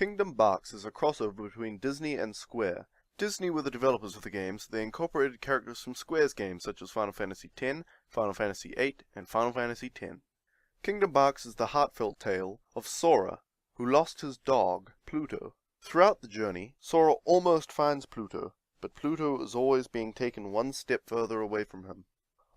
Kingdom Barks is a crossover between Disney and Square. Disney were the developers of the games. They incorporated characters from Square's games such as Final Fantasy X, Final Fantasy VIII, and Final Fantasy X. Kingdom Barks is the heartfelt tale of Sora, who lost his dog, Pluto. Throughout the journey, Sora almost finds Pluto, but Pluto is always being taken one step further away from him.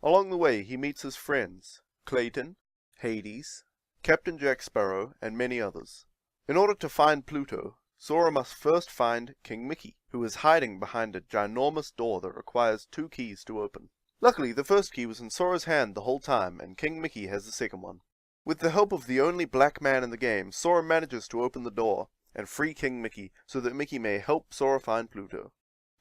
Along the way, he meets his friends, Clayton, Hades, Captain Jack Sparrow, and many others. In order to find Pluto, Sora must first find King Mickey, who is hiding behind a ginormous door that requires 2 keys to open. Luckily, the first key was in Sora's hand the whole time, and King Mickey has the second one. With the help of the only black man in the game, Sora manages to open the door and free King Mickey so that Mickey may help Sora find Pluto.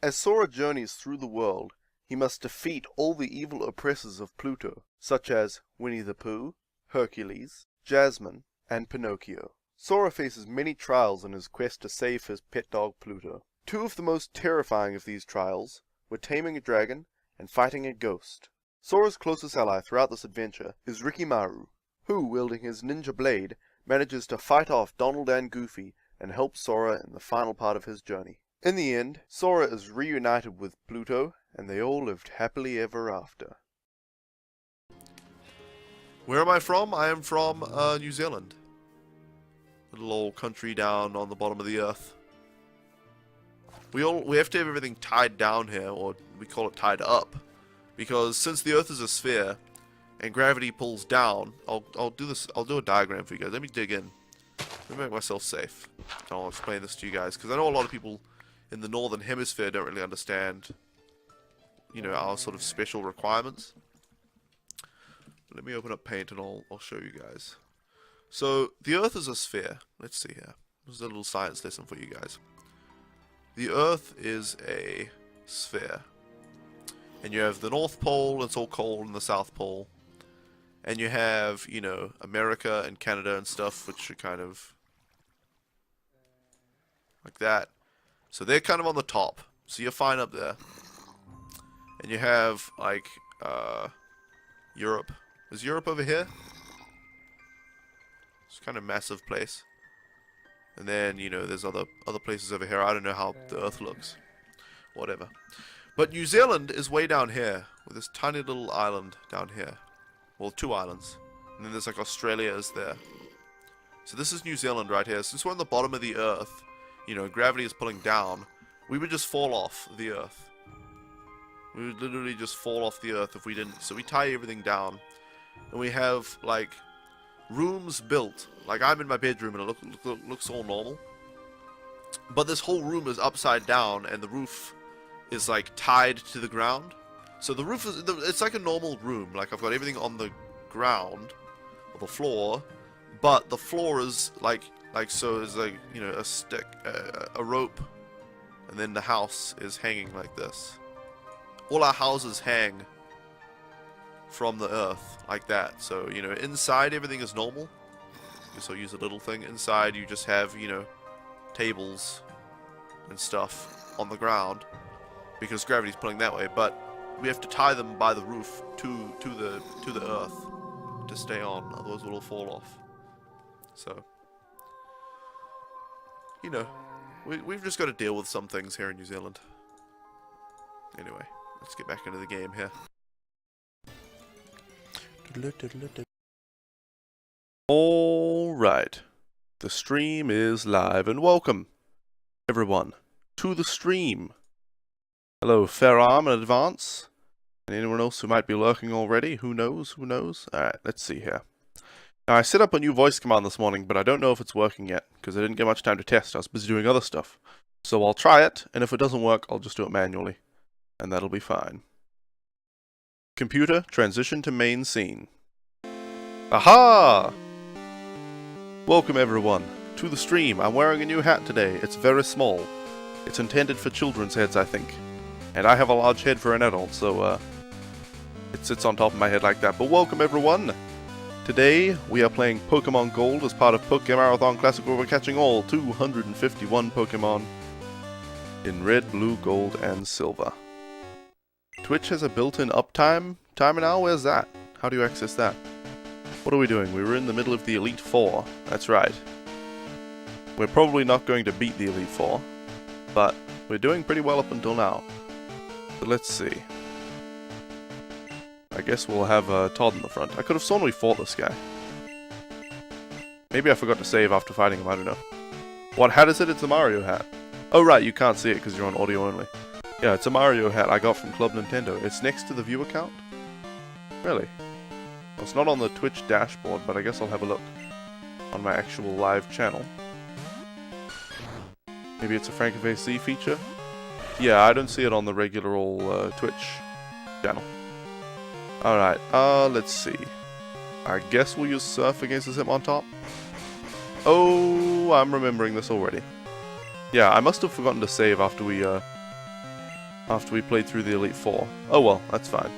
As Sora journeys through the world, he must defeat all the evil oppressors of Pluto, such as Winnie the Pooh, Hercules, Jasmine, and Pinocchio. Sora faces many trials in his quest to save his pet dog Pluto. 2 of the most terrifying of these trials were taming a dragon and fighting a ghost. Sora's closest ally throughout this adventure is Rikimaru, who, wielding his ninja blade, manages to fight off Donald and Goofy and help Sora in the final part of his journey. In the end, Sora is reunited with Pluto, and they all lived happily ever after. Where am I from? I am from New Zealand. A little old country down on the bottom of the earth. We have to have everything tied down here, or we call it tied up, because since the earth is a sphere and gravity pulls down, I'll do a diagram for you guys. Let me dig in. Let me make myself safe. I'll explain this to you guys, because I know a lot of people in the northern hemisphere don't really understand, you know, our sort of special requirements. Let me open up Paint and I'll show you guys. So, the Earth is a sphere. Let's see here. This is a little science lesson for you guys. The Earth is a sphere. And you have the North Pole, it's all cold, and the South Pole. And you have, you know, America and Canada and stuff, which are kind of like that. So they're kind of on the top. So you're fine up there. And you have, like, Europe. Is Europe over here? It's kind of a massive place. And then, you know, there's other places over here. I don't know how the Earth looks. Whatever. But New Zealand is way down here, with this tiny little island down here. Well, 2 islands. And then there's like Australia is there. So this is New Zealand right here. Since we're on the bottom of the Earth, you know, gravity is pulling down, we would just fall off the Earth. We would literally just fall off the Earth if we didn't. So we tie everything down. And we have, like, rooms built. Like, I'm in my bedroom and it looks all normal. But this whole room is upside down and the roof is, like, tied to the ground. So the roof is, it's like a normal room. Like, I've got everything on the ground, or the floor, but the floor is, like so is, like, you know, a stick, a rope, and then the house is hanging like this. All our houses hang from the earth, like that. So, you know, inside everything is normal. So use a little thing. Inside you just have, you know, tables and stuff on the ground, because gravity's pulling that way, but we have to tie them by the roof to the earth to stay on, otherwise we'll all fall off. So, you know, we've just got to deal with some things here in New Zealand. Anyway, let's get back into the game here. Alright, the stream is live, and welcome, everyone, to the stream. Hello, Fair Arm in advance, and anyone else who might be lurking already, who knows, Alright, let's see here. Now, I set up a new voice command this morning, but I don't know if it's working yet, because I didn't get much time to test. I was busy doing other stuff. So I'll try it, and if it doesn't work, I'll just do it manually, and that'll be fine. Computer, transition to main scene. Aha! Welcome everyone to the stream. I'm wearing a new hat today. It's very small. It's intended for children's heads, I think. And I have a large head for an adult, so it sits on top of my head like that. But welcome everyone! Today, we are playing Pokemon Gold as part of Pokémarathon Classic, where we're catching all 251 Pokemon in Red, Blue, Gold, and Silver. Twitch has a built-in uptime timer now? Where's that? How do you access that? What are we doing? We were in the middle of the Elite Four. That's right. We're probably not going to beat the Elite Four, but we're doing pretty well up until now. So let's see. I guess we'll have Todd in the front. I could have sworn we fought this guy. Maybe I forgot to save after fighting him, I don't know. What hat is it? It's a Mario hat. Oh right, you can't see it because you're on audio only. Yeah, it's a Mario hat I got from Club Nintendo. It's next to the viewer count? Really? Well, it's not on the Twitch dashboard, but I guess I'll have a look on my actual live channel. Maybe it's a FrankofAC feature? Yeah, I don't see it on the regular old Twitch channel. Alright, let's see. I guess we'll use Surf against the Hitmontop. Oh, I'm remembering this already. Yeah, I must have forgotten to save after we played through the Elite Four. Oh well, that's fine.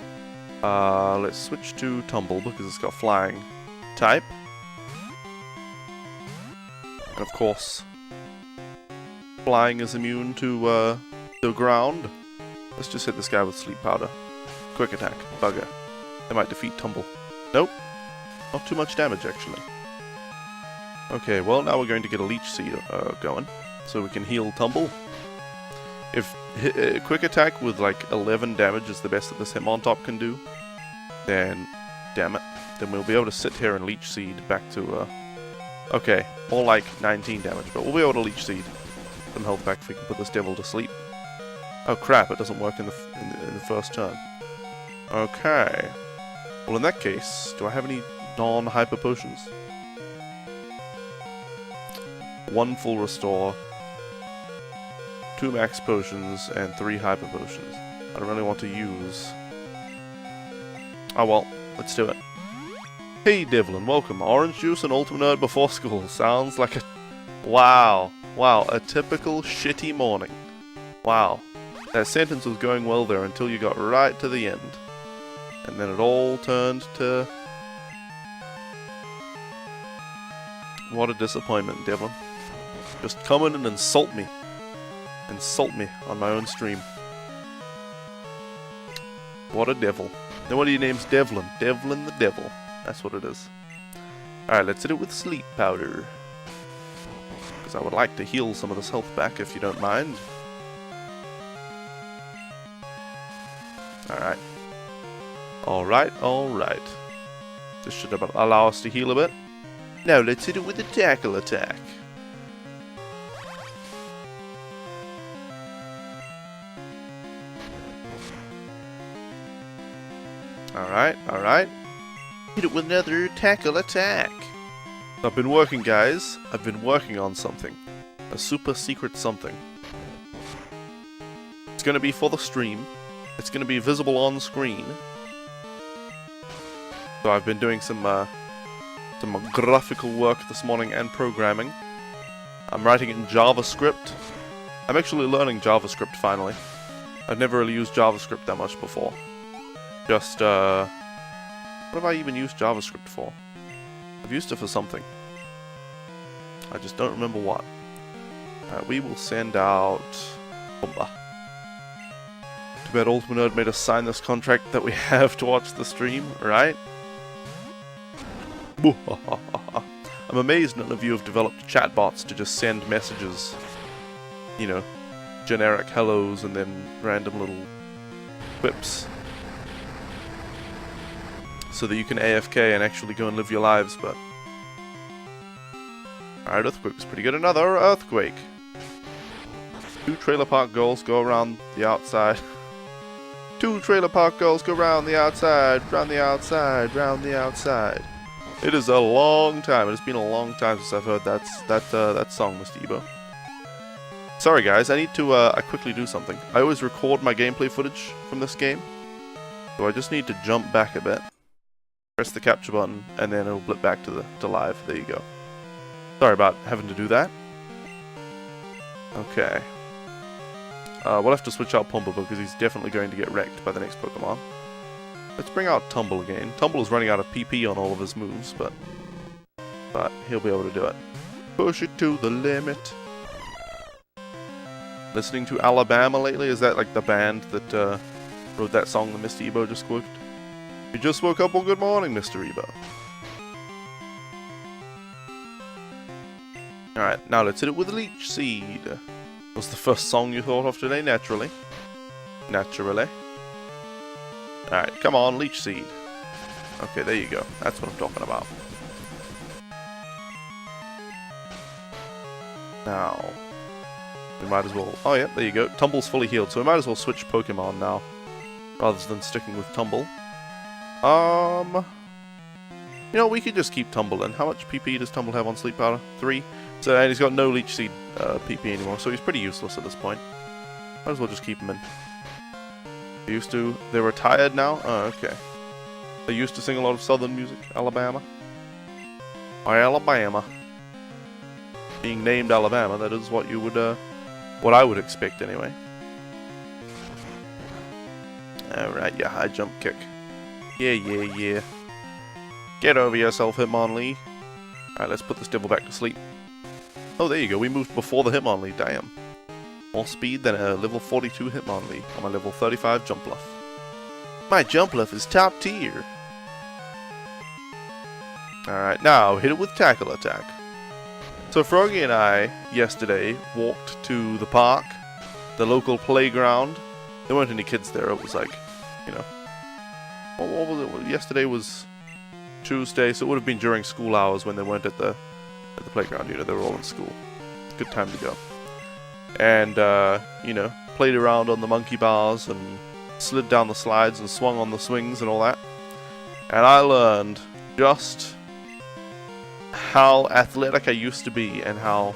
Let's switch to Tumble because it's got flying type. And of course, flying is immune to the ground. Let's just hit this guy with Sleep Powder. Quick attack, bugger. That might defeat Tumble. Nope. Not too much damage, actually. Okay, well, now we're going to get a Leech Seed going, so we can heal Tumble. If Quick Attack with, like, 11 damage is the best that this Hitmontop can do, then, damn it, then we'll be able to sit here and Leech Seed back to, okay, more like 19 damage, but we'll be able to Leech Seed some health back if we can put this devil to sleep. Oh crap, it doesn't work in the first turn. Okay. Well, in that case, do I have any non-hyper potions? 1 full restore, 2 max potions, and 3 hyper potions. I don't really want to use... Oh well, let's do it. Hey Devlin, welcome. Orange juice and Ultimate Nerd before school. Sounds like a... Wow. Wow, a typical shitty morning. Wow. That sentence was going well there until you got right to the end. And then it all turned to... What a disappointment, Devlin. Just come in and insult me. Insult me on my own stream. What a devil. Then what are your names? Devlin. Devlin the Devil. That's what it is. Alright, let's hit it with Sleep Powder. Because I would like to heal some of this health back if you don't mind. Alright. Alright, alright. This should allow us to heal a bit. Now let's hit it with a Tackle Attack. Alright, alright. Hit it with another Tackle Attack. I've been working, guys. I've been working on something. A super secret something. It's gonna be for the stream. It's gonna be visible on screen. So I've been doing some graphical work this morning and programming. I'm writing it in JavaScript. I'm actually learning JavaScript finally. I've never really used JavaScript that much before. Just, what have I even used JavaScript for? I've used it for something. I just don't remember what. We will send out... Bomba. Too bad Ultimate Nerd made us sign this contract that we have to watch the stream, right? I'm amazed none of you have developed chatbots to just send messages. You know, generic hellos and then random little quips. So that you can AFK and actually go and live your lives, but... Alright, Earthquake was pretty good. Another Earthquake! 2 trailer park girls go around the outside. 2 trailer park girls go round the outside, round the outside, round the outside. It is a long time. It has been a long time since I've heard that song, Mr. Ebo. Sorry guys, I need to I quickly do something. I always record my gameplay footage from this game. So I just need to jump back a bit. Press the capture button, and then it'll blip back to live. There you go. Sorry about having to do that. Okay. We'll have to switch out Pumba because he's definitely going to get wrecked by the next Pokemon. Let's bring out Tumble again. Tumble is running out of PP on all of his moves, but he'll be able to do it. Push it to the limit. Listening to Alabama lately? Is that like the band that wrote that song that Mr. Ebo just quoted? You just woke up, well, good morning, Mr. Ebo. Alright, now let's hit it with Leech Seed. What's the first song you thought of today? Naturally. Naturally. Alright, come on, Leech Seed. Okay, there you go. That's what I'm talking about. Now, we might as well... Oh yeah, there you go. Tumble's fully healed, so we might as well switch Pokemon now, rather than sticking with Tumble. You know, we could just keep Tumble in. How much PP does Tumble have on Sleep Powder? 3? So, and he's got no Leech Seed PP anymore, so he's pretty useless at this point. Might as well just keep him in. They're retired now? Oh, okay. They used to sing a lot of Southern music. Alabama. Alabama. Being named Alabama, that is what you would, what I would expect anyway. Alright, yeah, high jump kick. Yeah. Get over yourself, Hitmonlee. Alright, let's put this devil back to sleep. Oh, there you go, we moved before the Hitmonlee, damn. More speed than a level 42 Hitmonlee on my level 35 Jumpluff. My Jumpluff is top tier. Alright, now hit it with Tackle Attack. So Froggy and I, yesterday, walked to the park, the local playground. There weren't any kids there, it was like, you know... What was it? Yesterday was Tuesday, so it would have been during school hours when they weren't at the playground, you know, they were all in school. Good time to go. And, you know, played around on the monkey bars and slid down the slides and swung on the swings and all that. And I learned just how athletic I used to be and how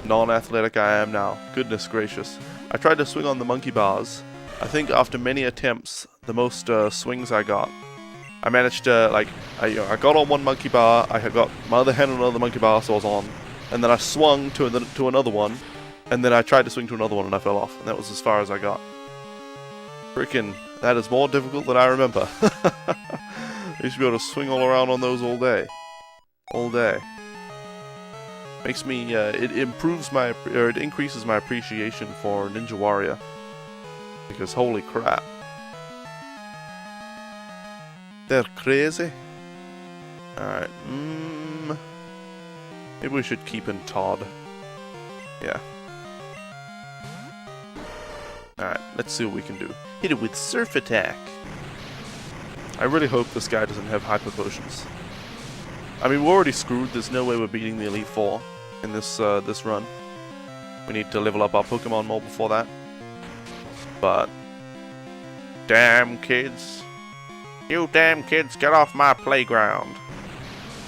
non-athletic I am now. Goodness gracious. I tried to swing on the monkey bars. I think after many attempts, the most swings I got, I managed to, like, I got on one monkey bar, I had got my other hand on another monkey bar, so I was on, and then I swung to another one, and then I tried to swing to another one and I fell off, and that was as far as I got. Frickin', that is more difficult than I remember. I used to be able to swing all around on those all day. All day. Makes me, it increases my appreciation for Ninja Warrior. Because holy crap. They're crazy. Alright, maybe we should keep in Todd. Yeah. Alright, let's see what we can do. Hit it with Surf Attack. I really hope this guy doesn't have Hyper Potions. I mean, we're already screwed. There's no way we're beating the Elite Four in this this run. We need to level up our Pokemon more before that. But damn kids. You damn kids, get off my playground.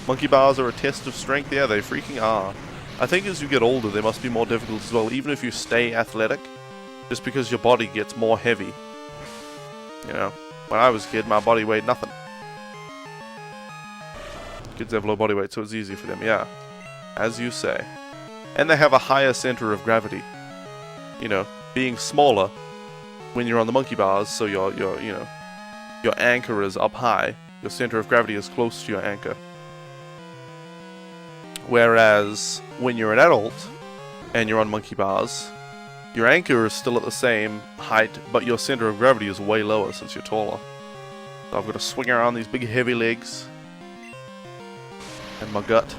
Monkey bars are a test of strength. Yeah, they freaking are. I think as you get older, they must be more difficult as well, even if you stay athletic. Just because your body gets more heavy. You know, when I was a kid, my body weighed nothing. Kids have low body weight, so it's easy for them, yeah. As you say. And they have a higher center of gravity. You know, being smaller when you're on the monkey bars, so your anchor is up high. Your center of gravity is close to your anchor. Whereas when you're an adult and you're on monkey bars, your anchor is still at the same height, but your center of gravity is way lower since you're taller. So I've got to swing around these big heavy legs. And my gut.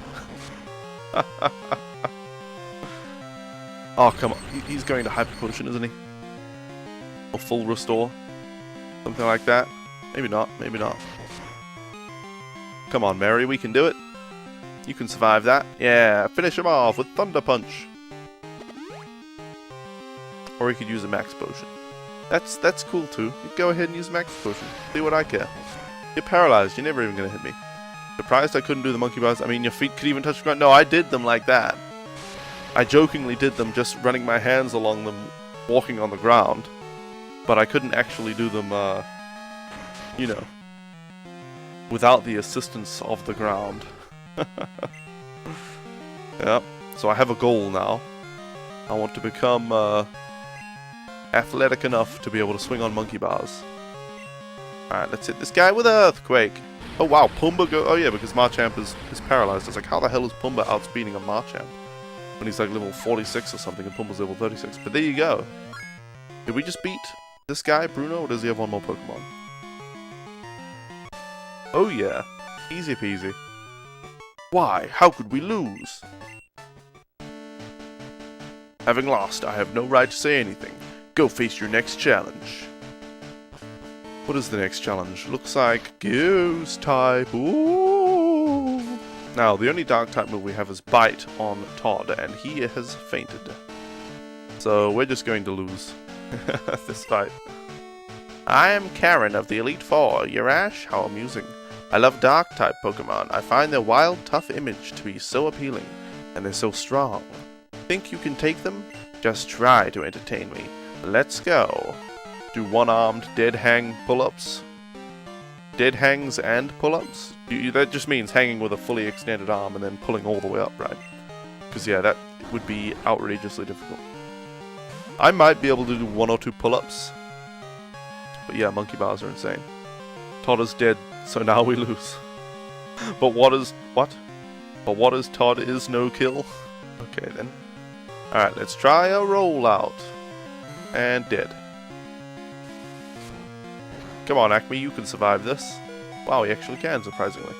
Oh, come on. He's going to Hyper Potion, isn't he? Or Full Restore. Something like that. Maybe not. Maybe not. Come on, Mary. We can do it. You can survive that. Yeah, finish him off with Thunder Punch. Or he could use a Max Potion. That's cool too. You go ahead and use Max Potion. See what I care. You're paralyzed. You're never even going to hit me. Surprised I couldn't do the monkey bars. I mean, your feet could even touch the ground. No, I did them like that. I jokingly did them just running my hands along them, walking on the ground. But I couldn't actually do them, you know, without the assistance of the ground. Yep. So I have a goal now. I want to become athletic enough to be able to swing on monkey bars. Alright, let's hit this guy with Earthquake. Oh wow, Pumbaa go... Oh yeah, because Marchamp is paralyzed. It's like, how the hell is Pumbaa outspeeding a Marchamp? When he's like level 46 or something and Pumbaa's level 36. But there you go. Did we just beat this guy, Bruno, or does he have one more Pokemon? Oh yeah. Easy peasy. Why? How could we lose? Having lost, I have no right to say anything. Go face your next challenge. What is the next challenge? Looks like Ghost type. Ooh. Now, the only dark type move we have is Bite on Todd, and he has fainted. So we're just going to lose this fight. I am Karen of the Elite Four. You're Ash? How amusing. I love dark type Pokemon. I find their wild, tough image to be so appealing, and they're so strong. Think you can take them? Just try to entertain me. Let's go. Do one-armed dead hang pull-ups? Dead hangs and pull-ups? That just means hanging with a fully extended arm and then pulling all the way up, right? Because yeah, that would be outrageously difficult. I might be able to do 1 or 2 pull-ups. But yeah, monkey bars are insane. Todd is dead, so now we lose. But what is Todd is no kill? Okay then. Alright, let's try a rollout. And dead. Come on, Acme, you can survive this. Wow, he actually can, surprisingly.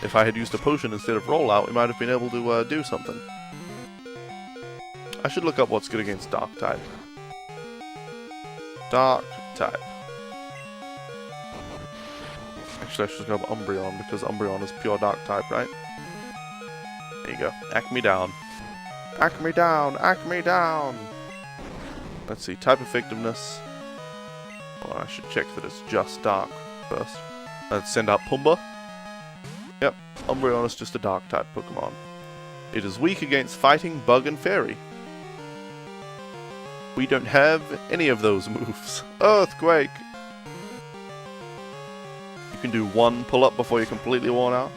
If I had used a potion instead of rollout, we might have been able to do something. I should look up what's good against Dark type. Dark type. Actually, I should look up Umbreon, because Umbreon is pure Dark type, right? There you go. Acme down. Acme down! Acme down! Let's see, type effectiveness. Well, I should check that it's just Dark first. Let's send out Pumbaa. Yep, Umbreon is just a Dark type Pokemon. It is weak against Fighting, Bug, and Fairy. We don't have any of those moves. Earthquake! You can do 1 pull-up before you're completely worn out.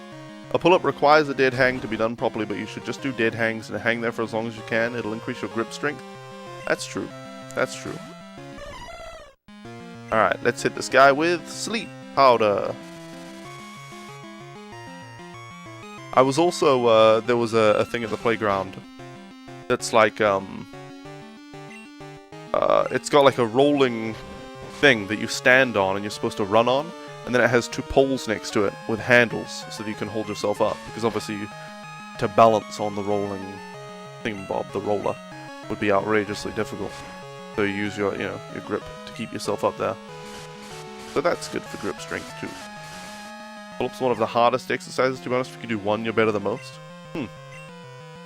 A pull-up requires a dead hang to be done properly, but you should just do dead hangs and hang there for as long as you can. It'll increase your grip strength. That's true. That's true. Alright, let's hit this guy with Sleep Powder. I was also, there was a thing at the playground that's like, it's got like a rolling thing that you stand on and you're supposed to run on, and then it has 2 poles next to it with handles so that you can hold yourself up, because obviously to balance on the rolling thingamabob, the roller, would be outrageously difficult. So you use your, your grip to keep yourself up there. So that's good for grip strength too. Pull-up's one of the hardest exercises, to be honest. If you can do 1, you're better than most.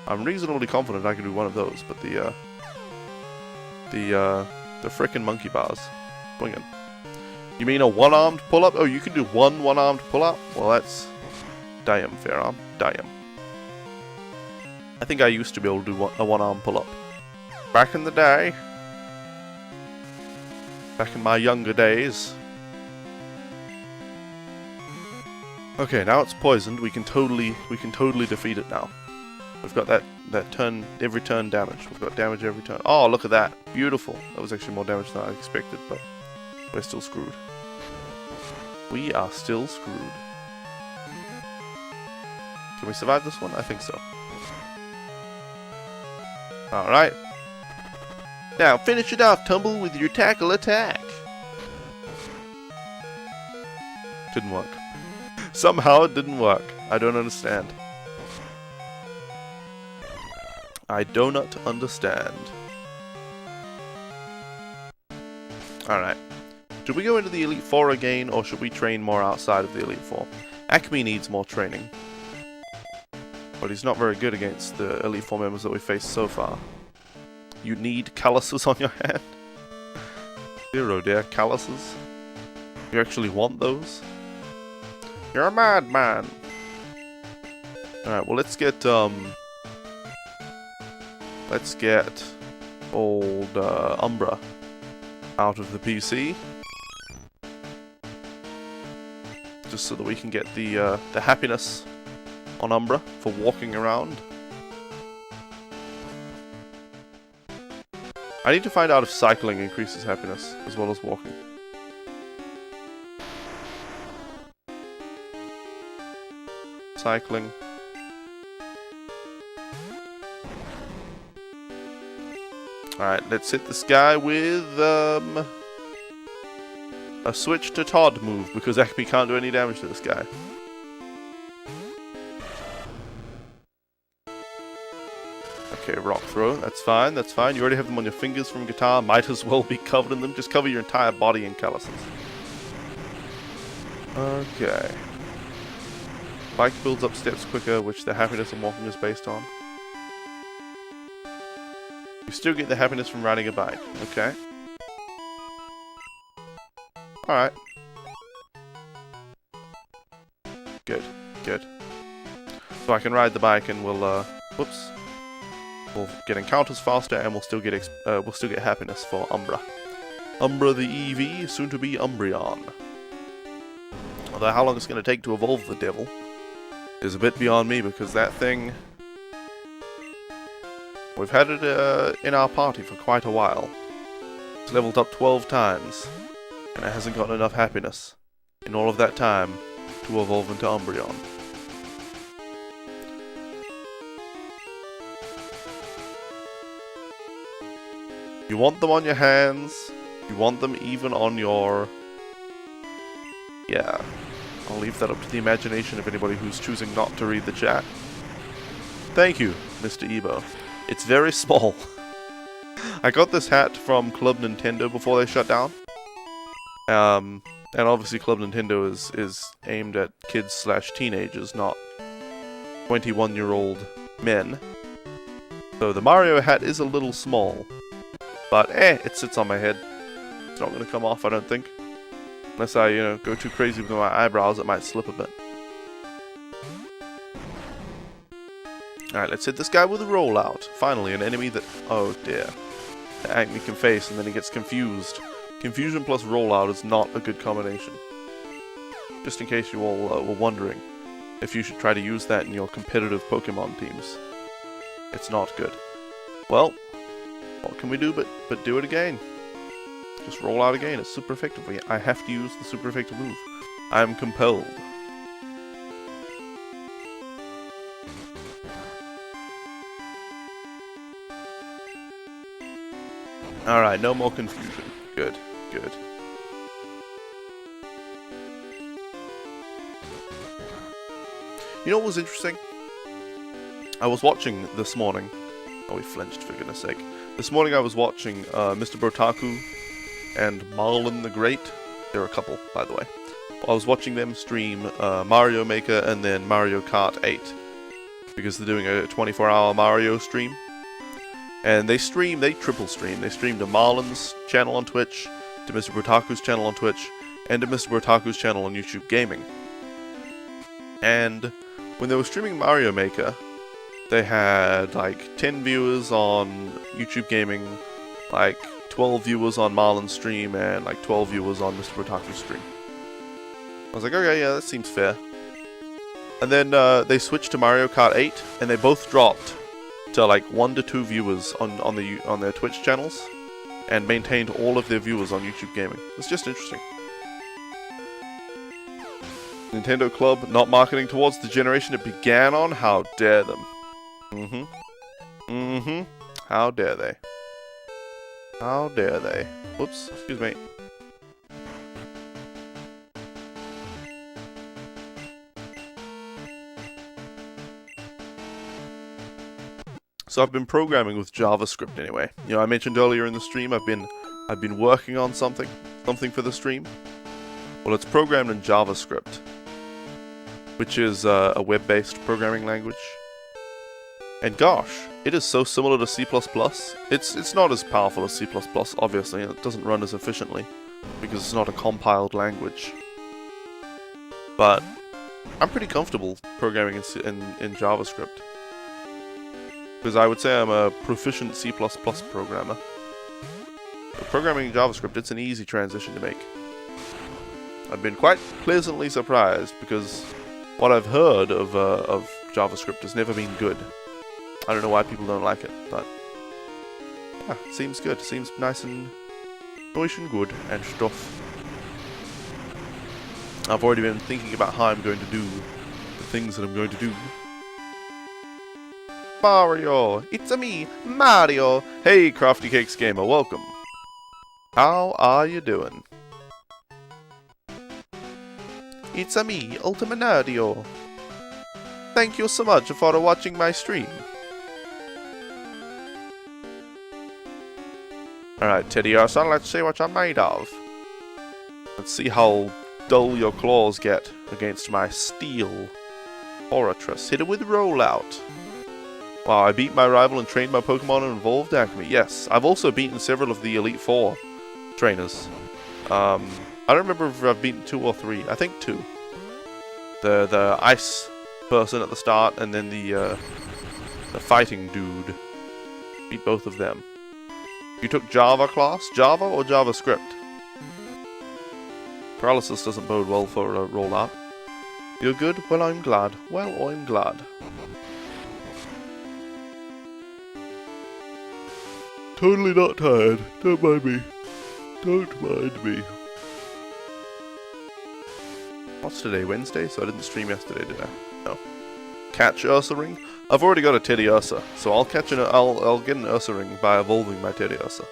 I'm reasonably confident I can do 1 of those, but the frickin' monkey bars. Swinging. You mean a 1-armed pull-up? Oh, you can do 1 1-armed pull-up? Well, that's... damn, fair arm. Damn. I think I used to be able to do a 1-arm pull-up. Back in the day. Back in my younger days. Okay, now it's poisoned. We can totally defeat it now. We've got that every turn damage. We've got damage every turn. Oh, look at that. Beautiful. That was actually more damage than I expected, but we're still screwed. We are still screwed. Can we survive this one? I think so. Alright. Now, finish it off, Tumble, with your tackle attack. Didn't work. Somehow it didn't work. I don't understand. I do not understand. Alright. Should we go into the Elite Four again, or should we train more outside of the Elite Four? Acme needs more training. But he's not very good against the Elite Four members that we faced so far. You need calluses on your hand? 0, dear. Calluses? You actually want those? You're a madman! Alright, well let's get old Umbra out of the PC. Just so that we can get the happiness on Umbra for walking around. I need to find out if cycling increases happiness as well as walking. Cycling. Alright, let's hit this guy with a switch to Todd move, because Acme can't do any damage to this guy. Okay, rock throw. That's fine, that's fine. You already have them on your fingers from guitar. Might as well be covered in them. Just cover your entire body in calluses. Okay. Bike builds up steps quicker, which the happiness of walking is based on. You still get the happiness from riding a bike. Okay. Alright. Good, good. So I can ride the bike and we'll, whoops. We'll get encounters faster and we'll still get happiness for Umbra. Umbra the EV, soon to be Umbreon. Although how long it's going to take to evolve the devil is a bit beyond me, because that thing... We've had it in our party for quite a while. It's leveled up 12 times, and it hasn't gotten enough happiness in all of that time to evolve into Umbreon. You want them on your hands, you want them even on your... Yeah, I'll leave that up to the imagination of anybody who's choosing not to read the chat. Thank you, Mr. Ebo. It's very small. I got this hat from Club Nintendo before they shut down. And obviously Club Nintendo is aimed at kids/teenagers, not 21-year-old men. So the Mario hat is a little small. But, it sits on my head. It's not going to come off, I don't think. Unless I, go too crazy with my eyebrows, it might slip a bit. Alright, let's hit this guy with a rollout. Finally, an enemy that... Oh, dear. The Acme can face, and then he gets confused. Confusion plus rollout is not a good combination. Just in case you all were wondering if you should try to use that in your competitive Pokemon teams. It's not good. Well... What can we do but do it again? Just roll out again. It's super effective. I have to use the super effective move. I am compelled. Alright, no more confusion. Good, good. You know what was interesting? I was watching this morning. Oh, we flinched, for goodness sake. This morning I was watching Mr. Brotaku and Marlon the Great. They're a couple, by the way. I was watching them stream Mario Maker and then Mario Kart 8. Because they're doing a 24-hour Mario stream. And they triple stream. They stream to Marlon's channel on Twitch, to Mr. Brotaku's channel on Twitch, and to Mr. Brotaku's channel on YouTube Gaming. And when they were streaming Mario Maker, they had like 10 viewers on YouTube Gaming, like 12 viewers on Marlon's stream, and like 12 viewers on Mr. Brotaku's stream. I was like, okay, yeah, that seems fair. And then they switched to Mario Kart 8, and they both dropped to like 1 to 2 viewers on their Twitch channels, and maintained all of their viewers on YouTube Gaming. It's just interesting. Nintendo Club not marketing towards the generation it began on? How dare them? How dare they? How dare they? Whoops, excuse me. So I've been programming with JavaScript anyway. I mentioned earlier in the stream I've been working on something for the stream. Well, it's programmed in JavaScript, which is a web-based programming language. And gosh, it is so similar to C++. It's not as powerful as C++, obviously, and it doesn't run as efficiently, because it's not a compiled language. But I'm pretty comfortable programming in JavaScript. Because I would say I'm a proficient C++ programmer. But programming in JavaScript, it's an easy transition to make. I've been quite pleasantly surprised, because what I've heard of JavaScript has never been good. I don't know why people don't like it, but yeah, seems good. Seems nice and good and stuff. I've already been thinking about how I'm going to do the things that I'm going to do. Mario! It's a me, Mario! Hey, Crafty Cakes Gamer, welcome. How are you doing? It's a me, Ultima Nerdio. Thank you so much for watching my stream. Alright, Teddiursa, let's see what you're made of. Let's see how dull your claws get against my steel. Oratress, hit it with rollout. Wow, I beat my rival and trained my Pokemon in Evolved Acme. Yes, I've also beaten several of the Elite Four trainers. I don't remember if I've beaten 2 or 3. I think 2. The ice person at the start, and then the fighting dude. Beat both of them. You took Java class? Java or JavaScript? Paralysis doesn't bode well for a rollout. You're good? Well, I'm glad. Well, I'm glad. Totally not tired. Don't mind me. Don't mind me. What's today? Wednesday? So I didn't stream yesterday, did I? No. Catch Ursaring? I've already got a Teddiursa, so I'll catch an I'll get an Ursaring by evolving my Teddiursa.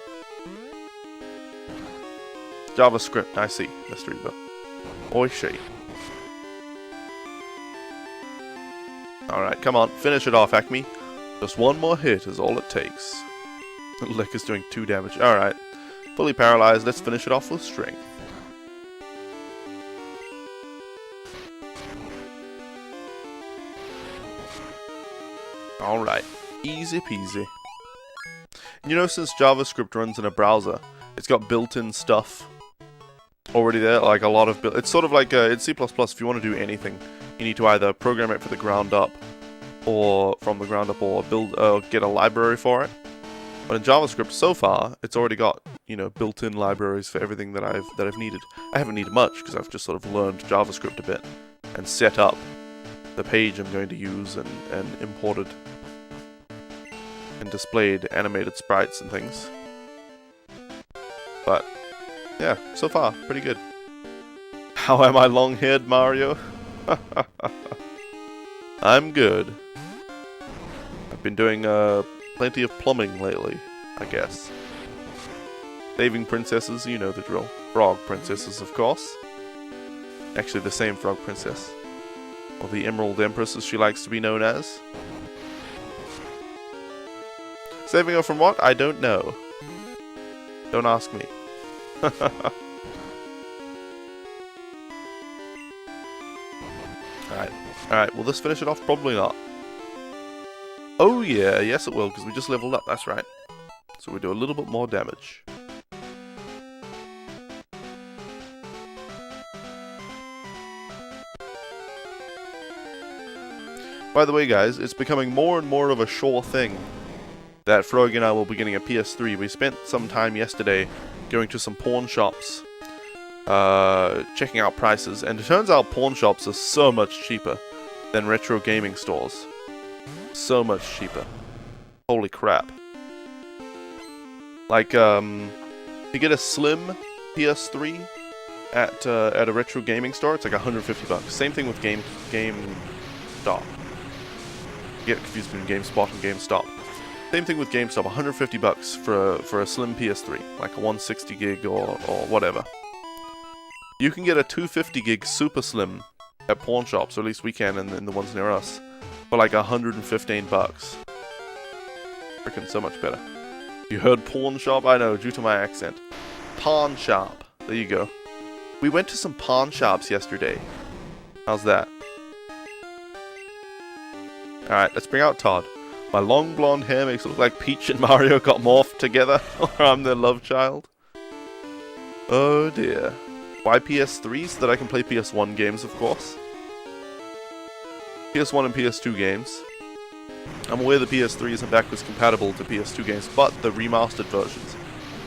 JavaScript, I see, Mr. Eva. Oishi. Alright, come on, finish it off, Acme. Just one more hit is all it takes. Lick is doing 2 damage. Alright. Fully paralyzed, let's finish it off with strength. Alright. Easy peasy. You know, since JavaScript runs in a browser, it's got built-in stuff already there, like a lot of it's sort of like in C++, if you want to do anything, you need to either program it for the ground up, or from the ground up, or get a library for it. But in JavaScript, so far, it's already got, you know, built-in libraries for everything that I've needed. I haven't needed much because I've just sort of learned JavaScript a bit and set up the page I'm going to use and imported and displayed animated sprites and things. But yeah, so far pretty good. How am I, long-haired Mario? I'm good. I've been doing plenty of plumbing lately, I guess. Saving princesses, you know the drill. Frog princesses, of course. Actually, the same frog princess. Or the Emerald Empress, as she likes to be known as. Saving her from what? I don't know. Don't ask me. Alright, will this finish it off? Probably not. Oh yeah, yes it will, because we just leveled up, that's right. So we do a little bit more damage. By the way guys, it's becoming more and more of a sure thing that Frog and I will be getting a PS3. We spent some time yesterday going to some pawn shops, checking out prices, and it turns out pawn shops are so much cheaper than retro gaming stores. So much cheaper. Holy crap. Like, you get a slim PS3 at a retro gaming store, it's like $150. Same thing with GameStop. Get confused between GameSpot and GameStop. Same thing with GameStop, $150 for a slim PS3, like a 160 gig or whatever. You can get a 250 gig super slim at pawn shops, or at least we can in the ones near us, for like $115. Freaking so much better. You heard pawn shop? I know, due to my accent. Pawn shop. There you go. We went to some pawn shops yesterday. How's that? Alright, let's bring out Todd. My long blonde hair makes it look like Peach and Mario got morphed together, or I'm their love child. Oh dear. Why PS3? So that I can play PS1 games, of course. PS1 and PS2 games. I'm aware the PS3 isn't backwards compatible to PS2 games, but the remastered versions.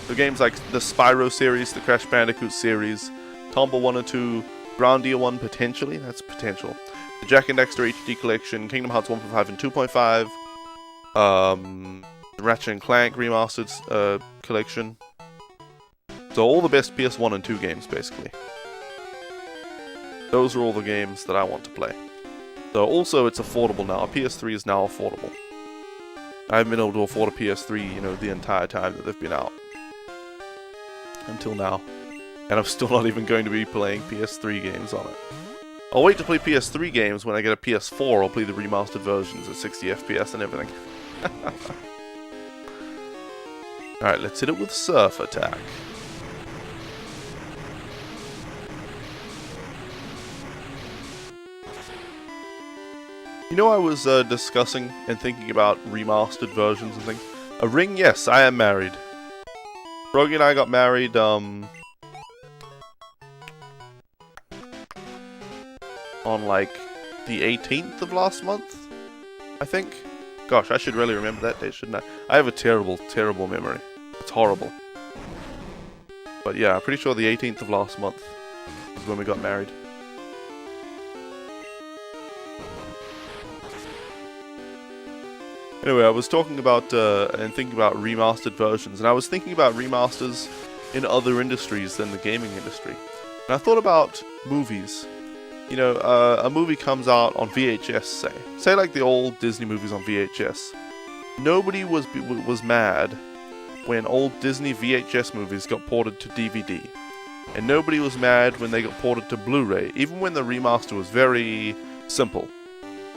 So games like the Spyro series, the Crash Bandicoot series, Tomba 1 and 2, Grandia 1 potentially, that's potential. The Jak and Daxter HD collection, Kingdom Hearts 1.5 and 2.5, the Ratchet and Clank remastered collection. So all the best PS1 and 2 games, basically. Those are all the games that I want to play. So also it's affordable now. A PS3 is now affordable. I haven't been able to afford a PS3, you know, the entire time that they've been out. Until now. And I'm still not even going to be playing PS3 games on it. I'll wait to play PS3 games when I get a PS4. I'll play the remastered versions at 60 FPS and everything. Alright, let's hit it with Surf Attack. You know, I was discussing and thinking about remastered versions and things. A ring, yes, I am married. Rogi and I got married, on like the 18th of last month, I think. Gosh, I should really remember that date, shouldn't I? I have a terrible, terrible memory. It's horrible. But yeah, I'm pretty sure the 18th of last month is when we got married. Anyway, I was talking about and thinking about remastered versions, and I was thinking about remasters in other industries than the gaming industry. And I thought about movies. You know, a movie comes out on VHS, say like the old Disney movies on VHS. Nobody was mad when old Disney VHS movies got ported to DVD, and nobody was mad when they got ported to Blu-ray, even when the remaster was very simple.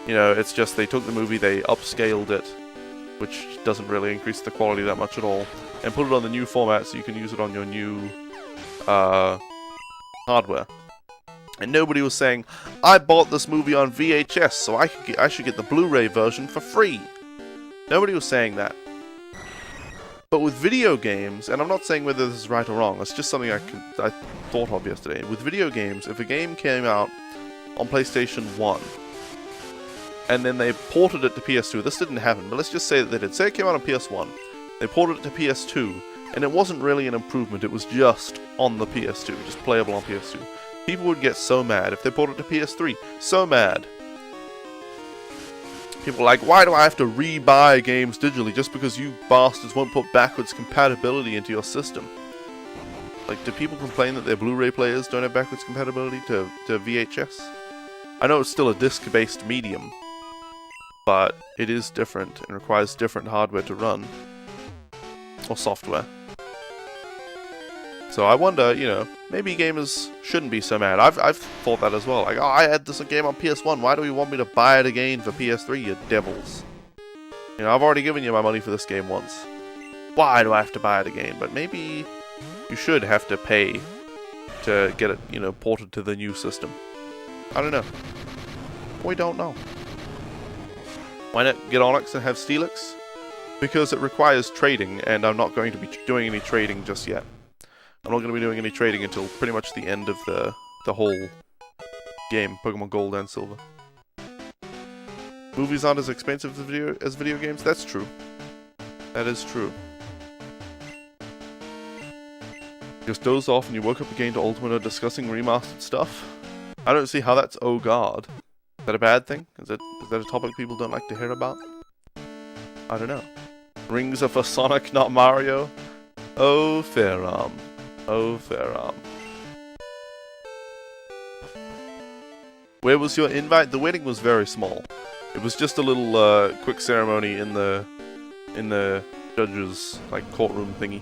You know, it's just they took the movie, they upscaled it, which doesn't really increase the quality that much at all, and put it on the new format so you can use it on your new hardware. And nobody was saying, I bought this movie on VHS, so I should get the Blu-ray version for free. Nobody was saying that. But with video games, and I'm not saying whether this is right or wrong, it's just something I thought of yesterday. With video games, if a game came out on PlayStation 1, and then they ported it to PS2, this didn't happen, but let's just say that they did. Say it came out on PS1, they ported it to PS2, and it wasn't really an improvement, it was just on the PS2, just playable on PS2. People would get so mad if they ported it to PS3. So mad. People are like, why do I have to re-buy games digitally just because you bastards won't put backwards compatibility into your system? Like, do people complain that their Blu-ray players don't have backwards compatibility to VHS? I know it's still a disc-based medium, but it is different and requires different hardware to run. Or software. So I wonder, you know, maybe gamers shouldn't be so mad. I've thought that as well. Like, oh, I had this game on PS1. Why do you want me to buy it again for PS3, you devils? You know, I've already given you my money for this game once. Why do I have to buy it again? But maybe you should have to pay to get it, you know, ported to the new system. I don't know. We don't know. Why not get Onyx and have Steelix? Because it requires trading, and I'm not going to be doing any trading just yet. I'm not going to be doing any trading until pretty much the end of the whole game, Pokemon Gold and Silver. Movies aren't as expensive as video games? That's true. That is true. You just dozed off and you woke up again to Ultimate discussing remastered stuff? I don't see how that's oh god. Is that a bad thing? Is that a topic people don't like to hear about? I don't know. Rings are for Sonic, not Mario? Oh, Fairarm. Oh, Fairarm. Where was your invite? The wedding was very small. It was just a little quick ceremony in the judge's like courtroom thingy.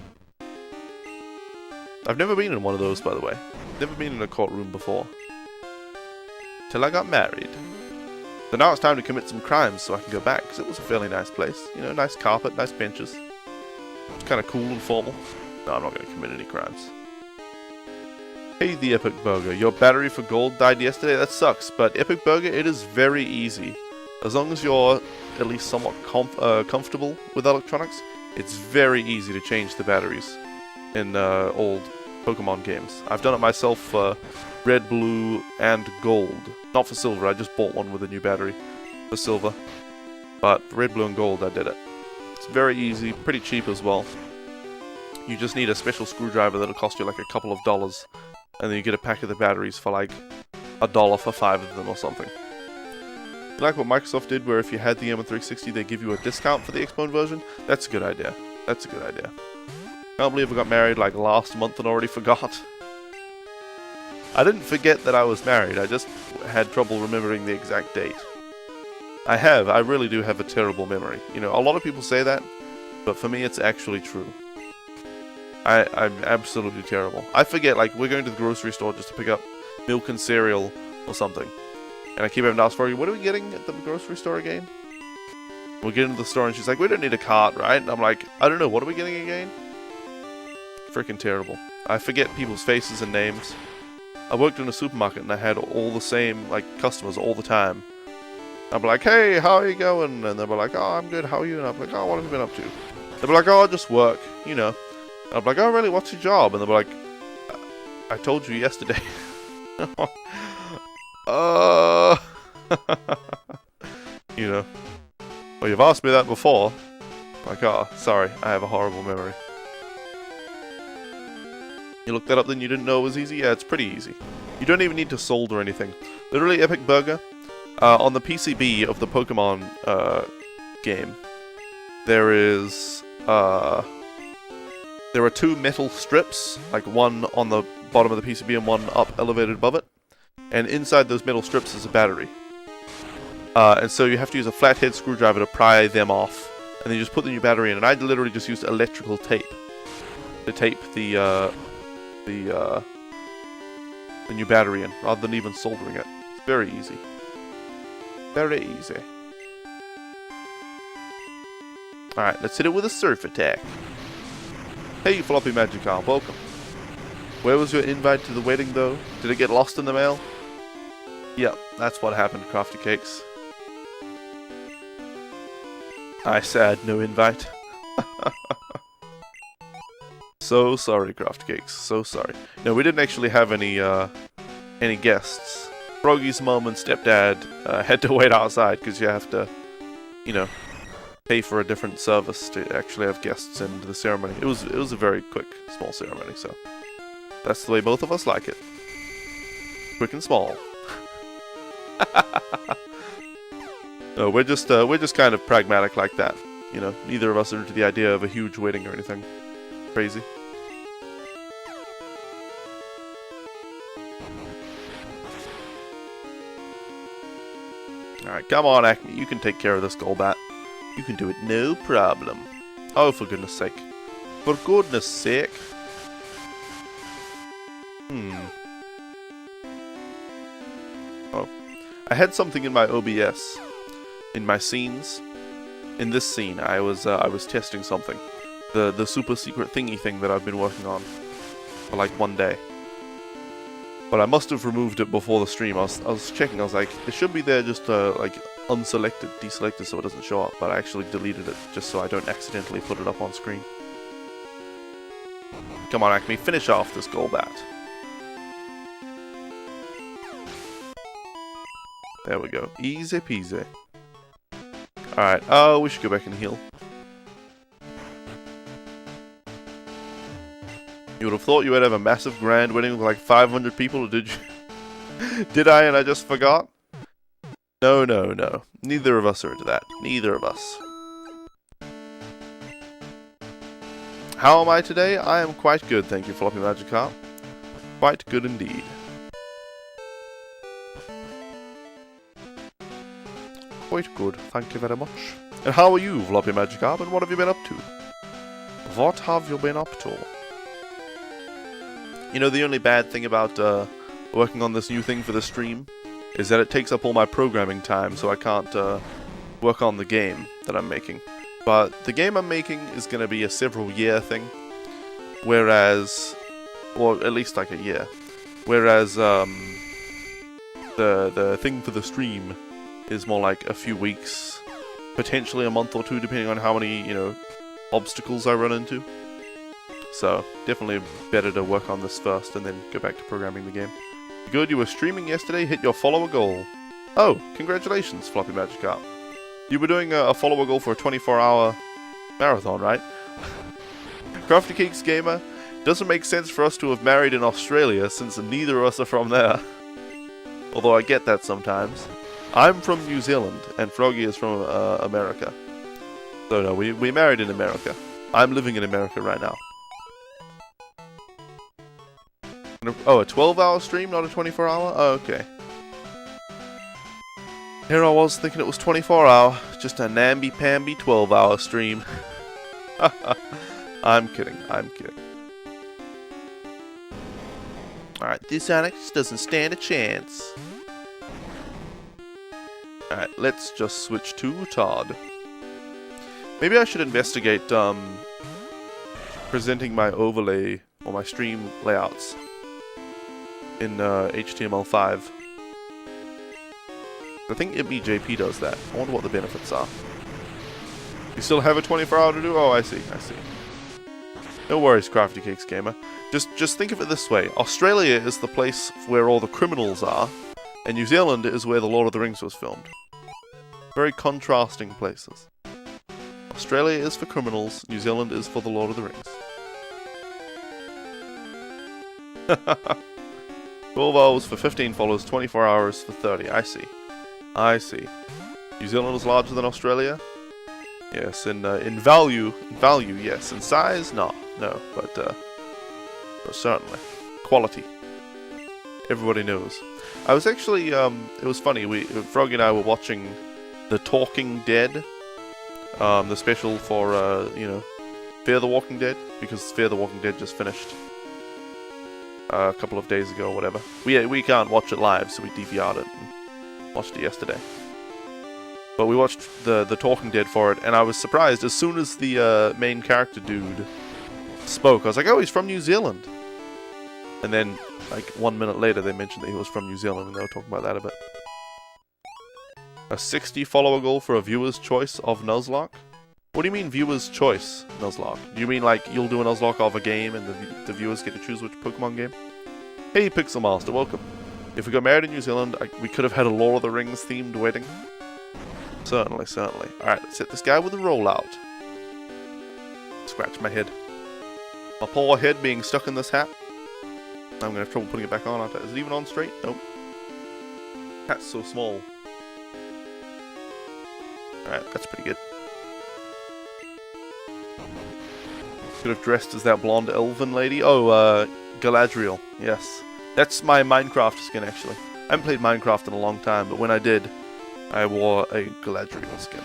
I've never been in one of those, by the way. Never been in a courtroom before. Till I got married. So now it's time to commit some crimes so I can go back, because it was a fairly nice place. You know, nice carpet, nice benches. It's kind of cool and formal. No, I'm not going to commit any crimes. Hey, the Epic Burger. Your battery for gold died yesterday? That sucks, but Epic Burger, it is very easy. As long as you're at least somewhat comfortable with electronics, it's very easy to change the batteries in old Pokemon games. I've done it myself for red, blue, and gold. Not for silver, I just bought one with a new battery for silver. But for red, blue, and gold, I did it. It's very easy, pretty cheap as well. You just need a special screwdriver that'll cost you like a couple of dollars. And then you get a pack of the batteries for like $1 for 5 of them or something. You like what Microsoft did where if you had the M360 they give you a discount for the Xbone version? That's a good idea. That's a good idea. Can't believe I got married like last month and already forgot. I didn't forget that I was married, I just had trouble remembering the exact date. I really do have a terrible memory. You know, a lot of people say that, but for me it's actually true. I'm absolutely terrible. I forget, like, we're going to the grocery store just to pick up milk and cereal or something. And I keep having to ask for you, what are we getting at the grocery store again? We'll get into the store and she's like, we don't need a cart, right? And I'm like, I don't know, what are we getting again? freaking terrible. I forget people's faces and names. I worked in a supermarket and I had all the same, like, customers all the time. I'd be like, hey, how are you going? And they'd be like, oh, I'm good, how are you? And I'd be like, oh, what have you been up to? They'd be like, oh, just work, you know. I'd be like, oh, really, what's your job? And they'd be like, I told you yesterday. You know. Well, you've asked me that before. Like, oh, sorry, I have a horrible memory. You looked that up, then you didn't know it was easy? Yeah, it's pretty easy. You don't even need to solder anything. Literally, Epic Burger, on the PCB of the Pokemon game, there are 2 metal strips, like one on the bottom of the PCB and one up elevated above it. And inside those metal strips is a battery. And so you have to use a flathead screwdriver to pry them off. And then you just put the new battery in. And I literally just used electrical tape to tape the new battery in, rather than even soldering it. It's very easy. Very easy. Alright, let's hit it with a surf attack. Hey, Floppy Magikarp, welcome. Where was your invite to the wedding, though? Did it get lost in the mail? Yep, that's what happened, Crafty Cakes. I said no invite. So sorry, Crafty Cakes. So sorry. No, we didn't actually have any guests. Froggy's mom and stepdad had to wait outside because you have to, you know, pay for a different service to actually have guests into the ceremony. It was a very quick, small ceremony, so that's the way both of us like it. Quick and small. No, we're just kind of pragmatic like that. You know, neither of us are into the idea of a huge wedding or anything crazy. Alright, come on, Acme. You can take care of this Golbat. You can do it, no problem. Oh, for goodness sake. For goodness sake. Oh. I had something in my OBS. In my scenes. In this scene, I was testing something. The super secret thingy thing that I've been working on. For like one day. But I must have removed it before the stream. I was checking, I was like, it should be there just like unselected, deselected so it doesn't show up, but I actually deleted it just so I don't accidentally put it up on screen. Come on, Acme, finish off this Golbat. There we go. Easy peasy. Alright, oh, we should go back and heal. You would have thought you would have a massive grand wedding with like 500 people, or did you? Did I and I just forgot? No, no, no. Neither of us are into that. Neither of us. How am I today? I am quite good, thank you, Floppy Magikarp. Quite good indeed. Quite good, thank you very much. And how are you, Floppy Magikarp, and what have you been up to? What have you been up to? You know, the only bad thing about working on this new thing for the stream is that it takes up all my programming time, so I can't work on the game that I'm making. But the game I'm making is going to be a several-year thing, whereas, or at least like a year, whereas the thing for the stream is more like a few weeks, potentially a month or two, depending on how many, you know, obstacles I run into. So, definitely better to work on this first and then go back to programming the game. Good, you were streaming yesterday, hit your follower goal. Oh, congratulations, Floppy Magikarp. You were doing a follower goal for a 24-hour marathon, right? Crafty Cakes Gamer, doesn't make sense for us to have married in Australia since neither of us are from there. Although I get that sometimes. I'm from New Zealand, and Froggy is from America. So no, we married in America. I'm living in America right now. Oh, a 12-hour stream, not a 24-hour? Oh, okay. Here I was thinking it was 24-hour, just a namby-pamby 12-hour stream. I'm kidding, I'm kidding. Alright, this Onyx doesn't stand a chance. Alright, let's just switch to Todd. Maybe I should investigate, presenting my overlay or my stream layouts in HTML5. I think ItMeJP does that. I wonder what the benefits are. You still have a 24-hour to do? Oh, I see. No worries, Crafty Cakes Gamer. Just think of it this way. Australia is the place where all the criminals are, and New Zealand is where the Lord of the Rings was filmed. Very contrasting places. Australia is for criminals, New Zealand is for the Lord of the Rings. 12 hours for 15 followers, 24 hours for 30. I see. New Zealand is larger than Australia? Yes, in value, yes. In size, no, but certainly. Quality. Everybody knows. I was actually, it was funny, Froggy and I were watching The Talking Dead, the special for, Fear the Walking Dead, because Fear the Walking Dead just finished a couple of days ago or whatever. We can't watch it live, so we DVR'd it and watched it yesterday. But we watched the Talking Dead for it, and I was surprised as soon as the main character dude spoke. I was like, oh, he's from New Zealand. And then, like, 1 minute later, they mentioned that he was from New Zealand, and they were talking about that a bit. A 60 follower goal for a viewer's choice of Nuzlocke? What do you mean viewer's choice Nuzlocke? Do you mean like you'll do a Nuzlocke of a game and the viewers get to choose which Pokemon game? Hey Pixel Master, welcome. If we got married in New Zealand, we could have had a Lord of the Rings themed wedding. Certainly. Alright, let's hit this guy with a rollout. Scratch my head. My poor head being stuck in this hat. I'm gonna have trouble putting it back on, aren't I? Is it even on straight? Nope. Hat's so small. Alright, that's pretty good. Could have dressed as that blonde elven lady. Oh, Galadriel. Yes. That's my Minecraft skin, actually. I haven't played Minecraft in a long time, but when I did, I wore a Galadriel skin.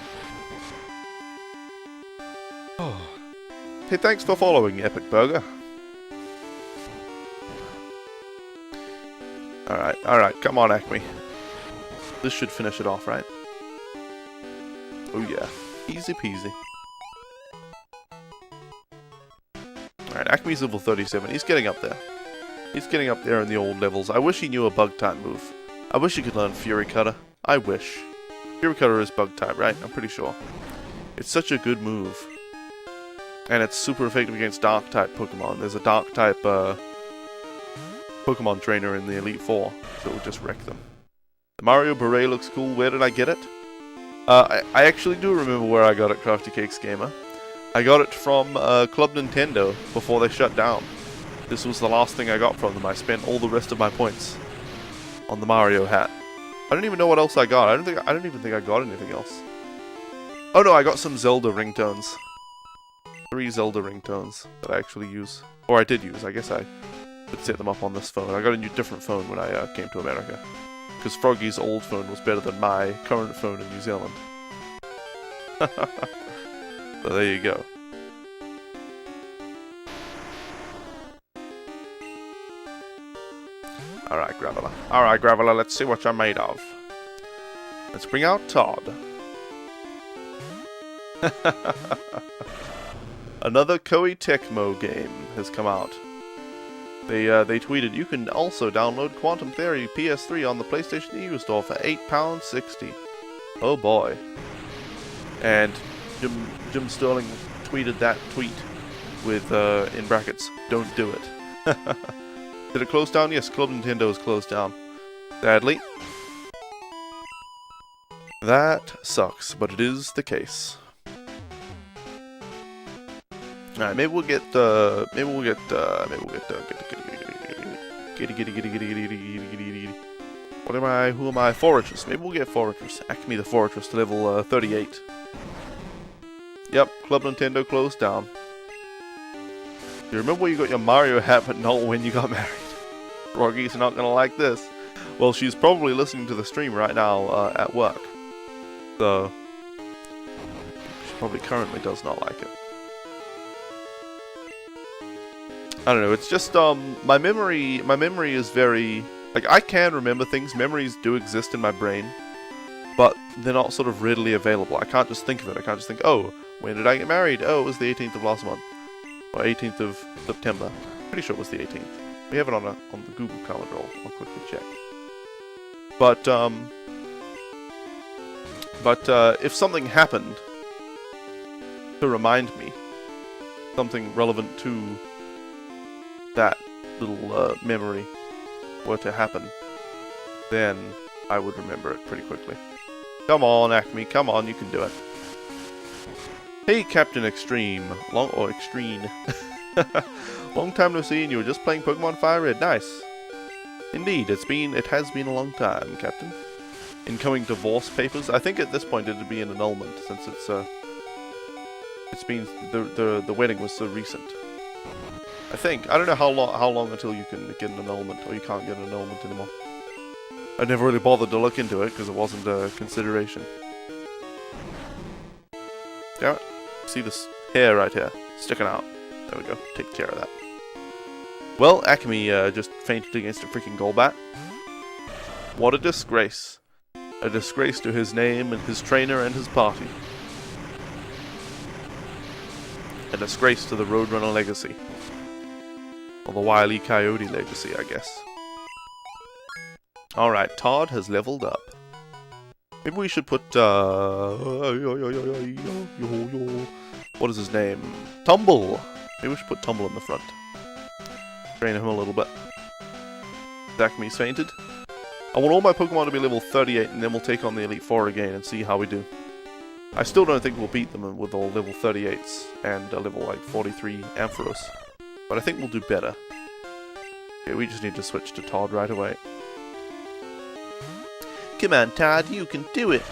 Oh. Hey, thanks for following, Epic Burger. Alright, come on, Acme. This should finish it off, right? Oh yeah, easy peasy. Alright, Acme's level 37, he's getting up there. He's getting up there in the old levels. I wish he knew a bug type move. I wish he could learn Fury Cutter. I wish. Fury Cutter is bug type, right? I'm pretty sure. It's such a good move. And it's super effective against dark type Pokemon. There's a dark type Pokemon trainer in the Elite Four that will just wreck them. The Mario Beret looks cool. Where did I get it? I actually do remember where I got it, Crafty Cakes Gamer. I got it from Club Nintendo before they shut down. This was the last thing I got from them. I spent all the rest of my points on the Mario hat. I don't even know what else I got. I don't even think I got anything else. Oh no, I got some Zelda ringtones. 3 Zelda ringtones that I actually use. Or I did use. I guess I could set them up on this phone. I got a different phone when I came to America. Because Froggy's old phone was better than my current phone in New Zealand. So there you go. Alright, Graveler. Alright, Graveler, let's see what you're made of. Let's bring out Todd. Another Koei Tecmo game has come out. They tweeted, you can also download Quantum Theory PS3 on the PlayStation EU store for £8.60. Oh boy. And Jim Sterling tweeted that tweet with, in brackets, don't do it. Did it close down? Yes, Club Nintendo is closed down. Sadly. That sucks, but it is the case. Alright, maybe we'll get what am I? Who am I? Fortress. Maybe we'll get Fortress. Acme the Fortress to level 38. Yep, Club Nintendo closed down. You remember when you got your Mario hat, but not when you got married? Roggy's not gonna like this. Well, she's probably listening to the stream right now at work. So, she probably currently does not like it. I don't know, it's just, my memory is very, like, I can remember things, memories do exist in my brain, but they're not sort of readily available. I can't just think of it, I can't just think, oh, when did I get married? Oh, it was the 18th of last month. Or 18th of September. Pretty sure it was the 18th. We have it on the Google Calendar. I'll quickly check. But if something happened to remind me, something relevant to that little memory were to happen, then I would remember it pretty quickly. Come on, Acme, come on, you can do it. Hey, Captain Extreme. Extreme. Long time no see, and you were just playing Pokemon Fire Red. Nice. Indeed, it has been a long time, Captain. Incoming divorce papers. I think at this point it'd be an annulment, since it's been the wedding was so recent. I think. I don't know how long until you can get an annulment, or you can't get an annulment anymore. I never really bothered to look into it because it wasn't a consideration. Damn it. See this hair right here sticking out. There we go. Take care of that. Well, Acme just fainted against a freaking Golbat. What a disgrace. A disgrace to his name and his trainer and his party. A disgrace to the Roadrunner legacy. Or the Wile E. Coyote legacy, I guess. Alright, Todd has leveled up. Maybe we should put, what is his name? Tumble! Maybe we should put Tumble in the front. Train him a little bit. Acme's fainted. I want all my Pokemon to be level 38, and then we'll take on the Elite Four again and see how we do. I still don't think we'll beat them with all level 38s and level like 43 Ampharos. But I think we'll do better. Okay, we just need to switch to Todd right away. Come on, Todd, you can do it!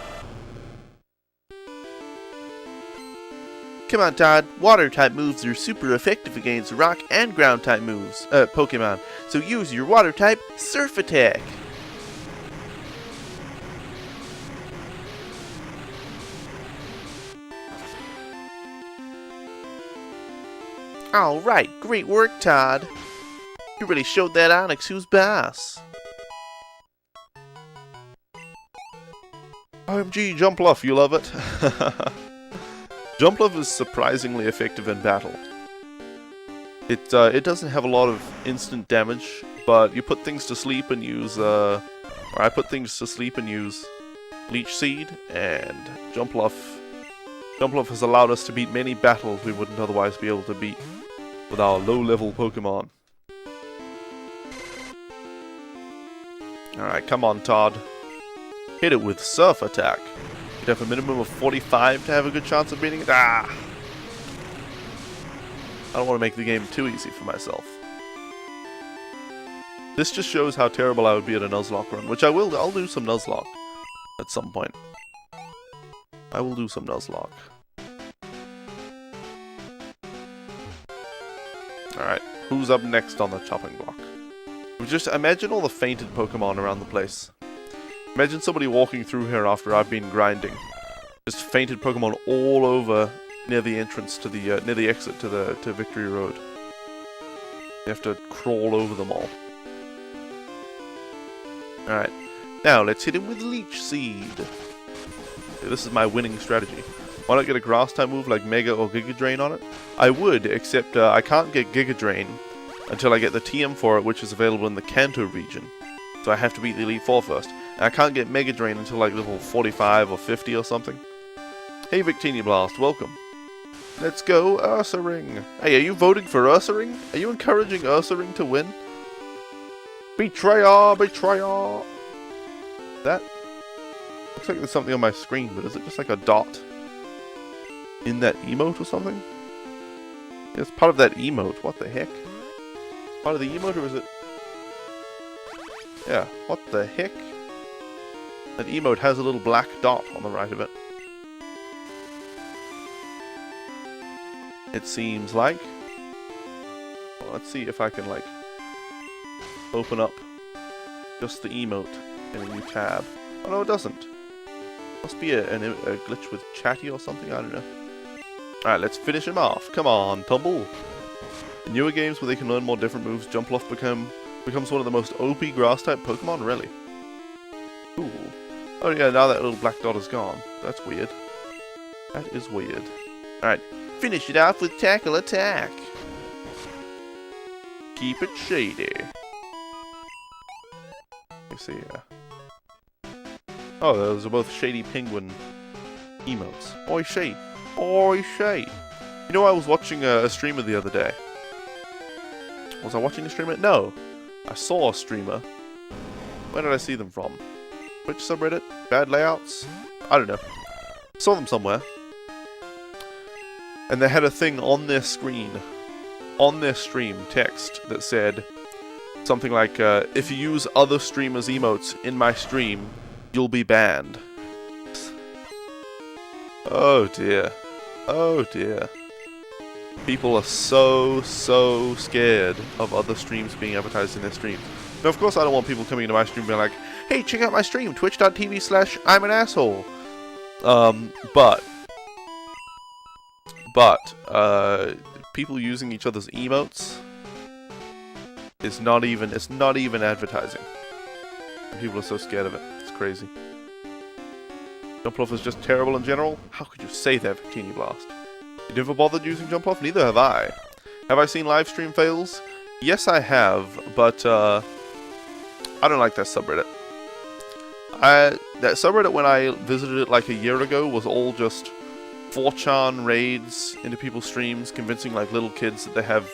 Come on, Todd, Water-type moves are super effective against Rock and Ground-type moves, Pokemon, so use your Water-type Surf Attack! Alright, great work, Todd! You really showed that Onix who's boss! OMG, Jumpluff, you love it! Jumpluff is surprisingly effective in battle. It doesn't have a lot of instant damage, but you put things to sleep and use, or I put things to sleep and use Leech Seed, and Jumpluff has allowed us to beat many battles we wouldn't otherwise be able to beat with our low-level Pokemon. Alright, come on, Todd. Hit it with Surf Attack. You'd have a minimum of 45 to have a good chance of beating it. Ah! I don't want to make the game too easy for myself. This just shows how terrible I would be at a Nuzlocke run, which I will. I'll do some Nuzlocke at some point. I will do some Nuzlocke. Alright, who's up next on the chopping block? Just imagine all the fainted Pokemon around the place. Imagine somebody walking through here after I've been grinding. Just fainted Pokemon all over near the entrance to the near the exit to Victory Road. You have to crawl over them all. Alright, now let's hit him with Leech Seed. Okay, this is my winning strategy. Why not get a grass type move like Mega or Giga Drain on it? I would, except I can't get Giga Drain until I get the TM for it, which is available in the Kanto region. So I have to beat the Elite Four first. And I can't get Mega Drain until like level 45 or 50 or something. Hey Victini Blast, welcome. Let's go Ursaring. Hey, are you voting for Ursaring? Are you encouraging Ursaring to win? Betrayer, betrayer. That looks like there's something on my screen, but is it just like a dot in that emote or something? Yeah, it's part of that emote. What the heck? Part of the emote, or is it? Yeah, what the heck? That emote has a little black dot on the right of it. It seems like. Well, let's see if I can, like, open up just the emote in a new tab. Oh no, it doesn't. Must be a glitch with Chatty or something, I don't know. Alright, let's finish him off. Come on, Tumble. In newer games where they can learn more different moves, Jumpluff becomes one of the most OP grass-type Pokemon, really. Cool. Oh yeah, now that little black dot is gone. That's weird. That is weird. Alright, finish it off with Tackle Attack. keep it shady. Let me see here. Oh, those are both shady penguin emotes. Oi, shade. Oi, shade. You know, I was watching a streamer the other day. Was I watching a streamer? No. I saw a streamer. Where did I see them from? Which subreddit? Bad layouts? I don't know. Saw them somewhere. And they had a thing on their screen, on their stream, text that said something like, if you use other streamers' emotes in my stream, you'll be banned. Oh dear. Oh dear. People are so scared of other streams being advertised in their streams. Now, of course, I don't want people coming into my stream being like, hey, check out my stream, twitch.tv/I'm an asshole. But, people using each other's emotes is not even advertising. And people are so scared of it. It's crazy. Jump Off is just terrible in general? How could you say that, Victini Blast? You never bothered using Jump Off? Neither have I. Have I seen live stream fails? Yes, I have, but, I don't like that subreddit. That subreddit, when I visited it like a year ago, was all just 4chan raids into people's streams, convincing like little kids that they have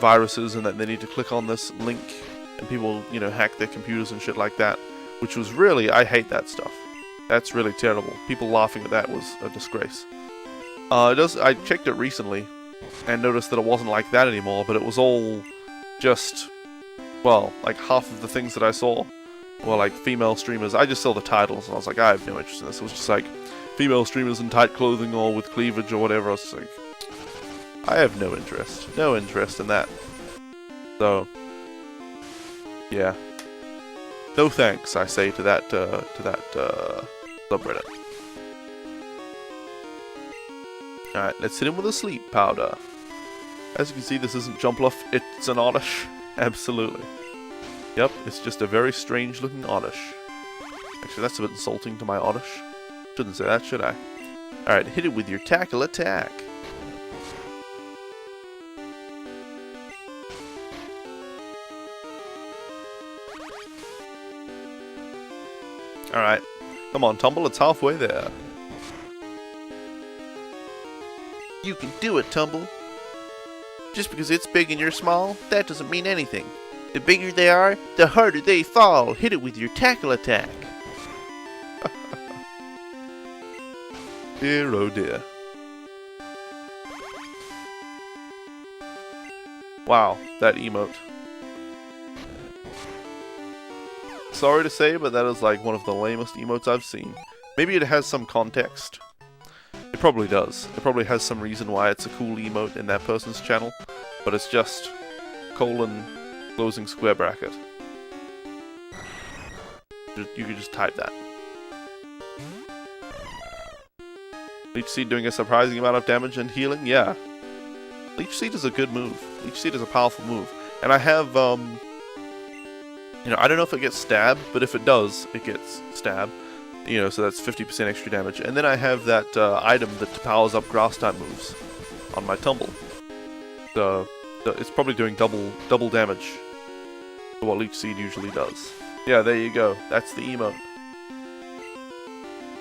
viruses and that they need to click on this link, and people, you know, hack their computers and shit like that. Which was really, I hate that stuff. That's really terrible. People laughing at that was a disgrace. I checked it recently and noticed that it wasn't like that anymore, but it was all just, well, like half of the things that I saw were like female streamers. I just saw the titles and I was like, I have no interest in this. It was just like female streamers in tight clothing or with cleavage or whatever. I was just like, I have no interest in that. So, yeah. No thanks, I say to that subreddit. Alright, let's hit him with a sleep powder. As you can see, this isn't Jump Off, it's an Oddish. Absolutely. Yep, it's just a very strange looking Oddish. Actually, that's a bit insulting to my Oddish. Shouldn't say that, should I? Alright, hit it with your tackle attack. Alright. Come on, Tumble, it's halfway there. You can do it, Tumble. Just because it's big and you're small, that doesn't mean anything. The bigger they are, the harder they fall. Hit it with your tackle attack. Dear, oh dear. Wow, that emote. Sorry to say, but that is like one of the lamest emotes I've seen. Maybe it has some context. It probably does. It probably has some reason why it's a cool emote in that person's channel, but it's just colon closing square bracket. You could just type that. Leech Seed doing a surprising amount of damage and healing? Yeah. Leech Seed is a good move. Leech Seed is a powerful move. And I have, you know, I don't know if it gets stabbed, but if it does, it gets stabbed. You know, so that's 50% extra damage. And then I have that item that powers up grass type moves on my Tumble. So it's probably doing double damage for what Leech Seed usually does. Yeah, there you go. That's the emote.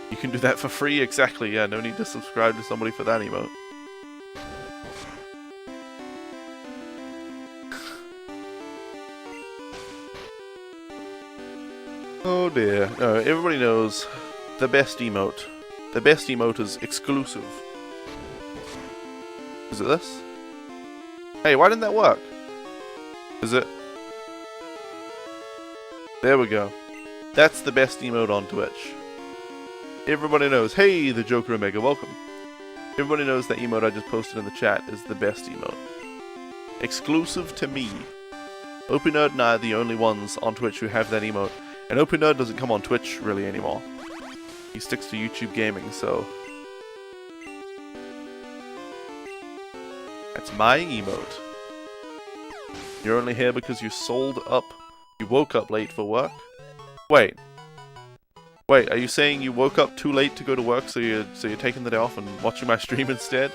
You can do that for free? Exactly, yeah, no need to subscribe to somebody for that emote. Oh dear. No, everybody knows the best emote. The best emote is exclusive. Is it this? Hey, why didn't that work? Is it? There we go. That's the best emote on Twitch. Everybody knows. Hey, the Joker Omega, welcome. Everybody knows that emote I just posted in the chat is the best emote. Exclusive to me. OpNerd and I are the only ones on Twitch who have that emote. And OpNerd doesn't come on Twitch really anymore. He sticks to YouTube gaming, so... That's my emote. You're only here because you you woke up late for work? Wait, are you saying you woke up too late to go to work, so you're taking the day off and watching my stream instead?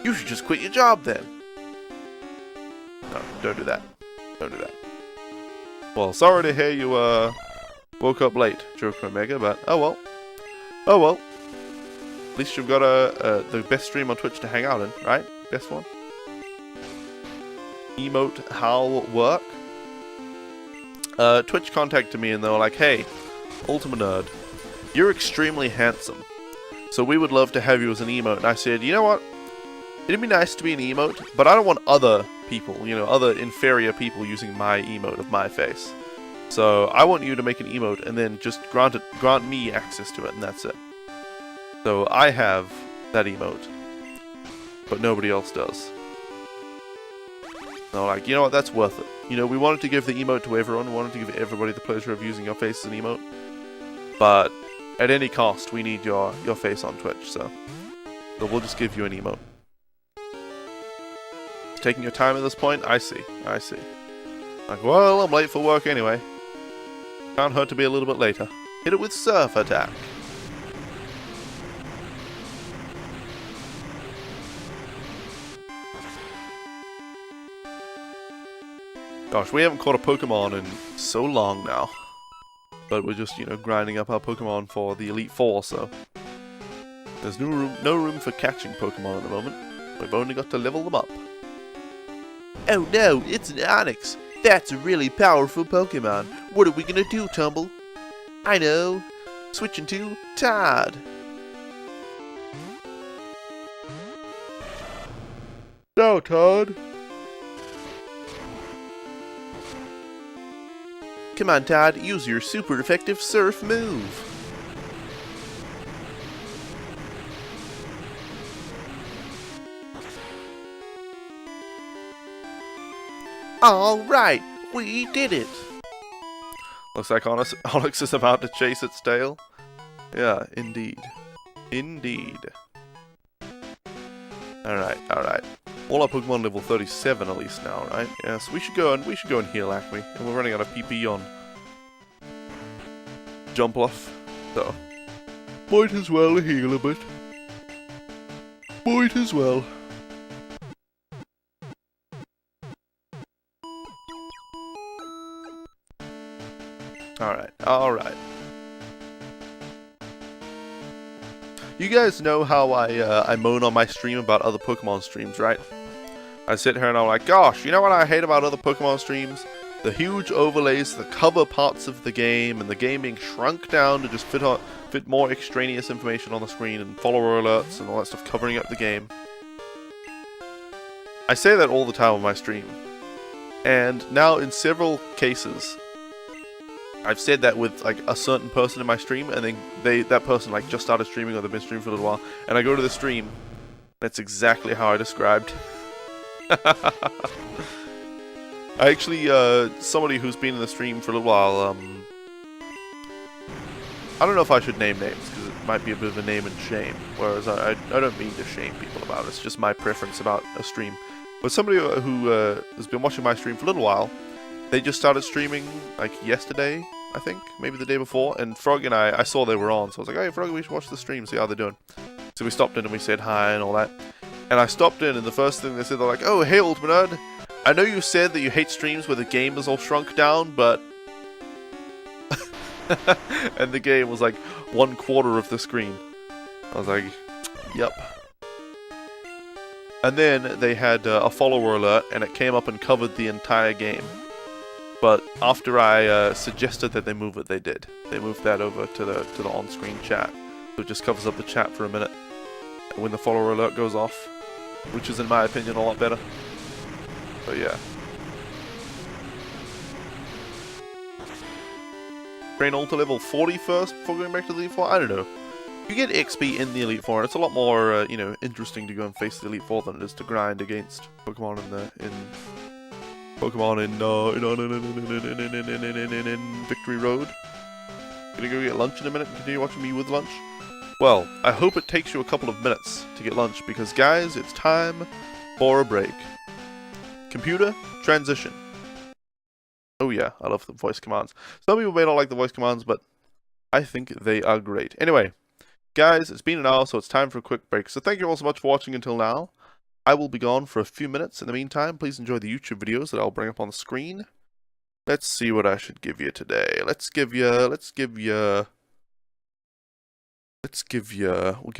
You should just quit your job then. No, don't do that. Don't do that. Well, sorry to hear you woke up late, Joker Omega, but oh well. Oh well. At least you've got the best stream on Twitch to hang out in, right? Best one. Emote how work. Twitch contacted me and they were like, hey, Ultima Nerd, you're extremely handsome, so we would love to have you as an emote. And I said, you know what? It'd be nice to be an emote, but I don't want other people, you know, other inferior people using my emote of my face. So I want you to make an emote and then just grant me access to it, and that's it. So I have that emote, but nobody else does. So like, you know what, that's worth it. You know, we wanted to give the emote to everyone, we wanted to give everybody the pleasure of using your face as an emote. But at any cost, we need your face on Twitch, so we'll just give you an emote. Taking your time at this point? I see. I see. Like, well, I'm late for work anyway. Can't hurt to be a little bit later. Hit it with Surf Attack. Gosh, we haven't caught a Pokemon in so long now. But we're just, you know, grinding up our Pokemon for the Elite Four, so there's no room for catching Pokemon at the moment. We've only got to level them up. Oh no, it's an Onix! That's a really powerful Pokemon. What are we gonna do, Tumble? I know. Switching to Todd. No, Todd. Come on, Todd. Use your super effective Surf move. Alright, we did it! Looks like Onyx is about to chase its tail. Yeah, indeed. Indeed. Alright, alright. All our Pokemon level 37 at least now, right? Yeah, so we should go and heal Acme. And we're running out of PP on Jumpluff. So might as well heal a bit. Might as well. Alright, alright. You guys know how I moan on my stream about other Pokemon streams, right? I sit here and I'm like, gosh, you know what I hate about other Pokemon streams? The huge overlays, the cover parts of the game, and the game being shrunk down to just fit more extraneous information on the screen, and follower alerts and all that stuff covering up the game. I say that all the time on my stream. And now in several cases, I've said that with like a certain person in my stream, and then that person like just started streaming or they've been streaming for a little while, and I go to the stream, that's exactly how I described. I actually, somebody who's been in the stream for a little while, I don't know if I should name names, because it might be a bit of a name and shame, whereas I don't mean to shame people about it, it's just my preference about a stream. But somebody who has been watching my stream for a little while, they just started streaming, like, yesterday, I think, maybe the day before, and Frog and I saw they were on, so I was like, hey, Frog, we should watch the stream, see how they're doing. So we stopped in and we said hi and all that. And I stopped in, and the first thing they said, they're like, oh, hey, Ultima Nerd, I know you said that you hate streams where the game is all shrunk down, but... and the game was like 1/4 of the screen. I was like, yep. And then they had a follower alert, and it came up and covered the entire game. But after I suggested that they move it, they did. They moved that over to the on-screen chat. So it just covers up the chat for a minute when the follower alert goes off, which is, in my opinion, a lot better. But yeah. Train all to level 40 first before going back to the Elite Four? I don't know. You get XP in the Elite Four, and it's a lot more, you know, interesting to go and face the Elite Four than it is to grind against Pokemon in Victory Road. Gonna go get lunch in a minute and continue watching me with lunch? Well, I hope it takes you a couple of minutes to get lunch, because guys, it's time for a break. Computer, transition. Oh yeah, I love the voice commands. Some people may not like the voice commands, but I think they are great. Anyway, guys, it's been an hour, so it's time for a quick break. So thank you all so much for watching until now. I will be gone for a few minutes. In the meantime, please enjoy the YouTube videos that I'll bring up on the screen. Let's see what I should give you today. We'll give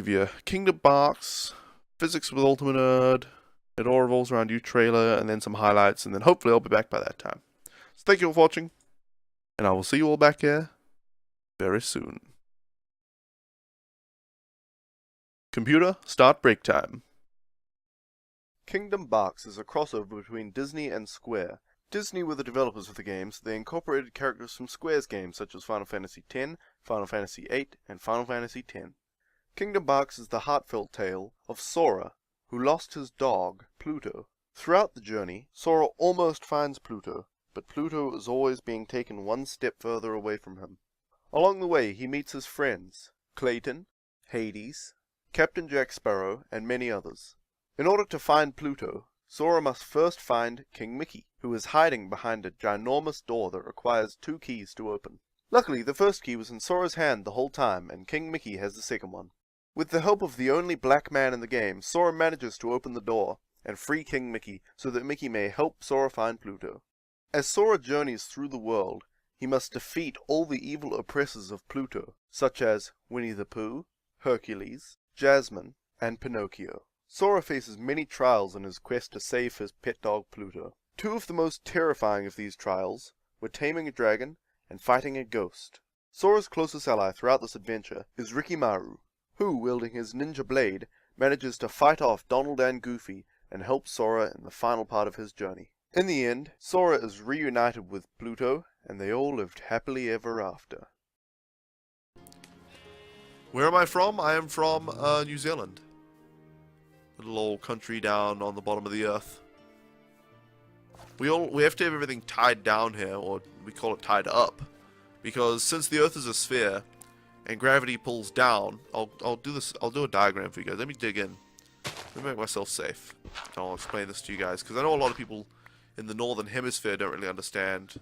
you Kingdom Box, Physics with Ultimate Nerd, It All Revolves Around You trailer, and then some highlights, and then hopefully I'll be back by that time. So thank you all for watching, and I will see you all back here very soon. Computer, start break time. Kingdom Box is a crossover between Disney and Square. Disney were the developers of the games. They incorporated characters from Square's games such as Final Fantasy X, Final Fantasy VIII, and Final Fantasy X. Kingdom Box is the heartfelt tale of Sora, who lost his dog, Pluto. Throughout the journey, Sora almost finds Pluto, but Pluto is always being taken one step further away from him. Along the way, he meets his friends, Clayton, Hades, Captain Jack Sparrow, and many others. In order to find Pluto, Sora must first find King Mickey, who is hiding behind a ginormous door that requires 2 keys to open. Luckily, the first key was in Sora's hand the whole time, and King Mickey has the second one. With the help of the only black man in the game, Sora manages to open the door and free King Mickey so that Mickey may help Sora find Pluto. As Sora journeys through the world, he must defeat all the evil oppressors of Pluto, such as Winnie the Pooh, Hercules, Jasmine, and Pinocchio. Sora faces many trials in his quest to save his pet dog Pluto. 2 of the most terrifying of these trials were taming a dragon and fighting a ghost. Sora's closest ally throughout this adventure is Rikimaru, who, wielding his ninja blade, manages to fight off Donald and Goofy and help Sora in the final part of his journey. In the end, Sora is reunited with Pluto, and they all lived happily ever after. Where am I from? I am from New Zealand. Little old country down on the bottom of the earth. We have to have everything tied down here, or we call it tied up, because since the earth is a sphere and gravity pulls down, I'll do a diagram for you guys. Let me dig in. Let me make myself safe. And I'll explain this to you guys, because I know a lot of people in the northern hemisphere don't really understand,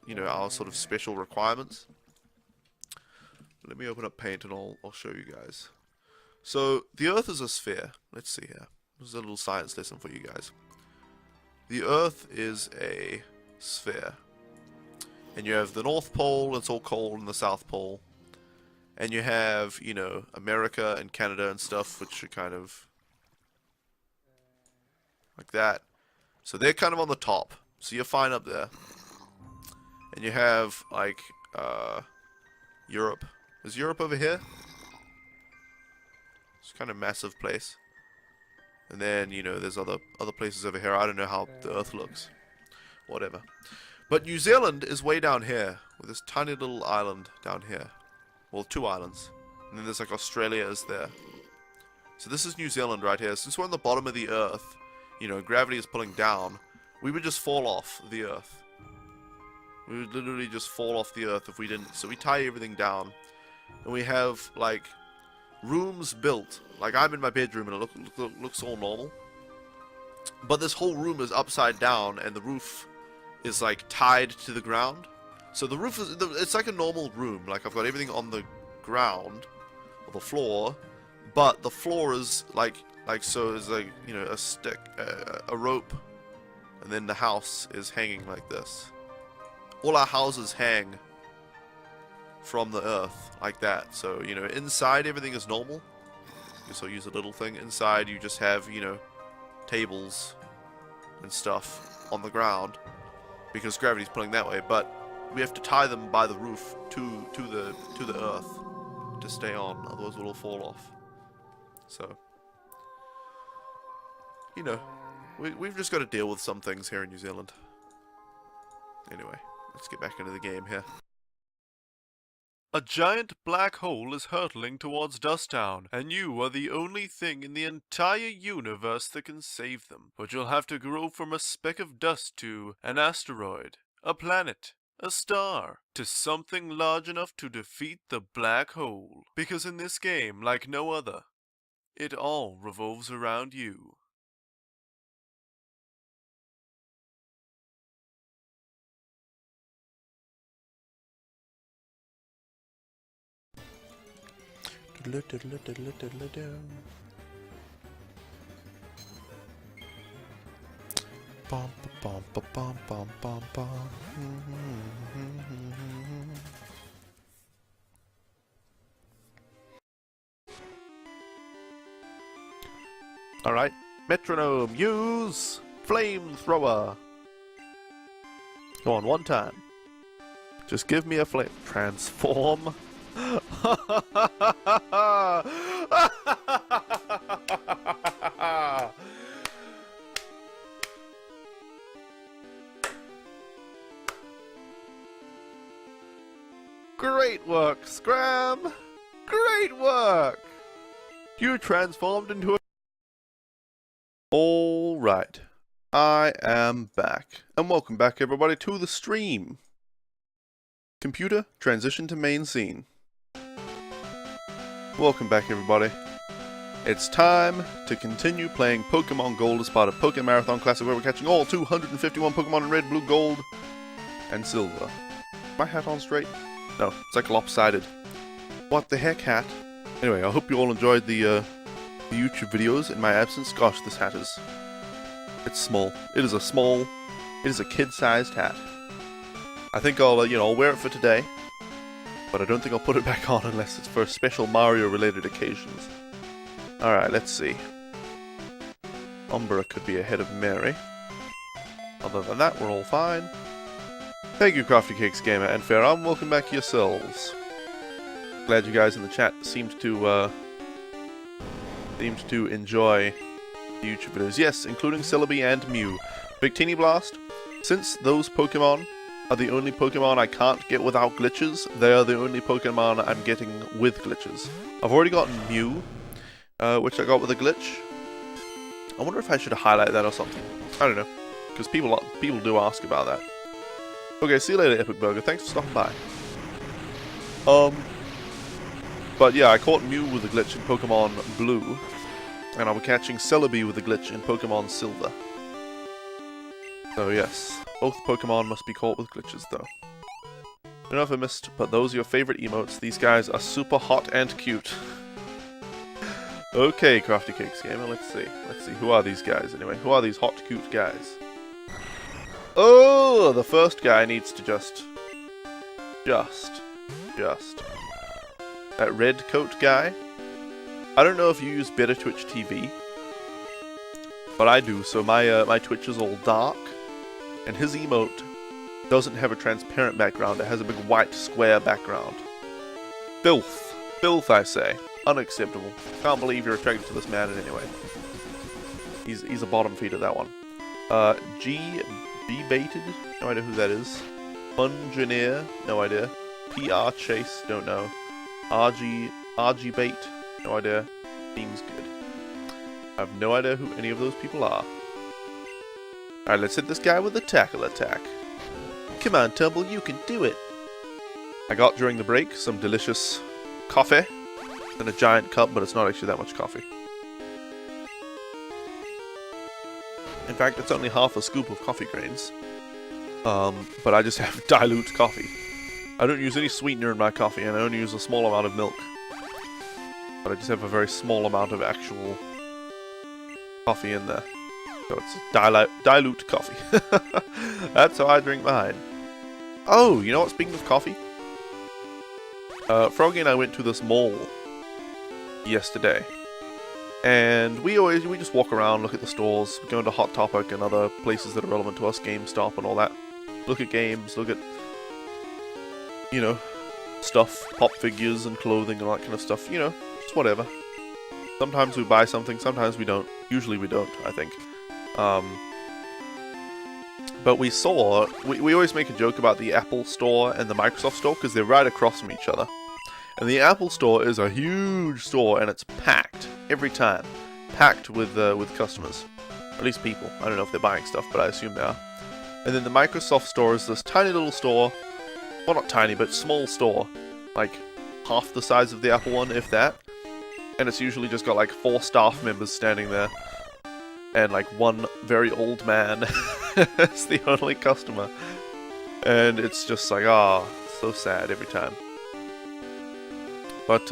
you know, our sort of special requirements. Let me open up Paint and I'll show you guys. So, the Earth is a sphere. Let's see here. This is a little science lesson for you guys. The Earth is a sphere. And you have the North Pole, it's all cold, and the South Pole. And you have, you know, America and Canada and stuff, which are kind of like that. So they're kind of on the top. So you're fine up there. And you have, like, Europe. Is Europe over here? It's kind of a massive place. And then, you know, there's other places over here. I don't know how the Earth looks. Whatever. But New Zealand is way down here, with this tiny little island down here. Well, 2 islands. And then there's like Australia is there. So this is New Zealand right here. Since we're on the bottom of the Earth, you know, gravity is pulling down, we would just fall off the Earth. We would literally just fall off the Earth if we didn't. So we tie everything down. And we have, like, rooms built. Like, I'm in my bedroom and it looks all normal. But this whole room is upside down and the roof is, like, tied to the ground. So the roof is, it's like a normal room. Like, I've got everything on the ground, or the floor, but the floor is, like so is, like, you know, a stick, a rope, and then the house is hanging like this. All our houses hang from the earth, like that. So, you know, inside everything is normal. So I'll use a little thing. Inside you just have, you know, tables and stuff on the ground, because gravity's pulling that way, but we have to tie them by the roof to the earth to stay on, otherwise we'll all fall off. So, you know, we've just got to deal with some things here in New Zealand. Anyway, let's get back into the game here. A giant black hole is hurtling towards Dusttown, and you are the only thing in the entire universe that can save them. But you'll have to grow from a speck of dust to an asteroid, a planet, a star, to something large enough to defeat the black hole. Because in this game, like no other, it all revolves around you. bum, bum, bum, bum, bum, bum, bum. Alright, metronome, use flamethrower. Go on, one time. Just give me a flame. Transform. Great work, Scram! Great work! You transformed into a... Alright. I am back. And welcome back, everybody, to the stream. Computer, transition to main scene. Welcome back, everybody. It's time to continue playing Pokemon Gold as part of Pokémarathon Classic, where we're catching all 251 Pokemon in Red, Blue, Gold, and Silver. My hat on straight? No, it's like lopsided. What the heck, hat? Anyway, I hope you all enjoyed the YouTube videos in my absence. Gosh, this hat is... it's small. It is a kid-sized hat. I think I'll, I'll wear it for today. But I don't think I'll put it back on unless it's for special Mario-related occasions. Alright, let's see. Umbra could be ahead of Mary. Other than that, we're all fine. Thank you, Crafty Cakes Gamer and Fairarm. Welcome back yourselves. Glad you guys in the chat seemed to enjoy the YouTube videos. Yes, including Celebi and Mew. Victini Blast. Since those Pokemon are the only Pokemon I can't get without glitches, they are the only Pokemon I'm getting with glitches. I've already gotten Mew, which I got with a glitch. I wonder if I should highlight that or something. I don't know, because people do ask about that. Okay, see you later, Epic Burger. Thanks for stopping by. But yeah, I caught Mew with a glitch in Pokemon Blue, and I'll be catching Celebi with a glitch in Pokemon Silver. So yes, both Pokemon must be caught with glitches, though. I don't know if I missed, but those are your favorite emotes. These guys are super hot and cute. Okay, Crafty Cakes Gamer, let's see. Who are these guys, anyway? Who are these hot, cute guys? Oh, the first guy needs to just. That red coat guy. I don't know if you use Better Twitch TV, but I do. So my Twitch is all dark, and his emote doesn't have a transparent background. It has a big white square background. Filth, I say. Unacceptable. Can't believe you're attracted to this man in any way. He's a bottom feeder, that one. G-Baited? No idea who that is. Fungineer? No idea. PR Chase? Don't know. RG Bait? No idea. Seems good. I have no idea who any of those people are. Alright, let's hit this guy with a tackle attack. Come on, Tumble, you can do it! I got, during the break, some delicious coffee. In a giant cup, but it's not actually that much coffee. In fact, it's only half a scoop of coffee grains. But I just have dilute coffee. I don't use any sweetener in my coffee, and I only use a small amount of milk. But I just have a very small amount of actual coffee in there. So it's dilute coffee. That's how I drink mine. Oh, you know what, speaking of coffee? Froggy and I went to this mall yesterday. And we just walk around, look at the stores, go into Hot Topic and other places that are relevant to us, GameStop and all that. Look at games, look at, stuff, pop figures and clothing and all that kind of stuff, just whatever. Sometimes we buy something, sometimes we don't. Usually we don't, I think. But we saw, we always make a joke about the Apple Store and the Microsoft Store because they're right across from each other. And the Apple Store is a huge store, and it's packed every time. Packed with customers. At least people. I don't know if they're buying stuff, but I assume they are. And then the Microsoft Store is this tiny little store. Well, not tiny, but small store. Like, half the size of the Apple one, if that. And it's usually just got like 4 staff members standing there. And like one very old man. It's the only customer. And it's just like, so sad every time. But,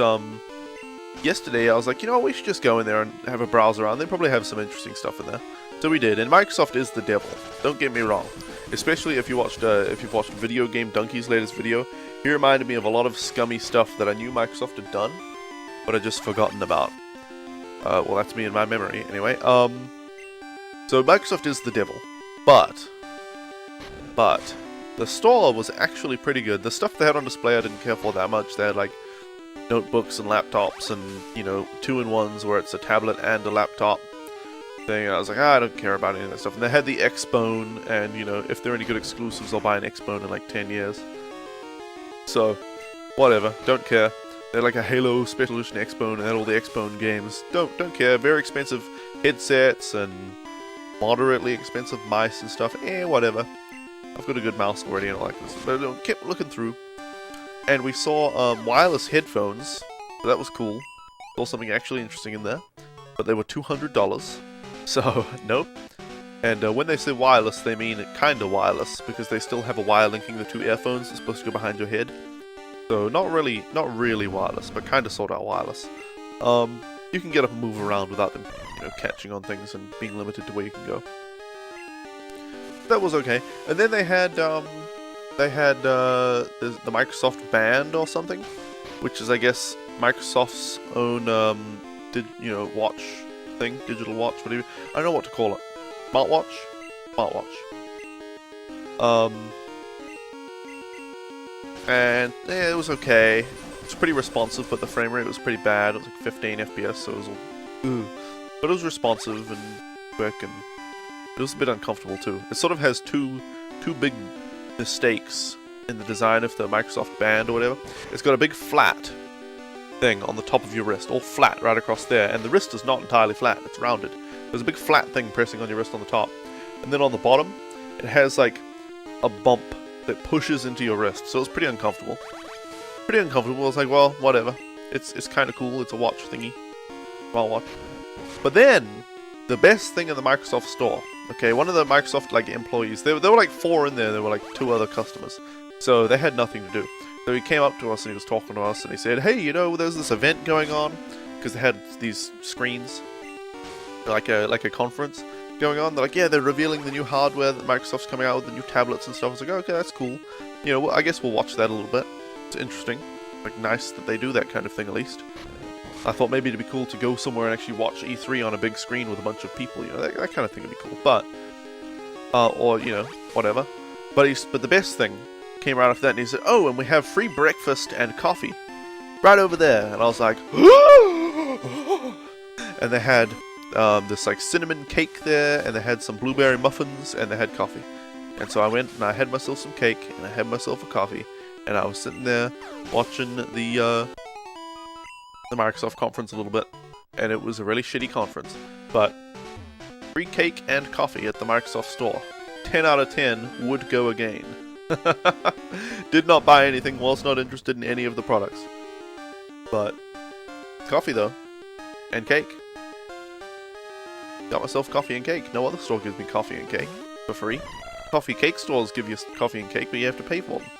yesterday I was like, we should just go in there and have a browse around. They probably have some interesting stuff in there. So we did, and Microsoft is the devil. Don't get me wrong. Especially if you've watched Video Game Donkey's latest video, he reminded me of a lot of scummy stuff that I knew Microsoft had done, but I'd just forgotten about. Well, that's me in my memory, anyway. So Microsoft is the devil, but the store was actually pretty good. The stuff they had on display I didn't care for that much. They had like notebooks and laptops and, you know, 2-in-1s where it's a tablet and a laptop thing. I was like, I don't care about any of that stuff. And they had the X-Bone, and, you know, if there are any good exclusives, I'll buy an X-Bone in like 10 years. So, whatever, don't care. They're like a Halo Special Edition X-Bone, and they had all the X-Bone games. Don't care. Very expensive headsets and moderately expensive mice and stuff. Whatever. I've got a good mouse already and all that kind of stuff. But kept looking through, and we saw wireless headphones. So that was cool. Saw something actually interesting in there, but they were $200. So nope. And when they say wireless, they mean kind of wireless, because they still have a wire linking the two earphones that's supposed to go behind your head. So not really wireless, but kind of sort of wireless. You can get up and move around without them, you know, catching on things and being limited to where you can go. That was okay. And then they had the Microsoft Band or something, which is, I guess, Microsoft's own watch thing, digital watch, whatever. I don't know what to call it. Smartwatch? Smartwatch. And yeah, it was okay. It's pretty responsive, but the frame rate was pretty bad. It was like 15 FPS, so it was all... But it was responsive and quick, and it was a bit uncomfortable too. It sort of has two big mistakes in the design of the Microsoft Band or whatever. It's got a big flat thing on the top of your wrist, all flat right across there, and the wrist is not entirely flat, it's rounded. There's a big flat thing pressing on your wrist on the top, and then on the bottom it has like a bump that pushes into your wrist, so it's pretty uncomfortable. I was like, well, whatever. It's kind of cool. It's a watch thingy. Smartwatch. But then, the best thing in the Microsoft store. Okay, one of the Microsoft like employees, there were like 4 in there. There were like 2 other customers, so they had nothing to do. So he came up to us and he was talking to us, and he said, "Hey, you know, there's this event going on," because they had these screens, like a conference going on. They're like, yeah, they're revealing the new hardware that Microsoft's coming out with, the new tablets and stuff. I was like, okay, that's cool. You know, I guess we'll watch that a little bit. It's interesting. Like, nice that they do that kind of thing, at least. I thought maybe it'd be cool to go somewhere and actually watch E3 on a big screen with a bunch of people, you know, that kind of thing would be cool. But, or, you know, whatever. But the best thing came right after that, and he said, oh, and we have free breakfast and coffee right over there. And I was like, and they had this like cinnamon cake there, and they had some blueberry muffins, and they had coffee. And so I went and I had myself some cake, and I had myself a coffee, and I was sitting there watching the Microsoft conference a little bit, and it was a really shitty conference, but free cake and coffee at the Microsoft store. 10 out of 10 would go again. Did not buy anything, was not interested in any of the products. But coffee though, and cake. Got myself coffee and cake. No other store gives me coffee and cake for free. Coffee cake stores give you coffee and cake, but you have to pay for them.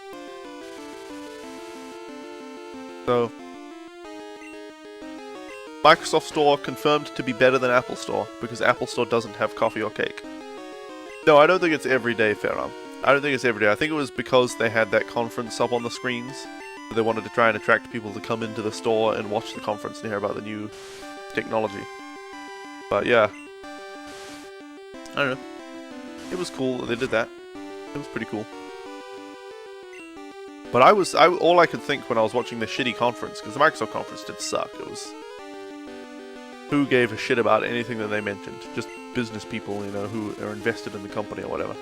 So, Microsoft Store confirmed to be better than Apple Store, because Apple Store doesn't have coffee or cake. No, I don't think it's every day, Ferram. I don't think it's every day. I think it was because they had that conference up on the screens. They wanted to try and attract people to come into the store and watch the conference and hear about the new technology. But yeah. I don't know. It was cool that they did that. It was pretty cool. But all I could think when I was watching the shitty conference, because the Microsoft conference did suck, it was... Who gave a shit about anything that they mentioned? Just business people, you know, who are invested in the company or whatever.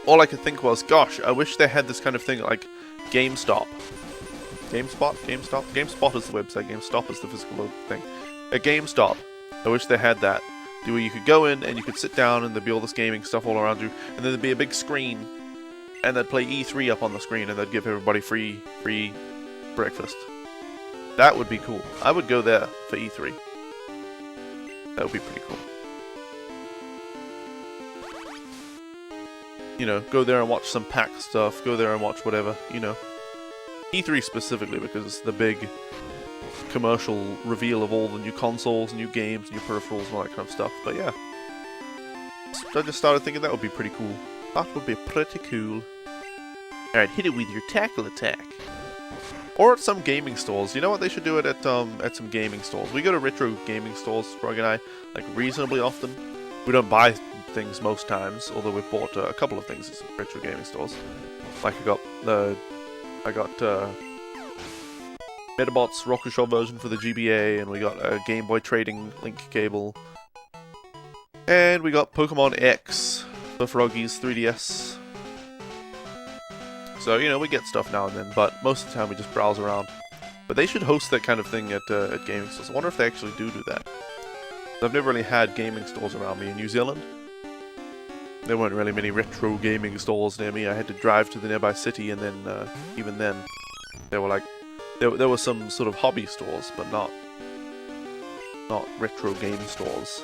All I could think was, gosh, I wish they had this kind of thing like GameStop. GameSpot? GameStop? GameSpot is the website, GameStop is the physical thing. At GameStop, I wish they had that. Where you could go in and you could sit down and there'd be all this gaming stuff all around you, and then there'd be a big screen, and they'd play E3 up on the screen, and they'd give everybody free breakfast. That would be cool. I would go there for E3. That would be pretty cool. You know, go there and watch some PAX stuff, go there and watch whatever, you know. E3 specifically, because it's the big commercial reveal of all the new consoles, new games, new peripherals, and all that kind of stuff. But yeah, I just started thinking that would be pretty cool. That would be pretty cool. Alright, hit it with your tackle attack. Or at some gaming stores. You know what, they should do it at some gaming stores. We go to retro gaming stores, Frog and I, like reasonably often. We don't buy things most times, although we've bought a couple of things at retro gaming stores. Like I got Metabot's Rocket Shop version for the GBA, and we got a Game Boy Trading Link cable. And we got Pokemon X for Froggy's 3DS. So, you know, we get stuff now and then, but most of the time we just browse around. But they should host that kind of thing at gaming stores. I wonder if they actually do that. I've never really had gaming stores around me in New Zealand. There weren't really many retro gaming stores near me. I had to drive to the nearby city, and then, even then, there were like, there were some sort of hobby stores, but not retro game stores.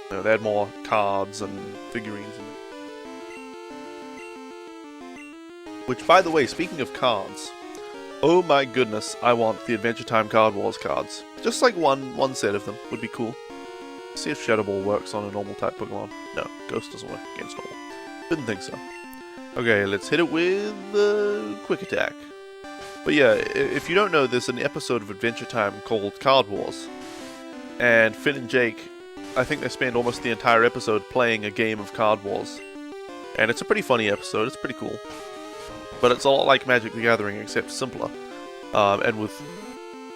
You know, they had more cards and figurines and... Which, by the way, speaking of cards, oh my goodness, I want the Adventure Time Card Wars cards. Just like one set of them would be cool. See if Shadow Ball works on a normal type Pokemon. No, Ghost doesn't work against normal. Didn't think so. Okay, let's hit it with Quick Attack. But yeah, if you don't know, there's an episode of Adventure Time called Card Wars. And Finn and Jake, I think they spend almost the entire episode playing a game of Card Wars. And it's a pretty funny episode, it's pretty cool. But it's a lot like Magic the Gathering, except simpler. And with,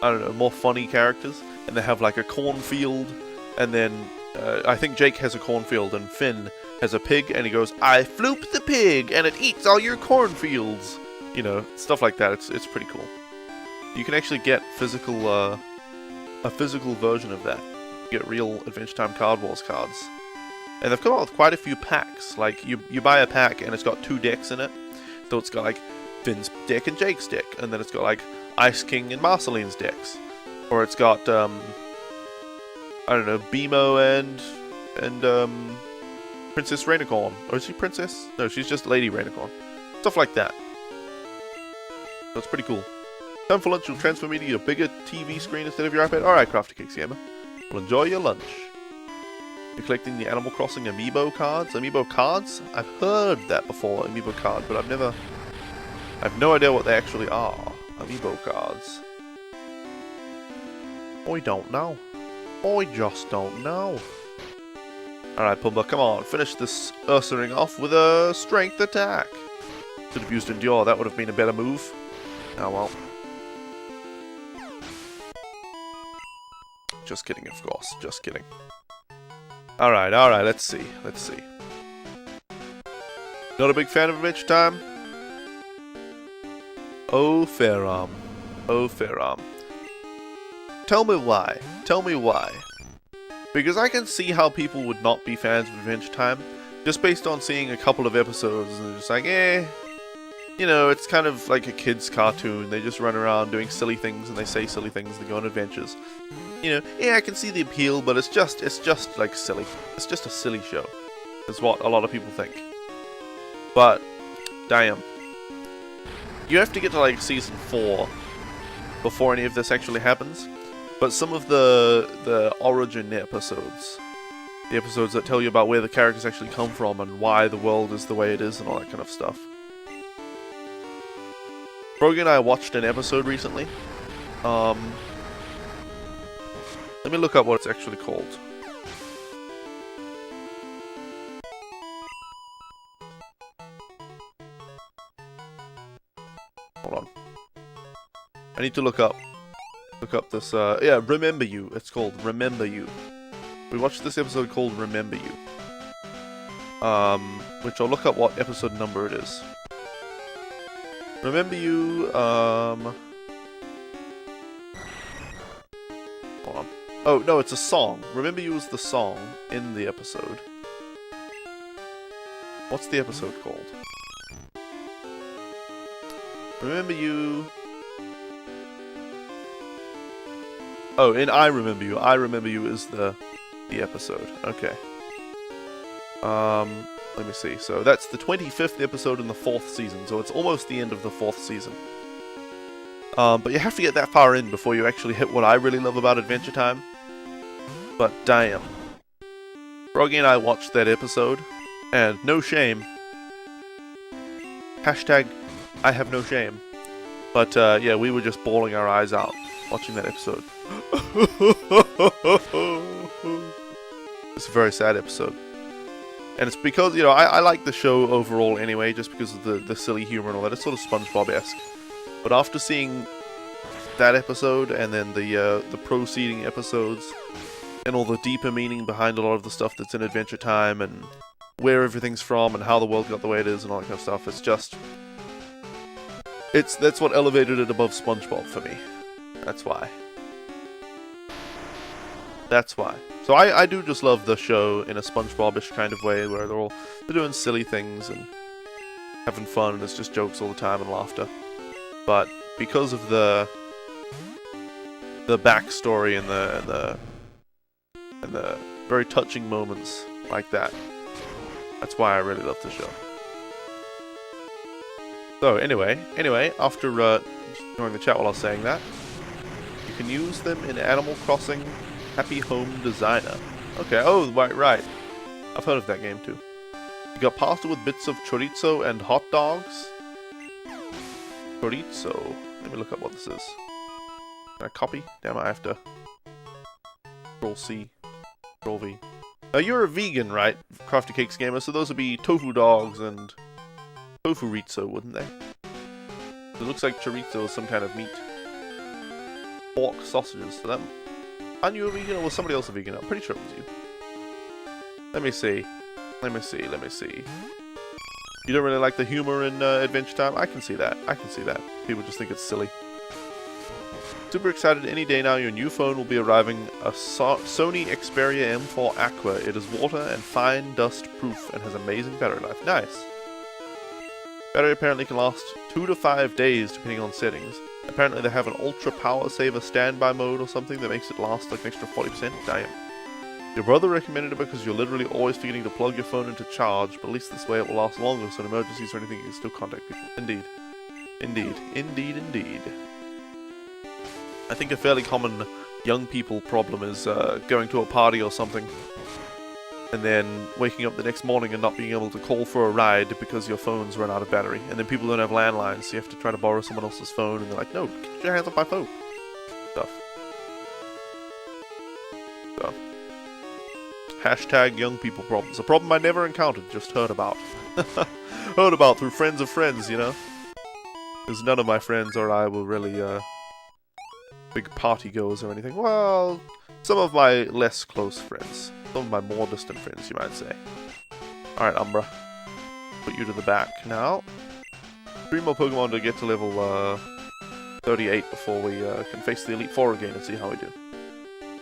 I don't know, more funny characters. And they have like a cornfield, and then I think Jake has a cornfield, and Finn has a pig, and he goes, "I floop the pig, and it eats all your cornfields." You know, stuff like that. It's pretty cool. You can actually get a physical version of that. You get real Adventure Time Card Wars cards. And they've come out with quite a few packs. Like, you buy a pack, and it's got 2 decks in it. So it's got like Finn's deck and Jake's deck, and then it's got like Ice King and Marceline's decks, or it's got I don't know, Beemo and Princess Rainicorn, or is she Princess? No, she's just Lady Rainicorn. Stuff like that. So it's pretty cool. Time for lunch. You'll transfer me to your bigger TV screen instead of your iPad. All right, Crafty Cakes Gamer. Well, enjoy your lunch. You're collecting the Animal Crossing Amiibo cards? Amiibo cards? I've heard that before, Amiibo card, but I have no idea what they actually are. Amiibo cards. I don't know. I just don't know. Alright, Pumbaa, come on. Finish this Ursaring off with a strength attack. Should have used Endure. That would have been a better move. Oh well. Just kidding, of course. Just kidding. Alright, let's see. Not a big fan of Adventure Time? Oh, Faram. Oh, Faram. Tell me why. Tell me why. Because I can see how people would not be fans of Adventure Time, just based on seeing a couple of episodes, and they're just like, you know, it's kind of like a kid's cartoon. They just run around doing silly things, and they say silly things, they go on adventures. You know, yeah, I can see the appeal, but it's just like silly. It's just a silly show. Is what a lot of people think. But, damn. You have to get to like season 4 before any of this actually happens. But some of the origin episodes, the episodes that tell you about where the characters actually come from and why the world is the way it is and all that kind of stuff. Brogan and I watched an episode recently. Let me look up what it's actually called. Hold on. I need to look up this, yeah, Remember You. It's called Remember You. We watched this episode called Remember You. Which I'll look up what episode number it is. Remember You, hold on. Oh, no, it's a song. Remember You is the song in the episode. What's the episode called? Remember You... Oh, in I Remember You. I Remember You is the episode. Okay. Let me see. So that's the 25th episode in the 4th season. So it's almost the end of the 4th season. But you have to get that far in before you actually hit what I really love about Adventure Time. But damn. Froggy and I watched that episode, and no shame. Hashtag I have no shame. But yeah, we were just bawling our eyes out watching that episode. It's a very sad episode. And it's because, you know, I like the show overall anyway, just because of the silly humor and all that. It's sort of SpongeBob-esque. But after seeing that episode, and then the preceding episodes, and all the deeper meaning behind a lot of the stuff that's in Adventure Time, and where everything's from, and how the world got the way it is, and all that kind of stuff, it's just... That's what elevated it above SpongeBob for me. That's why. That's why. So I do just love the show in a SpongeBob-ish kind of way, where they're doing silly things and having fun, and it's just jokes all the time and laughter. But because of the backstory and the very touching moments like that, that's why I really love the show. So anyway, after ignoring the chat while I was saying that, you can use them in Animal Crossing Happy Home Designer. Okay, oh, right. I've heard of that game too. You got pasta with bits of chorizo and hot dogs. Chorizo. Let me look up what this is. Can I copy? Damn, I have to. Control C. Control V. Now you're a vegan, right? Crafty Cakes Gamer, so those would be tofu dogs and tofu chorizo, wouldn't they? It looks like chorizo is some kind of meat. Pork sausages. So that... Aren't you a vegan, or was somebody else a vegan? I'm pretty sure it was you. Let me see. You don't really like the humor in Adventure Time? I can see that. People just think it's silly. Super excited, any day now your new phone will be arriving, a Sony Xperia M4 Aqua. It is water and fine dust proof and has amazing battery life. Nice. Battery apparently can last 2 to 5 days depending on settings. Apparently they have an ultra power saver standby mode or something that makes it last like an extra 40%. Damn. Your brother recommended it because you're literally always forgetting to plug your phone into charge, but at least this way it will last longer, so in emergencies or anything you can still contact people. Indeed. I think a fairly common young people problem is going to a party or something, and then waking up the next morning and not being able to call for a ride because your phone's run out of battery, and then people don't have landlines, so you have to try to borrow someone else's phone, and they're like, no, get your hands off my phone. Stuff. So. Hashtag young people problems. A problem I never encountered, just heard about. Heard about through friends of friends, you know? Because none of my friends or I were really, big party goers or anything. Well, some of my less close friends. Some of my more distant friends, you might say. Alright, Umbra. Put you to the back now. 3 more Pokemon to get to level, 38 before we, can face the Elite Four again and see how we do.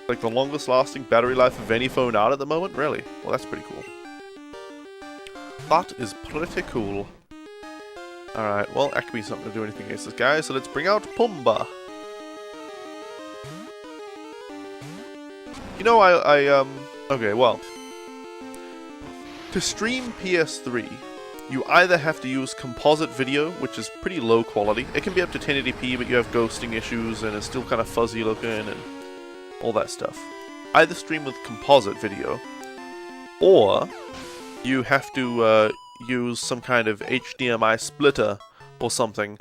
Like the longest lasting battery life of any phone out at the moment? Really? Well, that's pretty cool. That is pretty cool. Alright, well, Acme's not going to do anything against this guy, so let's bring out Pumbaa. You know, okay, well. To stream PS3, you either have to use composite video, which is pretty low quality. It can be up to 1080p, but you have ghosting issues, and it's still kind of fuzzy looking, and all that stuff. Either stream with composite video, or you have to use some kind of HDMI splitter or something,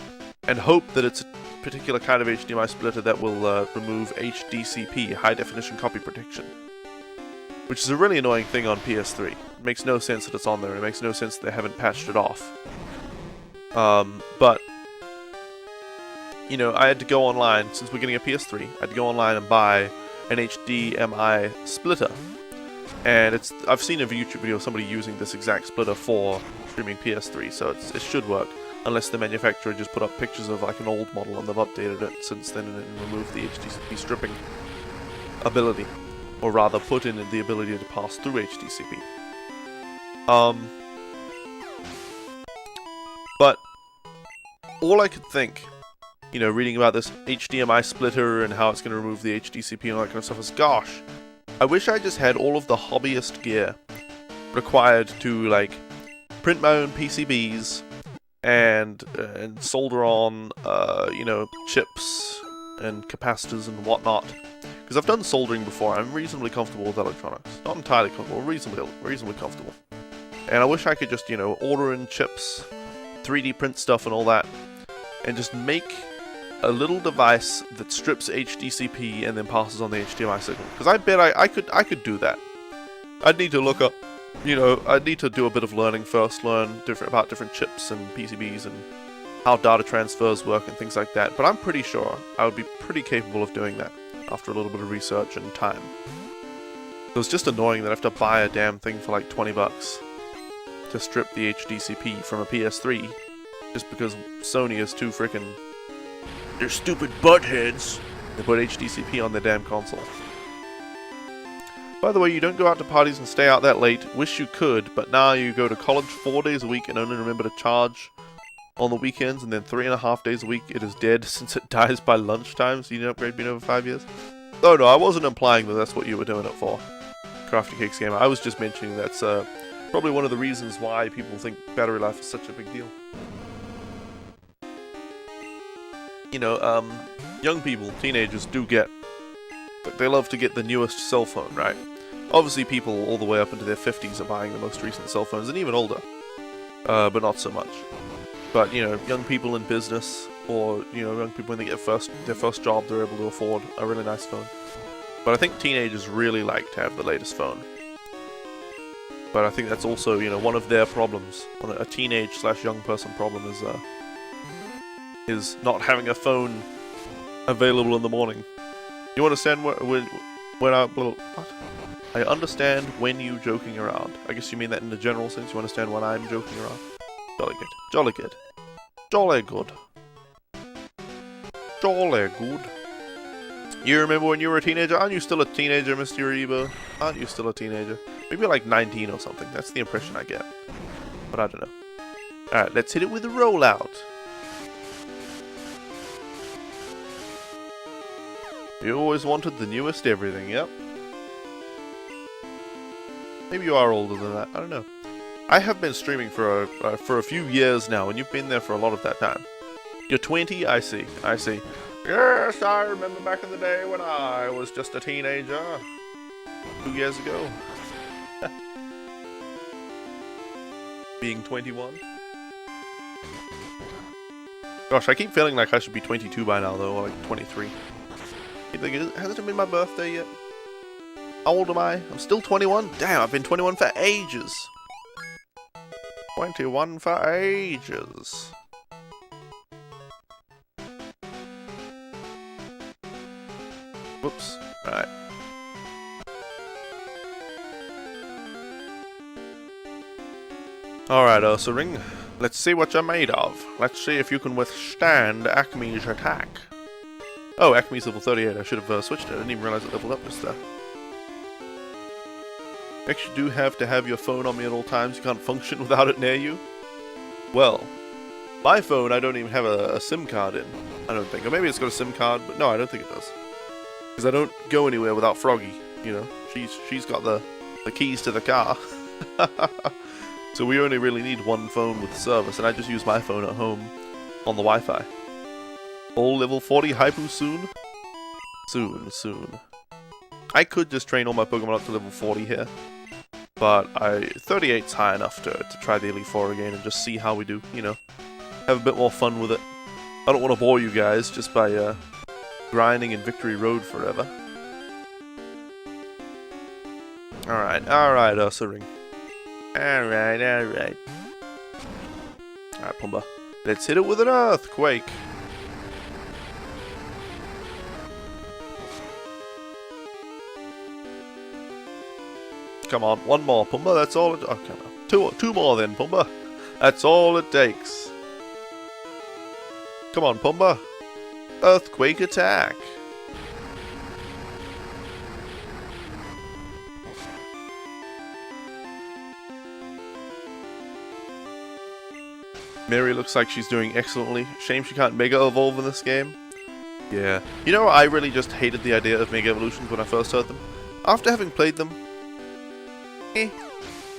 and hope that it's a particular kind of HDMI splitter that will remove HDCP, High Definition Copy Protection. Which is a really annoying thing on PS3. It makes no sense that it's on there, and it makes no sense that they haven't patched it off. But you know, I had to go online, since we're getting a PS3, I had to go online and buy an HDMI splitter. And I've seen a YouTube video of somebody using this exact splitter for streaming PS3, so it should work. Unless the manufacturer just put up pictures of like an old model and they've updated it since then and removed the HDCP stripping ability. Or rather, put in the ability to pass through HDCP. But all I could think, you know, reading about this HDMI splitter and how it's going to remove the HDCP and all that kind of stuff is, gosh, I wish I just had all of the hobbyist gear required to, like, print my own PCBs, and solder on, you know, chips and capacitors and whatnot. Because I've done soldering before, I'm reasonably comfortable with electronics. Not entirely comfortable, reasonably comfortable. And I wish I could just, you know, order in chips, 3D print stuff and all that, and just make a little device that strips HDCP and then passes on the HDMI signal. Because I bet I could do that. I'd need to look up, you know, I'd need to do a bit of learning first, learn about different chips and PCBs and how data transfers work and things like that. But I'm pretty sure I would be pretty capable of doing that after a little bit of research and time. So it's just annoying that I have to buy a damn thing for like 20 bucks to strip the HDCP from a PS3 just because Sony is too frickin'... They're stupid buttheads! They put HDCP on their damn console. By the way, you don't go out to parties and stay out that late. Wish you could, but now you go to college 4 days a week and only remember to charge on the weekends, and then 3.5 days a week it is dead since it dies by lunchtime, so you didn't upgrade being over 5 years. Oh no, I wasn't implying that that's what you were doing it for, Crafty Cakes Gamer. I was just mentioning that's probably one of the reasons why people think battery life is such a big deal. You know, young people, teenagers do get, they love to get the newest cell phone, right? Obviously people all the way up into their 50s are buying the most recent cell phones, and even older, but not so much. But, you know, young people in business, or, you know, young people when they get their first job, they're able to afford a really nice phone. But I think teenagers really like to have the latest phone. But I think that's also, you know, one of their problems. A teenage/young person problem is not having a phone available in the morning. You understand when I... What? I understand when you joking around. I guess you mean that in the general sense. You understand when I'm joking around. Jolly good. Jolly good. Jolly good. Jolly good. You remember when you were a teenager? Aren't you still a teenager, Mr. Uribo? Aren't you still a teenager? Maybe like 19 or something. That's the impression I get. But I don't know. Alright, let's hit it with a rollout. You always wanted the newest everything, yep. Maybe you are older than that, I don't know. I have been streaming for a few years now, and you've been there for a lot of that time. You're 20? I see, I see. Yes, I remember back in the day when I was just a teenager. 2 years ago. Being 21. Gosh, I keep feeling like I should be 22 by now, though, or like 23. You think, hasn't it been my birthday yet? How old am I? I'm still 21? Damn, I've been 21 for ages. 21 for ages. Whoops. Alright. Alright, Ursa Ring. Let's see what you're made of. Let's see if you can withstand Acme's attack. Oh, Acme's level 38. I should have switched it. I didn't even realize it leveled up just there. Actually, do have to have your phone on me at all times. You can't function without it near you. Well, my phone I don't even have a SIM card in. I don't think. Or maybe it's got a SIM card, but no, I don't think it does. Because I don't go anywhere without Froggy. You know, she's got the keys to the car. So we only really need one phone with service, and I just use my phone at home on the Wi-Fi. All level 40 Hypu soon? Soon. I could just train all my Pokemon up to level 40 here. But 38's high enough to try the Elite Four again and just see how we do, you know. Have a bit more fun with it. I don't want to bore you guys just by grinding in Victory Road forever. Alright, Ursa Ring. Alright. Alright, Pumbaa. Let's hit it with an earthquake. Come on, one more, Pumbaa, that's all it... Oh, come on. Two more then, Pumbaa. That's all it takes. Come on, Pumbaa. Earthquake attack. Mary looks like she's doing excellently. Shame she can't Mega Evolve in this game. Yeah. You know, I really just hated the idea of Mega Evolutions when I first heard them. After having played them,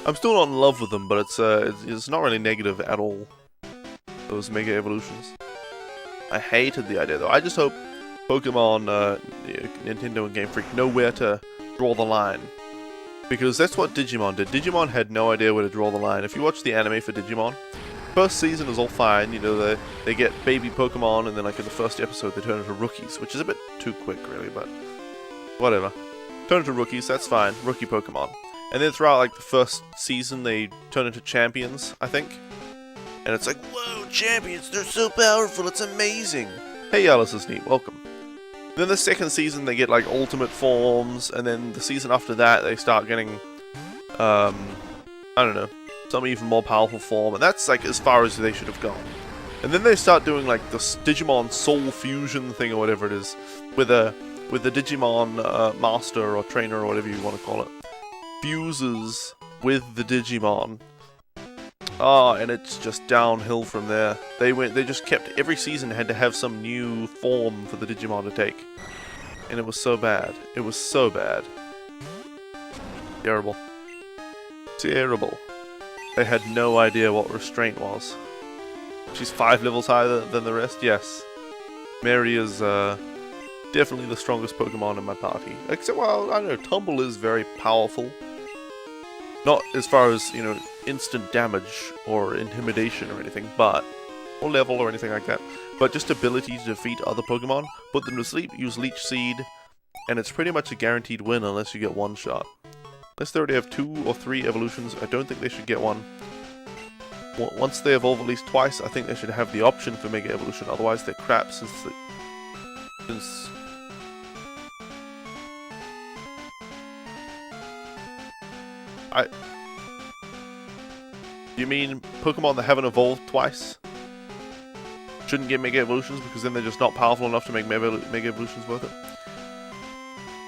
I'm still not in love with them, but it's not really negative at all. those Mega Evolutions. I hated the idea though. I just hope Pokemon, Nintendo and Game Freak know where to draw the line. Because that's what Digimon did. Digimon had no idea where to draw the line. If you watch the anime for Digimon, first season is all fine, you know, they get baby Pokemon, and then like in the first episode they turn into rookies, which is a bit too quick really, but whatever. Turn into rookies, that's fine, rookie Pokemon. And then throughout like the first season they turn into champions, I think. And it's like, whoa, champions, they're so powerful, it's amazing! Hey Alice is neat, welcome. Then the second season they get like ultimate forms, and then the season after that they start getting, I don't know, some even more powerful form, and that's like as far as they should have gone. And then they start doing like the Digimon Soul Fusion thing or whatever it is, with the Digimon master or trainer or whatever you want to call it, fuses with the Digimon. Ah, and it's just downhill from there. They just kept, every season had to have some new form for the Digimon to take. And it was so bad. It was so bad. Terrible. Terrible. They had no idea what restraint was. She's 5 levels higher than the rest? Yes. Mary is definitely the strongest Pokemon in my party. Except, well, I don't know, Tumble is very powerful. Not as far as, you know, instant damage or intimidation or anything, but, or level or anything like that. But just ability to defeat other Pokemon, put them to sleep, use Leech Seed, and it's pretty much a guaranteed win unless you get one shot. Unless they already have 2 or 3 evolutions, I don't think they should get one. Once they evolve at least twice, I think they should have the option for Mega Evolution, otherwise they're crap since You mean Pokemon that haven't evolved twice shouldn't get Mega Evolutions because then they're just not powerful enough to make Mega Evolutions worth it?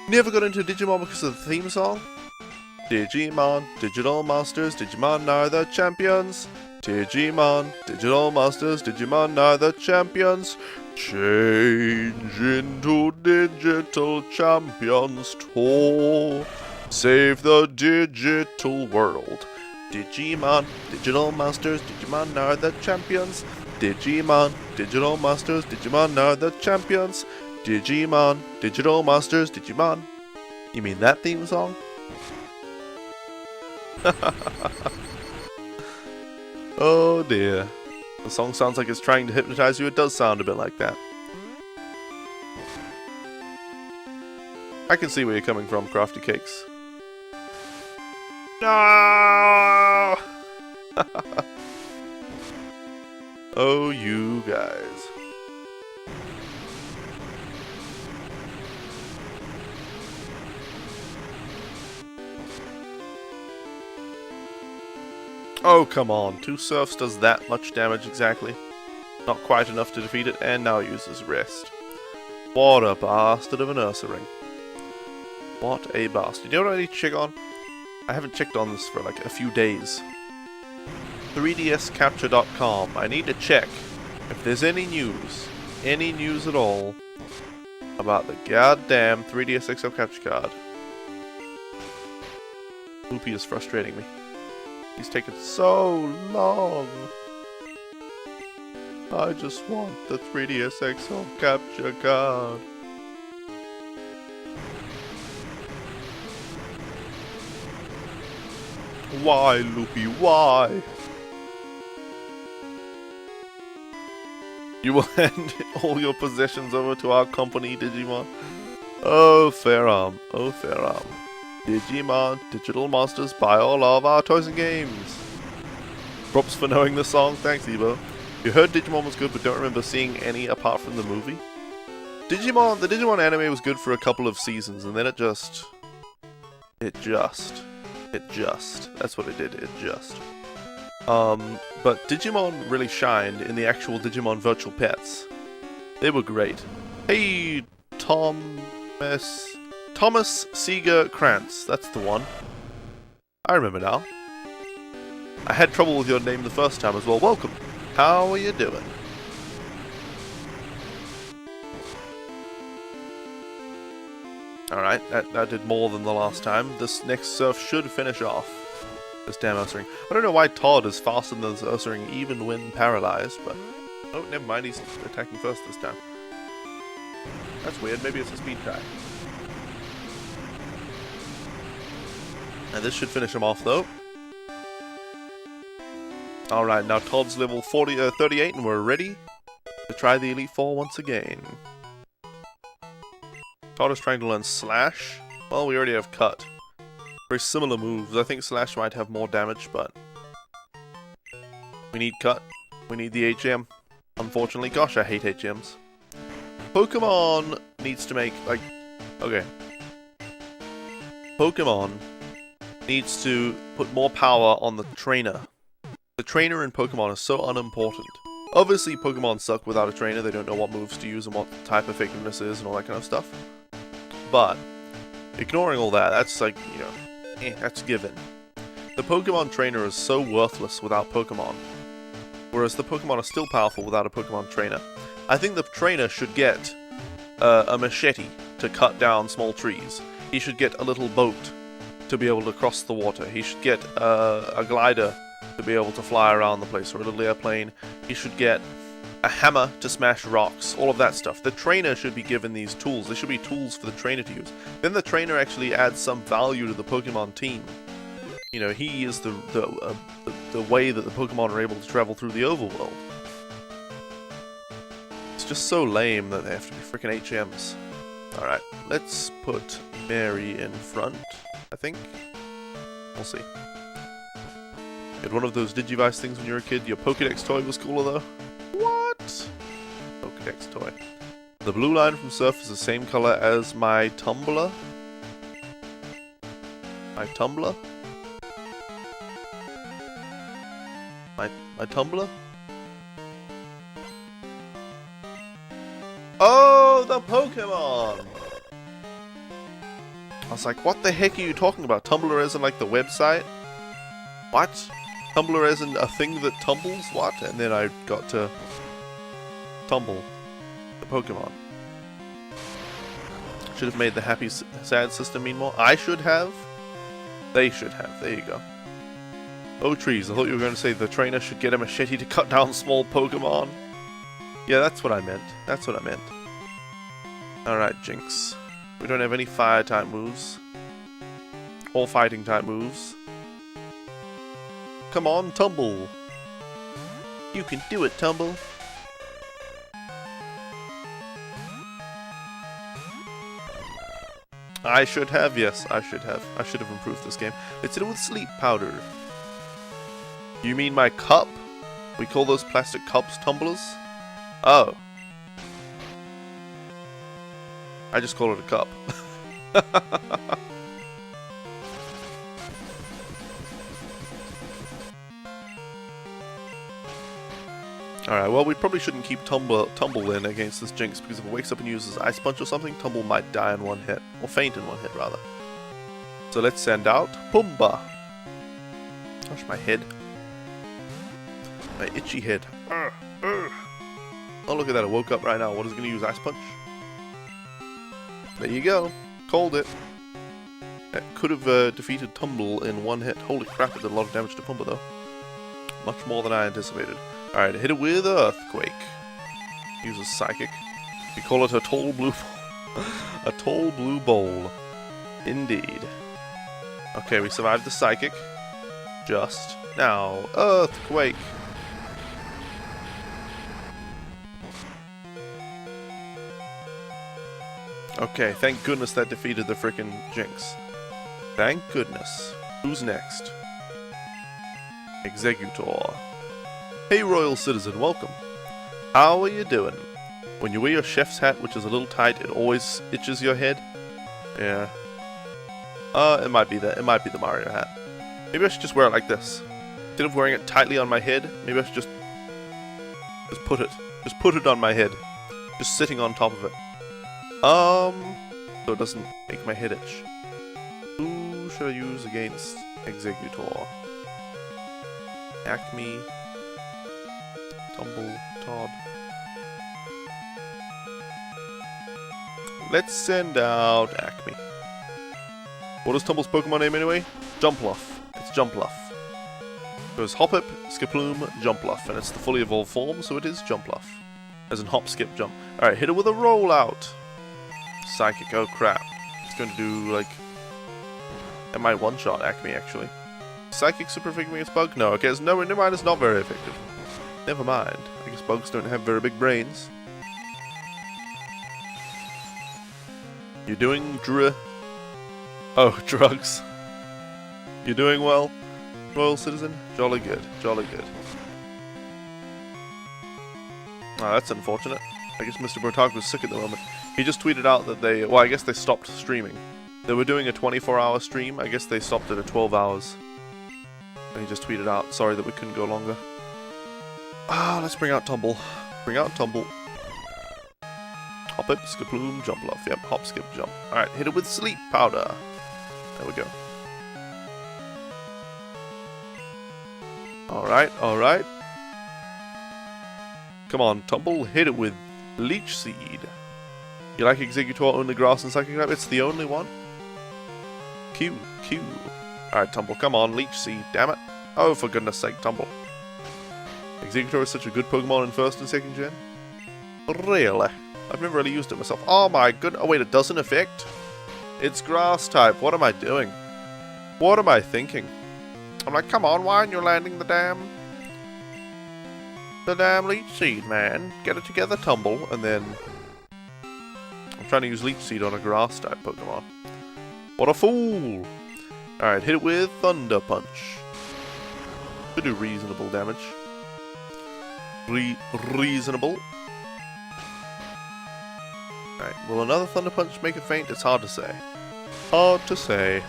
Never got into Digimon because of the theme song? Digimon, Digital Monsters, Digimon are the champions. Digimon, Digital Monsters, Digimon are the champions. Change into digital champions to save the digital world. Digimon, Digital Monsters, Digimon are the champions. Digimon, Digital Monsters, Digimon are the champions. Digimon, Digital Monsters, Digimon. You mean that theme song? Oh dear. The song sounds like it's trying to hypnotize you. It does sound a bit like that. I can see where you're coming from, Crafty Cakes. No! Oh, you guys. Oh, come on. 2 Surfs does that much damage exactly. Not quite enough to defeat it, and now uses Rest. What a bastard of an Ursaring. What a bastard. You know what I need to check on? I haven't checked on this for like a few days. 3dscapture.com. I need to check if there's any news at all, about the goddamn 3DS XL capture card. Loopy is frustrating me. He's taking so long. I just want the 3DS XL capture card. Why, Loopy, why? You will hand all your possessions over to our company, Digimon. Oh, fair arm. Oh, fair arm. Digimon, Digital Monsters, buy all of our toys and games. Props for knowing the song. Thanks, Evo. You heard Digimon was good, but don't remember seeing any apart from the movie? The Digimon anime was good for a couple of seasons, and then it just... That's what it did, it just. But Digimon really shined in the actual Digimon Virtual Pets. They were great. Hey, Thomas Seeger Krantz, that's the one. I remember now. I had trouble with your name the first time as well. Welcome. How are you doing? Alright, that did more than the last time. This next surf should finish off. This damn Ursaring. I don't know why Todd is faster than this Ursaring even when paralyzed, but... Oh, never mind, he's attacking first this time. That's weird, maybe it's a speed attack. And this should finish him off, though. Alright, now Todd's level 38, and we're ready to try the Elite Four once again. Todd is trying to learn Slash. Well, we already have Cut. Very similar moves. I think Slash might have more damage, but... we need Cut. We need the HM. Unfortunately. Gosh, I hate HMs. Pokemon needs to make, like... okay. Pokemon needs to put more power on the trainer. The trainer in Pokemon is so unimportant. Obviously, Pokemon suck without a trainer. They don't know what moves to use and what type effectiveness is and all that kind of stuff. But, ignoring all that, that's like, you know, that's given. The Pokemon trainer is so worthless without Pokemon. Whereas the Pokemon are still powerful without a Pokemon trainer. I think the trainer should get a machete to cut down small trees. He should get a little boat to be able to cross the water. He should get a glider to be able to fly around the place, or a little airplane. He should get a hammer to smash rocks, all of that stuff. The trainer should be given these tools. They should be tools for the trainer to use. Then the trainer actually adds some value to the Pokemon team. You know, he is the way that the Pokemon are able to travel through the overworld. It's just so lame that they have to be freaking HMs. Alright, let's put Mary in front, I think. We'll see. You had one of those Digivice things when you were a kid. Your Pokédex toy was cooler though. What? Pokédex toy. The blue line from Surf is the same color as my tumbler. My tumbler? My tumbler? Oh, the Pokemon! I was like, what the heck are you talking about? Tumblr isn't like the website? What? Tumblr isn't a thing that tumbles? What? And then I got to tumble the Pokemon. Should have made the happy sad system mean more. I should have. They should have. There you go. Oh, trees. I thought you were going to say the trainer should get a machete to cut down small Pokemon. Yeah, that's what I meant. That's what I meant. Alright, Jinx. We don't have any fire type moves. Or fighting type moves. Come on, Tumble. You can do it, Tumble. I should have, yes, I should have. I should have improved this game. Let's hit it with sleep powder. You mean my cup? We call those plastic cups tumblers? Oh. I just call it a cup. Alright, well, we probably shouldn't keep Tumble in against this Jinx, because if it wakes up and uses Ice Punch or something, Tumble might die in one hit. Or faint in one hit, rather. So let's send out Pumbaa. Gosh, my head. My itchy head. Oh, look at that, it woke up right now. What is it going to use? Ice Punch? There you go. Called it. That could have defeated Tumble in one hit. Holy crap, it did a lot of damage to Pumbaa, though. Much more than I anticipated. Alright, hit it with Earthquake. Uses Psychic. We call it a tall blue bowl. A tall blue bowl. Indeed. Okay, we survived the Psychic. Just. Now, Earthquake. Okay, thank goodness that defeated the frickin' Jinx. Thank goodness. Who's next? Executor. Hey Royal Citizen, welcome. How are you doing? When you wear your chef's hat, which is a little tight, it always itches your head? Yeah. It might be that. It might be the Mario hat. Maybe I should just wear it like this. Instead of wearing it tightly on my head, maybe I should just put it on my head. Just sitting on top of it. So it doesn't make my head itch. Who should I use against Executor? Acme. Tumble. Todd. Let's send out Acme. What is Tumble's Pokemon name anyway? Jumpluff. It's Jumpluff. Goes Hoppip, Skiploom, Jumpluff, and it's the fully evolved form, so it is Jumpluff. As in hop, skip, jump. Alright, hit it with a rollout. Psychic, oh crap. It's going to do, like... It might one-shot Acme, actually. Psychic super effective against bug? No, okay, never mind, it's not very effective. Never mind. I guess bugs don't have very big brains. You doing Oh, drugs. You doing well, Royal Citizen? Jolly good, jolly good. Oh, that's unfortunate. I guess Mr. Brotak was sick at the moment. He just tweeted out that they... Well, I guess they stopped streaming. They were doing a 24-hour stream. I guess they stopped it at 12 hours. And he just tweeted out, sorry that we couldn't go longer. Ah, let's bring out Tumble. Bring out Tumble. Hop it, Skiploom, Jumpluff. Yep, hop, skip, jump. Alright, hit it with Sleep Powder. There we go. Alright, alright. Come on, Tumble, hit it with Leech Seed. You like Executor only grass and Psychic type? It's the only one. Q. Alright, Tumble, come on, Leech Seed, damn it. Oh, for goodness sake, Tumble. Executor is such a good Pokemon in 1st and 2nd gen. Really? I've never really used it myself. Oh my goodness. Oh wait, it doesn't affect? It's grass type. What am I doing? What am I thinking? I'm like, come on, why aren't you landing the damn Leech Seed, man? Get it together, Tumble, and then... I'm trying to use Leech Seed on a grass type Pokemon. What a fool! Alright, hit it with Thunder Punch. Should do reasonable damage. Reasonable. Alright, will another Thunder Punch make it faint? It's hard to say. Hard to say.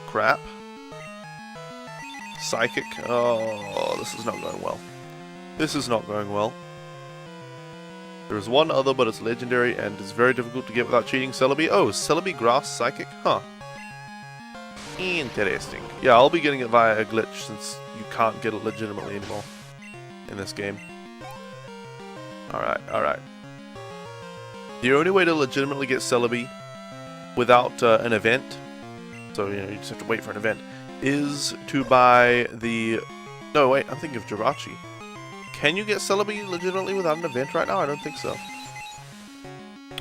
Crap. Psychic. Oh, this is not going well. This is not going well. There is one other, but it's legendary and is very difficult to get without cheating. Celebi. Oh, Celebi Grass Psychic? Huh. Interesting. Yeah, I'll be getting it via a glitch since you can't get it legitimately anymore in this game. Alright, alright. The only way to legitimately get Celebi without an event, so you just have to wait for an event, is to buy the... No, wait, I'm thinking of Jirachi. Can you get Celebi legitimately without an event right now? I don't think so.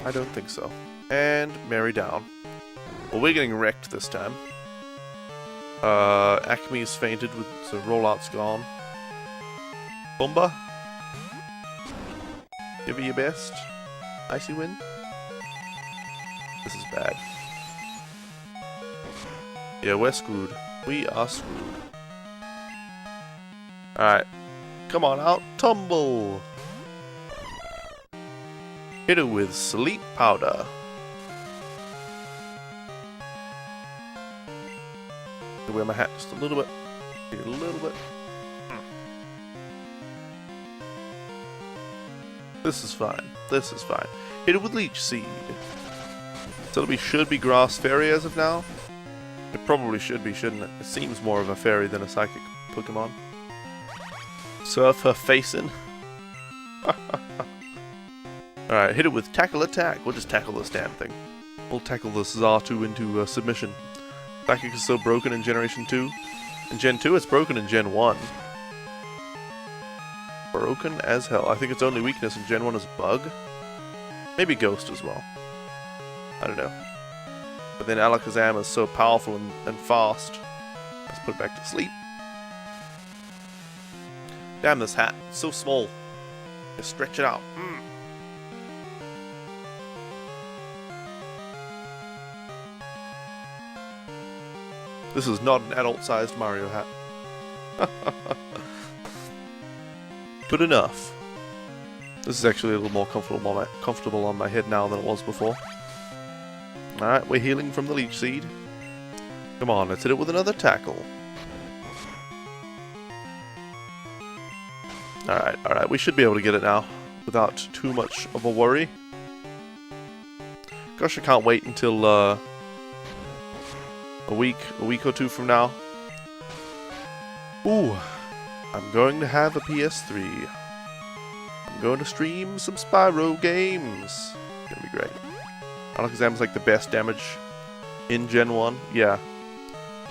I don't think so. And Mary down. Well, we're getting wrecked this time. Acme's fainted with the rollout's gone. Bumba. Give it your best. Icy win. This is bad. Yeah, we're screwed. We are screwed. Alright. Come on out, Tumble! Hit it with Sleep Powder. I'll wear my hat just a little bit. A little bit. This is fine. This is fine. Hit it with Leech Seed. Celebi should be Grass Fairy as of now. It probably should be, shouldn't it? It seems more of a fairy than a psychic Pokemon. Surf her face in. Alright, hit it with Tackle Attack. We'll just tackle this damn thing. We'll tackle this Zartu into submission. Psychic is so broken in Generation 2. In Gen 2, it's broken in Gen 1. Broken as hell. I think its only weakness in Gen 1 is Bug. Maybe Ghost as well. I don't know. But then Alakazam is so powerful and fast. Let's put it back to sleep. Damn, this hat. It's so small. Just stretch it out. This is not an adult-sized Mario hat. Good enough. This is actually a little more comfortable on my head now than it was before. Alright, we're healing from the Leech Seed. Come on, let's hit it with another tackle. Alright, we should be able to get it now without too much of a worry. Gosh, I can't wait until a week or two from now. Ooh, I'm going to have a PS3. I'm going to stream some Spyro games. It's gonna be great. Alakazam's like the best damage in Gen 1. Yeah.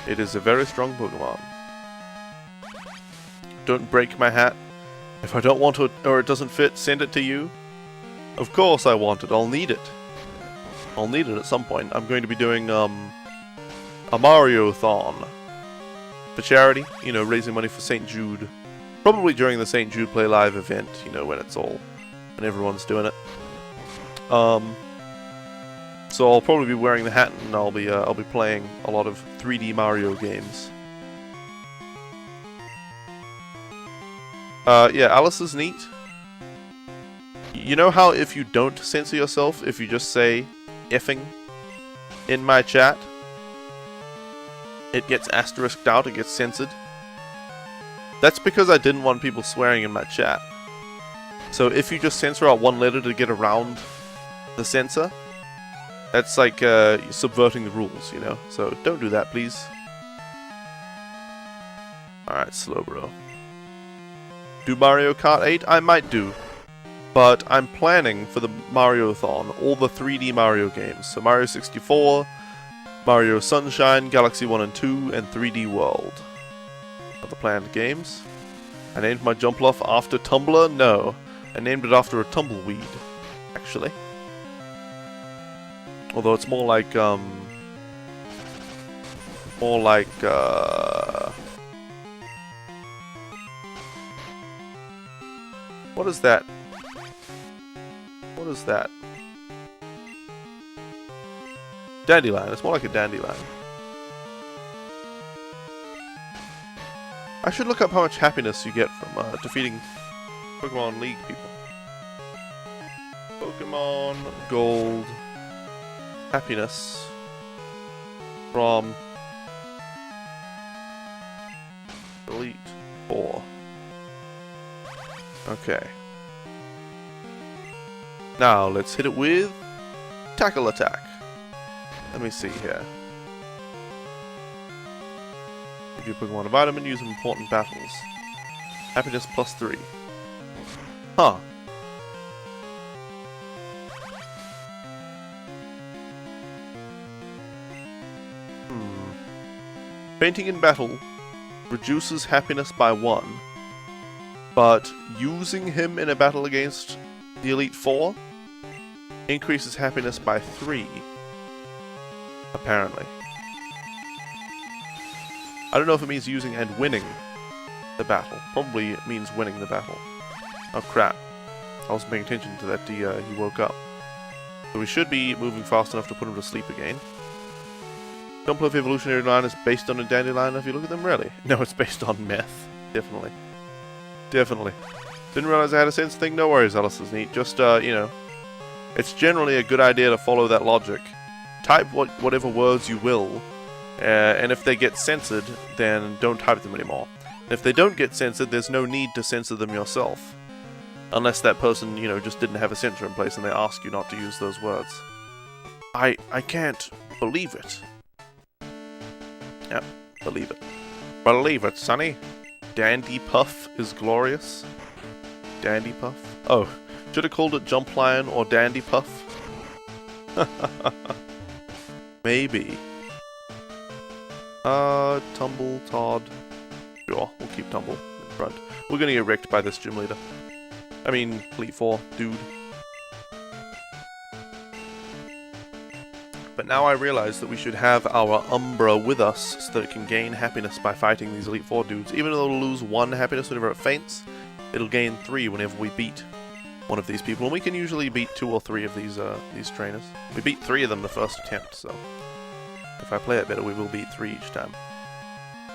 It is a very strong Pokemon. Don't break my hat. If I don't want it or it doesn't fit, send it to you. Of course I want it. I'll need it. I'll need it at some point. I'm going to be doing a Mario-thon for charity. You know, raising money for St. Jude. Probably during the St. Jude Play Live event. You know, when everyone's doing it. So I'll probably be wearing the hat and I'll be playing a lot of 3D Mario games. Yeah, Alice is neat. You know how if you don't censor yourself, if you just say effing in my chat, it gets asterisked out, it gets censored? That's because I didn't want people swearing in my chat. So if you just censor out one letter to get around the censor, that's like subverting the rules, you know? So don't do that, please. Alright, Slowbro. Do Mario Kart 8? I might do. But I'm planning for the Mario-thon all the 3D Mario games. So Mario 64, Mario Sunshine, Galaxy 1 and 2, and 3D World. Are the planned games. I named my Jumpluff after Tumblr? No. I named it after a tumbleweed, actually. Although it's more like, what is that? What is that? Dandelion. It's more like a dandelion. I should look up how much happiness you get from defeating Pokemon League people. Pokemon Gold. Happiness. From Elite 4. Okay. Now, let's hit it with Tackle Attack. Let me see here. Give your Pokemon a vitamin, use in important battles. Happiness +3. Huh. Fainting in battle reduces happiness by 1. But using him in a battle against the Elite Four increases happiness by 3. Apparently. I don't know if it means using and winning the battle. Probably it means winning the battle. Oh crap. I wasn't paying attention to that. He woke up. So we should be moving fast enough to put him to sleep again. Jumpluff evolutionary line is based on a dandelion if you look at them, really? No, it's based on meth. Definitely. Definitely. Didn't realize I had a sense thing. No worries, Alice is neat. Just, you know, it's generally a good idea to follow that logic. Type whatever words you will, and if they get censored, then don't type them anymore. And if they don't get censored, there's no need to censor them yourself. Unless that person, you know, just didn't have a censor in place and they ask you not to use those words. I can't believe it. Yep, believe it. Believe it, Sonny. Dandy Puff is glorious. Dandy Puff? Oh, should have called it Jump Lion or Dandy Puff. Maybe. Tumble, Todd. Sure, we'll keep Tumble in front. We're gonna get wrecked by this gym leader. I mean, Elite 4, dude. But now I realize that we should have our Umbra with us so that it can gain happiness by fighting these Elite 4 dudes. Even though it'll lose 1 happiness whenever it faints, it'll gain 3 whenever we beat one of these people. And we can usually beat 2 or 3 of these trainers. We beat 3 of them the first attempt, so if I play it better, we will beat 3 each time.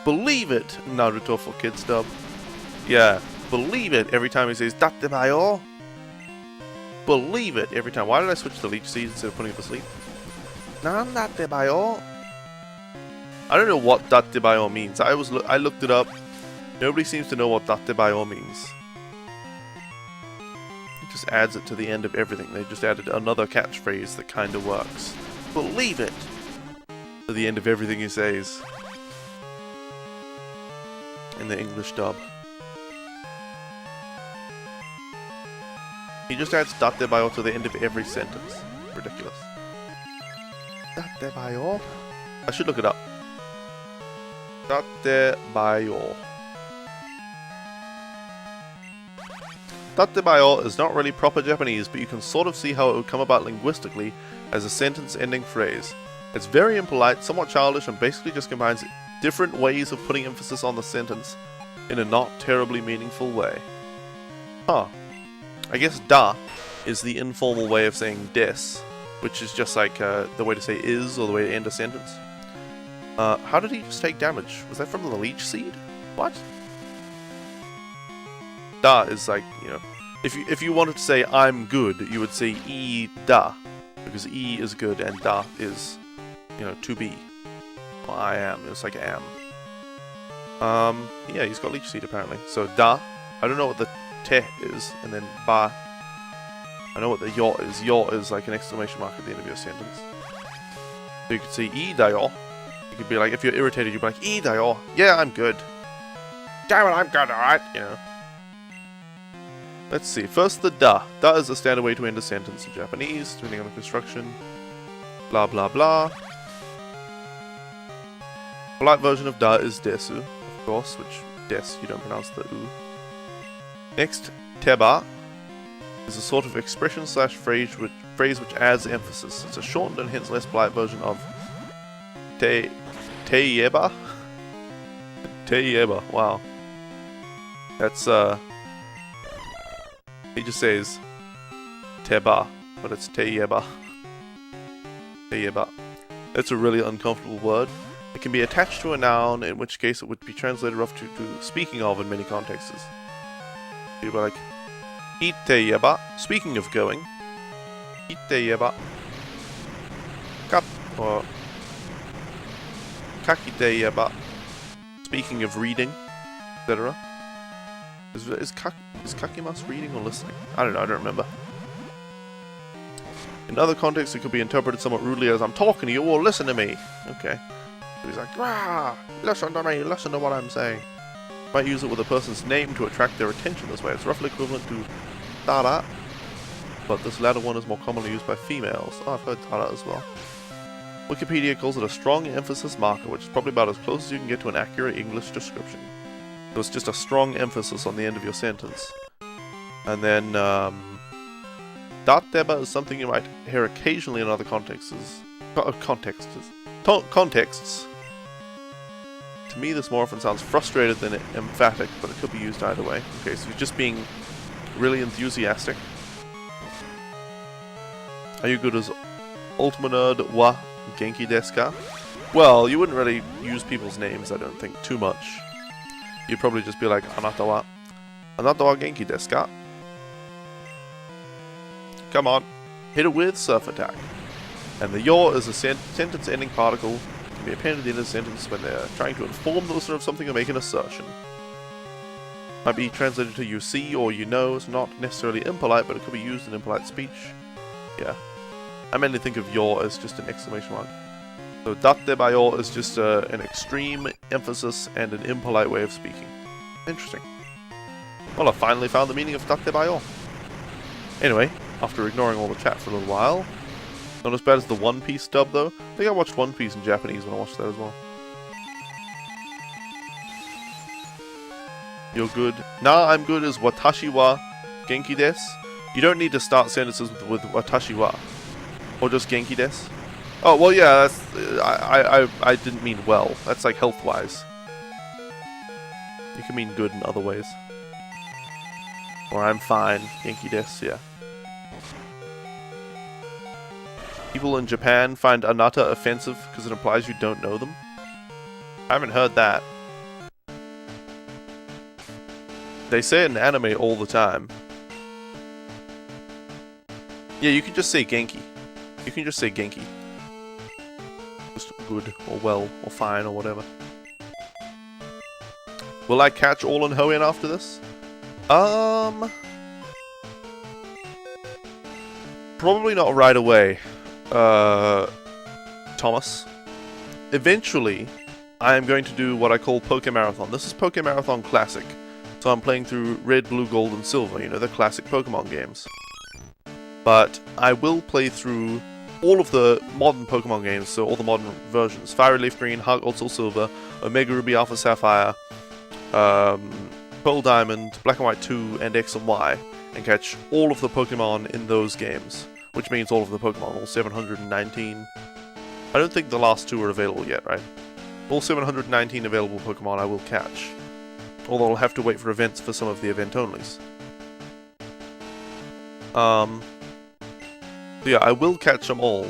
Believe it, Naruto for Kids dub. Yeah, believe it every time he says Datte bayo. Believe it every time. Why did I switch to Leech Seed instead of putting him to sleep? Datte bayo. I don't know what Datte bayo means. I looked it up. Nobody seems to know what Datte bayo means. It just adds it to the end of everything. They just added another catchphrase that kind of works. Believe it! To the end of everything he says. In the English dub. He just adds Datte bayo to the end of every sentence. Ridiculous. Datte bayo? I should look it up. Datebayo. Datebayo is not really proper Japanese, but you can sort of see how it would come about linguistically as a sentence-ending phrase. It's very impolite, somewhat childish, and basically just combines different ways of putting emphasis on the sentence in a not terribly meaningful way. Huh. I guess da is the informal way of saying des, which is just like the way to say is or the way to end a sentence. How did he just take damage? Was that from the leech seed? What? Da is like, you know, if you wanted to say I'm good, you would say e da, because e is good and da is, you know, to be. Or I am. It's like am. Yeah, he's got leech seed apparently. So da, I don't know what the te is, and then ba. I know what the yo is. Yo is like an exclamation mark at the end of your sentence. So you could say e da yo. You could be like, if you're irritated, you'd be like, e da yo. Yeah, I'm good. Damn it, I'm good, alright? You know. Let's see. First, the da. Da is the standard way to end a sentence in Japanese, depending on the construction. Blah, blah, blah. Polite version of da is desu, of course, which des, you don't pronounce the u. Next, teba is a sort of expression slash phrase which adds emphasis. It's a shortened and hence less polite version of teyeba. Teyeba, wow. That's, he just says teba, but it's teyeba. Teyeba. That's a really uncomfortable word. It can be attached to a noun, in which case it would be translated rough to speaking of in many contexts. You'd be like, iteyeba, speaking of going. Iteyeba. Or kakiteyeba, speaking of reading, etc. Is kakimasu reading or listening? I don't know, I don't remember. In other contexts, it could be interpreted somewhat rudely as I'm talking to you or listen to me. Okay. So he's like, rah, listen to me, listen to what I'm saying. Might use it with a person's name to attract their attention this way. It's roughly equivalent to dada, but this latter one is more commonly used by females. Oh, I've heard dada as well. Wikipedia calls it a strong emphasis marker, which is probably about as close as you can get to an accurate English description. So it's just a strong emphasis on the end of your sentence. And then, dateba is something you might hear occasionally in other contexts. Contexts. To me, this more often sounds frustrated than emphatic, but it could be used either way. Okay, so you're just being really enthusiastic. Are you good as Ultima Nerd wa Genki desu ka? Well, you wouldn't really use people's names, I don't think, too much. You'd probably just be like, Anata wa Genki desu ka? Come on, hit it with Surf Attack. And the yo is a sentence-ending particle. It can be appended in a sentence when they're trying to inform the listener of something or make an assertion. Might be translated to you see or you know. It's not necessarily impolite, but it could be used in impolite speech. Yeah. I mainly think of yo as just an exclamation mark. So datebayo is just an extreme emphasis and an impolite way of speaking. Interesting. Well, I finally found the meaning of datebayo. Anyway, after ignoring all the chat for a little while, not as bad as the One Piece dub though. I think I watched One Piece in Japanese when I watched that as well. You're good. Nah, I'm good as watashi wa genki desu. You don't need to start sentences with watashi wa. Or just genki desu. Oh, well yeah, that's, I didn't mean well. That's like health-wise. You can mean good in other ways. Or I'm fine, genki desu, yeah. People in Japan find anata offensive because it implies you don't know them. I haven't heard that. They say it in anime all the time. Yeah, you can just say genki. You can just say genki. Just good, or well, or fine, or whatever. Will I catch all in Hoenn after this? Probably not right away. Thomas. Eventually, I am going to do what I call Pokémarathon. This is Pokémarathon Classic. So I'm playing through Red, Blue, Gold, and Silver, you know, the classic Pokemon games. But I will play through all of the modern Pokemon games, so all the modern versions. Fiery Leaf Green, Heart Gold, Soul Silver, Omega Ruby, Alpha Sapphire, Pearl Diamond, Black and White 2, and X and Y, and catch all of the Pokemon in those games. Which means all of the Pokemon, all 719. I don't think the last 2 are available yet, right? All 719 available Pokemon I will catch. Although I'll have to wait for events for some of the event-onlys. So yeah, I will catch them all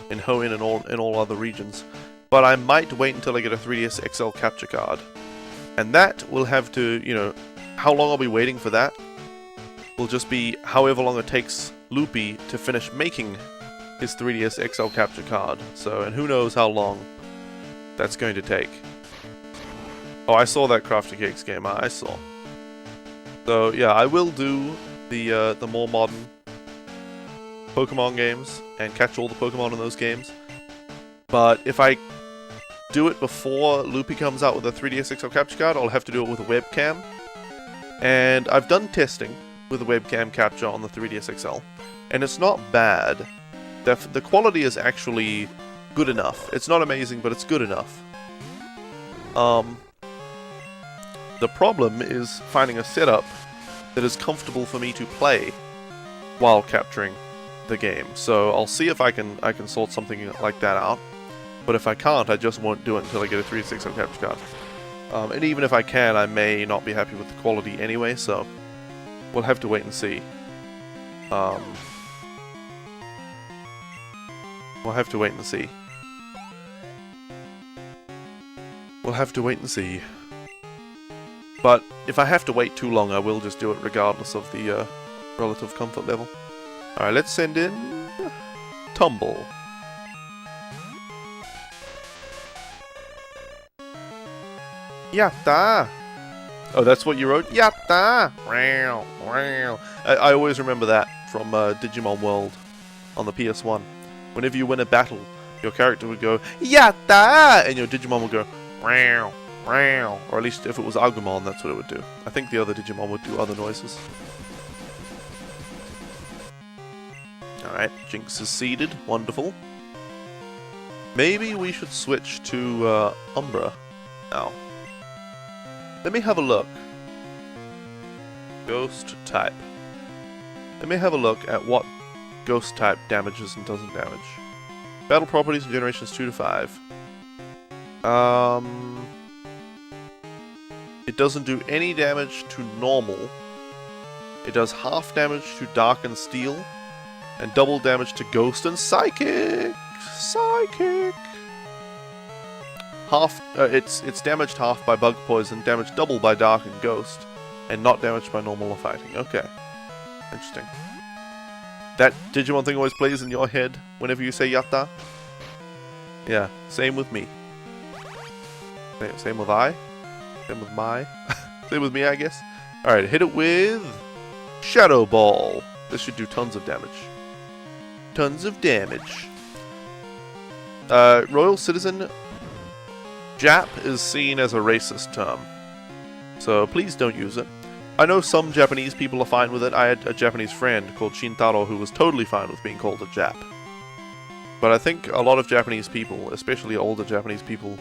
in Hoenn and all other regions. But I might wait until I get a 3DS XL capture card. And that will have to, you know, how long I'll be waiting for that will just be however long it takes Loopy to finish making his 3DS XL capture card. So, and who knows how long that's going to take. Oh, I saw that Crafty Cakes game. I saw. So yeah, I will do the more modern Pokemon games and catch all the Pokemon in those games. But if I do it before Loopy comes out with a 3DS XL capture card, I'll have to do it with a webcam. And I've done testing with a webcam capture on the 3DS XL, and it's not bad. The quality is actually good enough. It's not amazing, but it's good enough. The problem is finding a setup that is comfortable for me to play while capturing the game. So I'll see if I can sort something like that out. But if I can't, I just won't do it until I get a 3DS XL capture card. And even if I can, I may not be happy with the quality anyway, so we'll have to wait and see. We'll have to wait and see. We'll have to wait and see. But if I have to wait too long, I will just do it regardless of the relative comfort level. Alright, let's send in Tumble. Yatta! Oh, that's what you wrote? Yatta! I always remember that from Digimon World on the PS1. Whenever you win a battle, your character would go, Yatta! And your Digimon would go, Or at least if it was Agumon, that's what it would do. I think the other Digimon would do other noises. Alright, Jinx is seeded. Wonderful. Maybe we should switch to Umbra now. Let me have a look. Ghost type. Let me have a look at what Ghost type damages and doesn't damage. Battle properties in generations 2 to 5. It doesn't do any damage to normal. It does half damage to Dark and Steel, and double damage to Ghost and Psychic. Psychic. Half. It's damaged half by Bug Poison, damaged double by Dark and Ghost, and not damaged by normal or fighting. Okay, interesting. That Digimon thing always plays in your head whenever you say Yatta. Yeah, same with me. Same with I. Same with my. Same with me, I guess. Alright, hit it with Shadow Ball. This should do tons of damage. Tons of damage. Royal Citizen. Jap is seen as a racist term. So please don't use it. I know some Japanese people are fine with it. I had a Japanese friend called Shintaro who was totally fine with being called a Jap. But I think a lot of Japanese people, especially older Japanese people,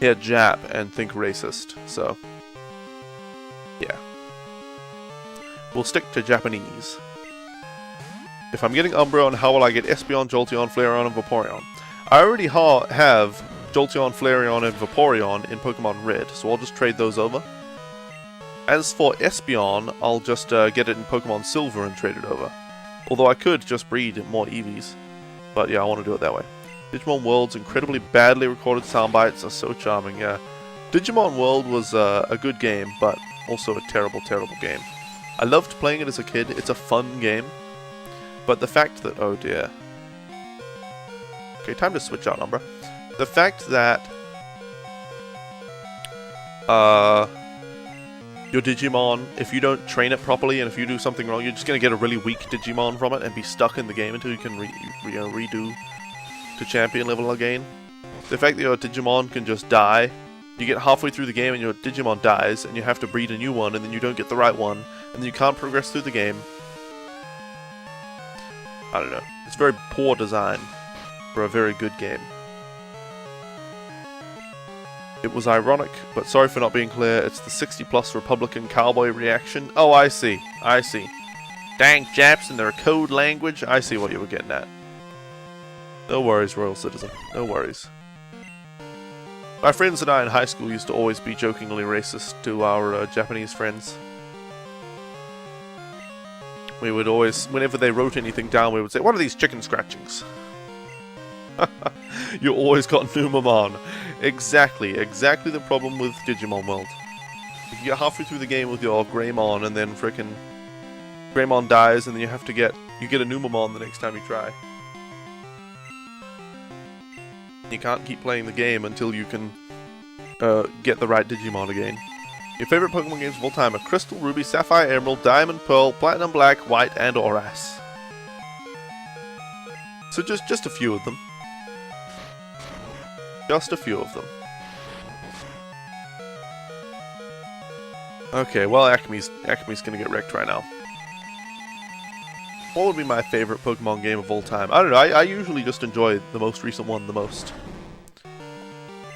hear Jap and think racist, so yeah. We'll stick to Japanese. If I'm getting Umbreon, how will I get Espeon, Jolteon, Flareon, and Vaporeon? I already have Jolteon, Flareon, and Vaporeon in Pokemon Red, so I'll just trade those over. As for Espeon, I'll just get it in Pokemon Silver and trade it over. Although I could just breed more Eevees. But yeah, I want to do it that way. Digimon World's incredibly badly recorded soundbites are so charming, yeah. Digimon World was a good game, but also a terrible, terrible game. I loved playing it as a kid. It's a fun game. But the fact that... oh dear. Okay, time to switch out Umbra. The fact that... your Digimon, if you don't train it properly and if you do something wrong, you're just going to get a really weak Digimon from it and be stuck in the game until you can redo to champion level again. The fact that your Digimon can just die, you get halfway through the game and your Digimon dies and you have to breed a new one and then you don't get the right one and then you can't progress through the game. I don't know. It's very poor design. for a very good game. It was ironic, but sorry for not being clear, it's the 60+ Republican cowboy reaction. Oh, I see. I see. Dang Japs and their code language. I see what you were getting at. No worries, Royal Citizen. No worries. My friends and I in high school used to always be jokingly racist to our Japanese friends. We would always, whenever they wrote anything down, we would say, "What are these chicken scratchings?" You always got Numamon. Exactly the problem with Digimon World. If you get halfway through the game with your Greymon and then frickin' Greymon dies and then you get a Numamon the next time you try. You can't keep playing the game until you can get the right Digimon again. Your favorite Pokemon games of all time are Crystal, Ruby, Sapphire, Emerald, Diamond, Pearl, Platinum, Black, White, and Oras. So just a few of them. Just a few of them. Okay, well Acme's gonna get wrecked right now. What would be my favorite Pokemon game of all time? I don't know, I usually just enjoy the most recent one the most.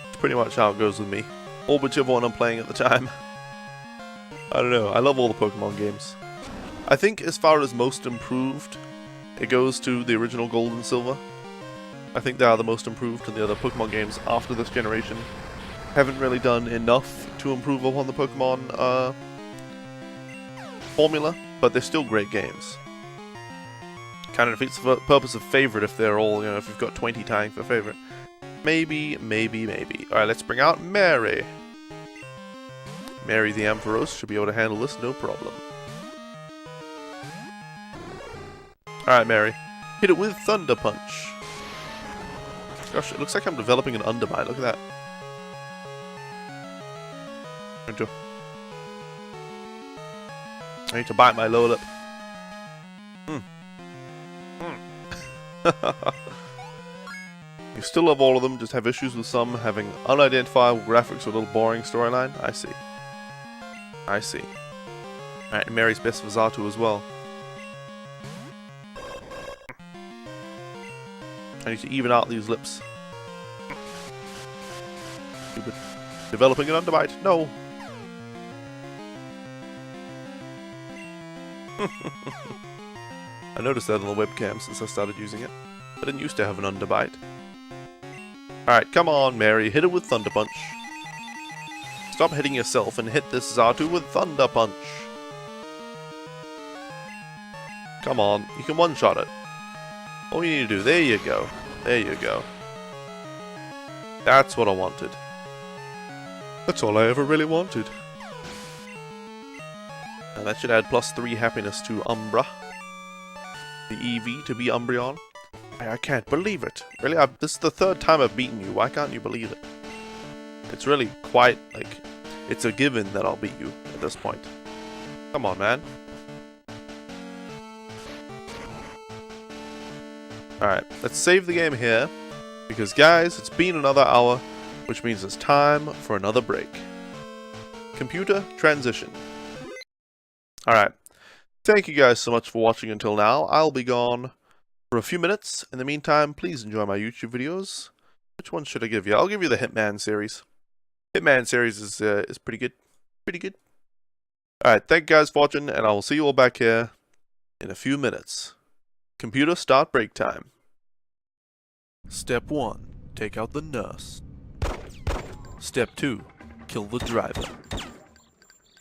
It's pretty much how it goes with me. Or whichever one I'm playing at the time. I don't know, I love all the Pokemon games. I think as far as most improved, it goes to the original Gold and Silver. I think they are the most improved, and the other Pokemon games after this generation haven't really done enough to improve upon the Pokemon formula, but they're still great games. Kind of defeats the purpose of favorite if they're all, if you've got 20 tying for favorite. Maybe. Alright, let's bring out Mary. Mary the Ampharos should be able to handle this, no problem. Alright, Mary. Hit it with Thunder Punch. Gosh, it looks like I'm developing an Undermine. Look at that. I need to bite my lower lip. You still love all of them, just have issues with some having unidentifiable graphics or a little boring storyline? I see. I see. Alright, Mary's best for Zato as well. I need to even out these lips. Stupid. Developing an Underbite? No! I noticed that on the webcam since I started using it. I didn't used to have an Underbite. Alright, come on, Mary. Hit it with Thunder Punch. Stop hitting yourself and hit this Zato with Thunder Punch. Come on, you can one-shot it. All you need to do, there you go. There you go. That's what I wanted. That's all I ever really wanted. And that should add +3 happiness to Umbra. The EV to be Umbreon. I can't believe it. Really, this is the 3rd time I've beaten you. Why can't you believe it? It's really quite, like, it's a given that I'll beat you at this point. Come on, man. Alright, let's save the game here, because guys, it's been another hour, which means it's time for another break. Computer transition. Alright, thank you guys so much for watching until now. I'll be gone for a few minutes. In the meantime, please enjoy my YouTube videos. Which one should I give you? I'll give you the Hitman series. Hitman series is pretty good. Pretty good. Alright, thank you guys for watching, and I will see you all back here in a few minutes. Computer start break time. Step 1. Take out the nurse. Step 2. Kill the driver.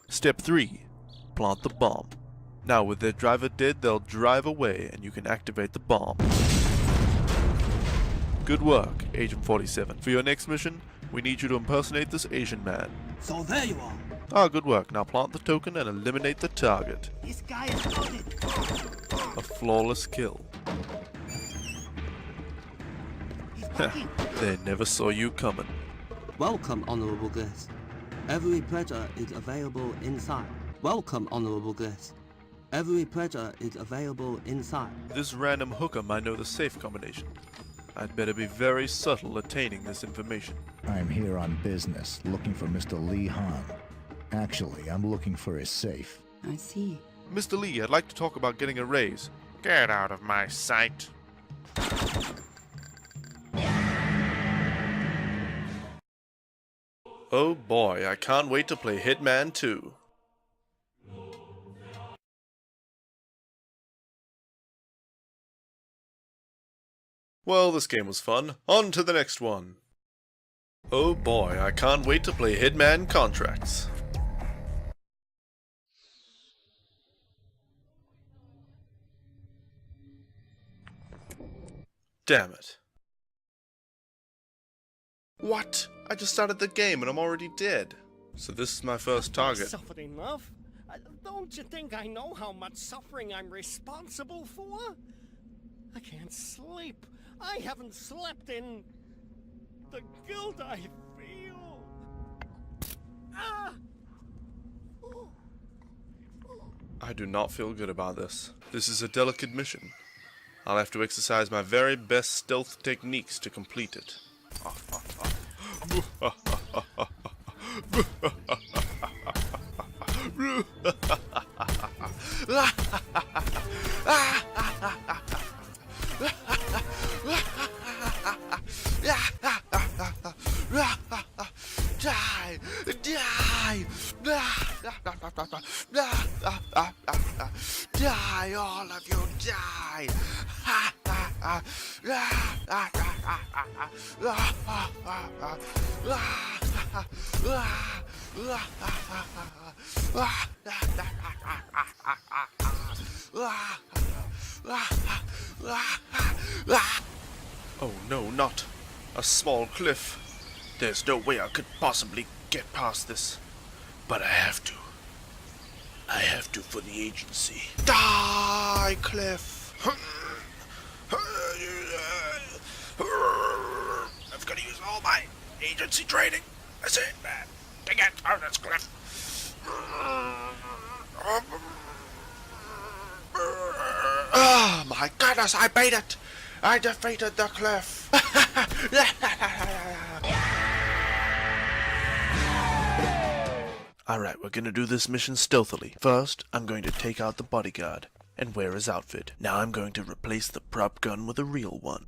Step 3. Plant the bomb. Now with their driver dead, they'll drive away and you can activate the bomb. Good work, Agent 47. For your next mission, we need you to impersonate this Asian man. So there you are. Ah, good work. Now plant the token and eliminate the target. This guy is loaded. A flawless kill. They never saw you coming. Welcome, honorable guest. Every pleasure is available inside. Welcome, honorable guest. Every pleasure is available inside. This random hooker might know the safe combination. I'd better be very subtle attaining this information. I'm here on business, looking for Mr. Lee Han. Actually, I'm looking for his safe. I see. Mr. Lee, I'd like to talk about getting a raise. Get out of my sight. Oh boy, I can't wait to play Hitman 2. Well, this game was fun. On to the next one. Oh boy, I can't wait to play Hitman Contracts. Damn it. What? I just started the game and I'm already dead. So this is my first target. Suffered enough? Don't you think I know how much suffering I'm responsible for? I can't sleep. I haven't slept in the guilt I feel. Ah! I do not feel good about this. This is a delicate mission. I'll have to exercise my very best stealth techniques to complete it. Die! Die! Die, all of you, die! Oh no, not a small cliff. There's no way I could possibly get past this. But I have to. I have to for the agency. Die, Cliff! I've got to use all my agency training. That's it, man. To get on this cliff. Oh my goodness, I made it! I defeated the cliff! Alright, we're gonna do this mission stealthily. First, I'm going to take out the bodyguard and wear his outfit. Now I'm going to replace the prop gun with a real one.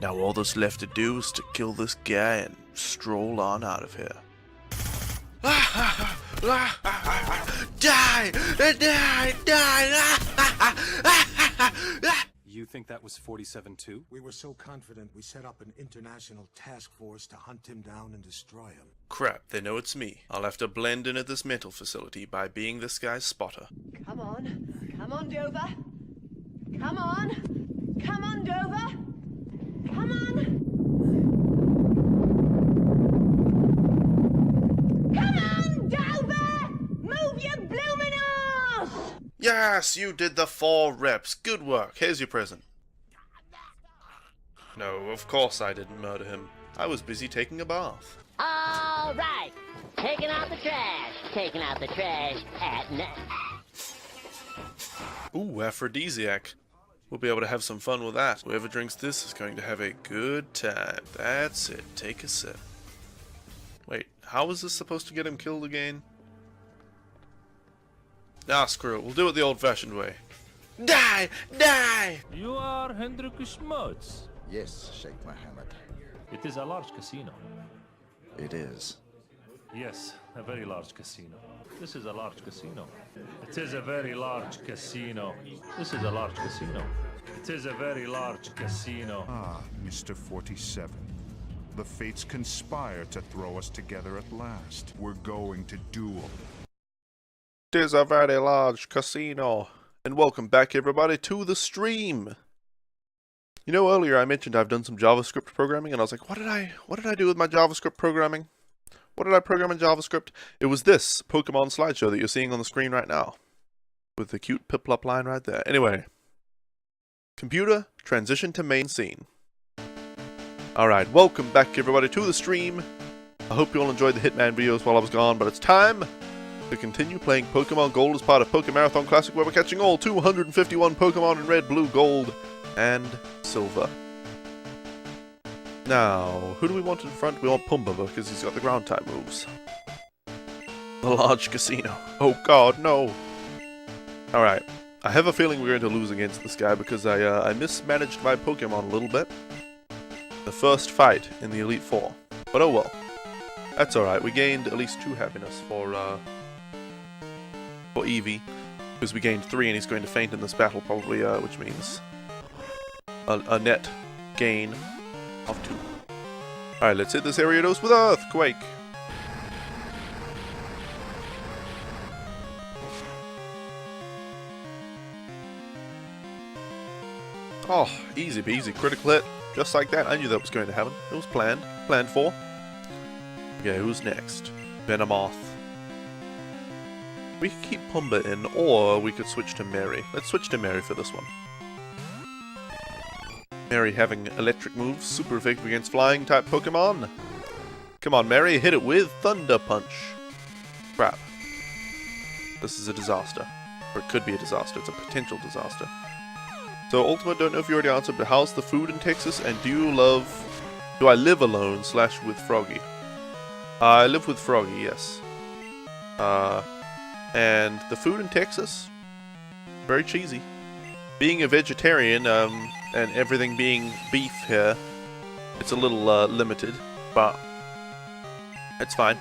Now all that's left to do is to kill this guy and stroll on out of here. Die! Die! Die! You think that was 47-2? We were so confident we set up an international task force to hunt him down and destroy him. Crap, they know it's me. I'll have to blend in at this mental facility by being this guy's spotter. Come on. Come on, Dover. Come on. Come on, Dover. Come on. Come on, Dover! Move your bloomin' arse! Yes, you did the 4 reps. Good work. Here's your present. No, of course I didn't murder him. I was busy taking a bath. All right, taking out the trash. Taking out the trash at night. Ooh, aphrodisiac. We'll be able to have some fun with that. Whoever drinks this is going to have a good time. That's it. Take a sip. Wait, how was this supposed to get him killed again? Ah, screw it. We'll do it the old-fashioned way. Die! Die! You are Hendrik Schmutz. Yes, Sheikh Mohammed. It is a large casino. It is. Yes, a very large casino. This is a large casino. It is a very large casino. This is a large casino. It is a very large casino. Ah, Mr. 47. The fates conspire to throw us together at last. We're going to duel. It is a very large casino. And welcome back, everybody, to the stream. You know, earlier I mentioned I've done some JavaScript programming, and I was like, what did I do with my JavaScript programming? What did I program in JavaScript? It was this Pokemon slideshow that you're seeing on the screen right now. With the cute Piplup line right there. Anyway. Computer, transition to main scene. Alright, welcome back everybody to the stream. I hope you all enjoyed the Hitman videos while I was gone, but it's time to continue playing Pokemon Gold as part of Pokémarathon Classic, where we're catching all 251 Pokemon in Red, Blue, Gold, and Silver. Now, who do we want in front? We want Pumbaa because he's got the ground type moves. The large casino. Oh god, no! Alright, I have a feeling we're going to lose against this guy because I mismanaged my Pokemon a little bit. The first fight in the Elite Four. But oh well. That's alright. We gained at least 2 happiness for Eevee. Because we gained 3 and he's going to faint in this battle probably, which means a net gain of 2. Alright, let's hit this Ariados with Earthquake! Oh, easy peasy, critical hit. Just like that, I knew that was going to happen. It was planned. Planned for. Okay, who's next? Venomoth. We could keep Pumba in, or we could switch to Mary. Let's switch to Mary for this one. Mary having electric moves, super effective against flying type Pokemon. Come on, Mary, hit it with Thunder Punch. Crap. This is a disaster. Or it could be a disaster. It's a potential disaster. So, Ultima, don't know if you already answered, but how's the food in Texas? And do I live alone / with Froggy? I live with Froggy, yes. And the food in Texas? Very cheesy. Being a vegetarian, and everything being beef here, it's a little, limited, but it's fine.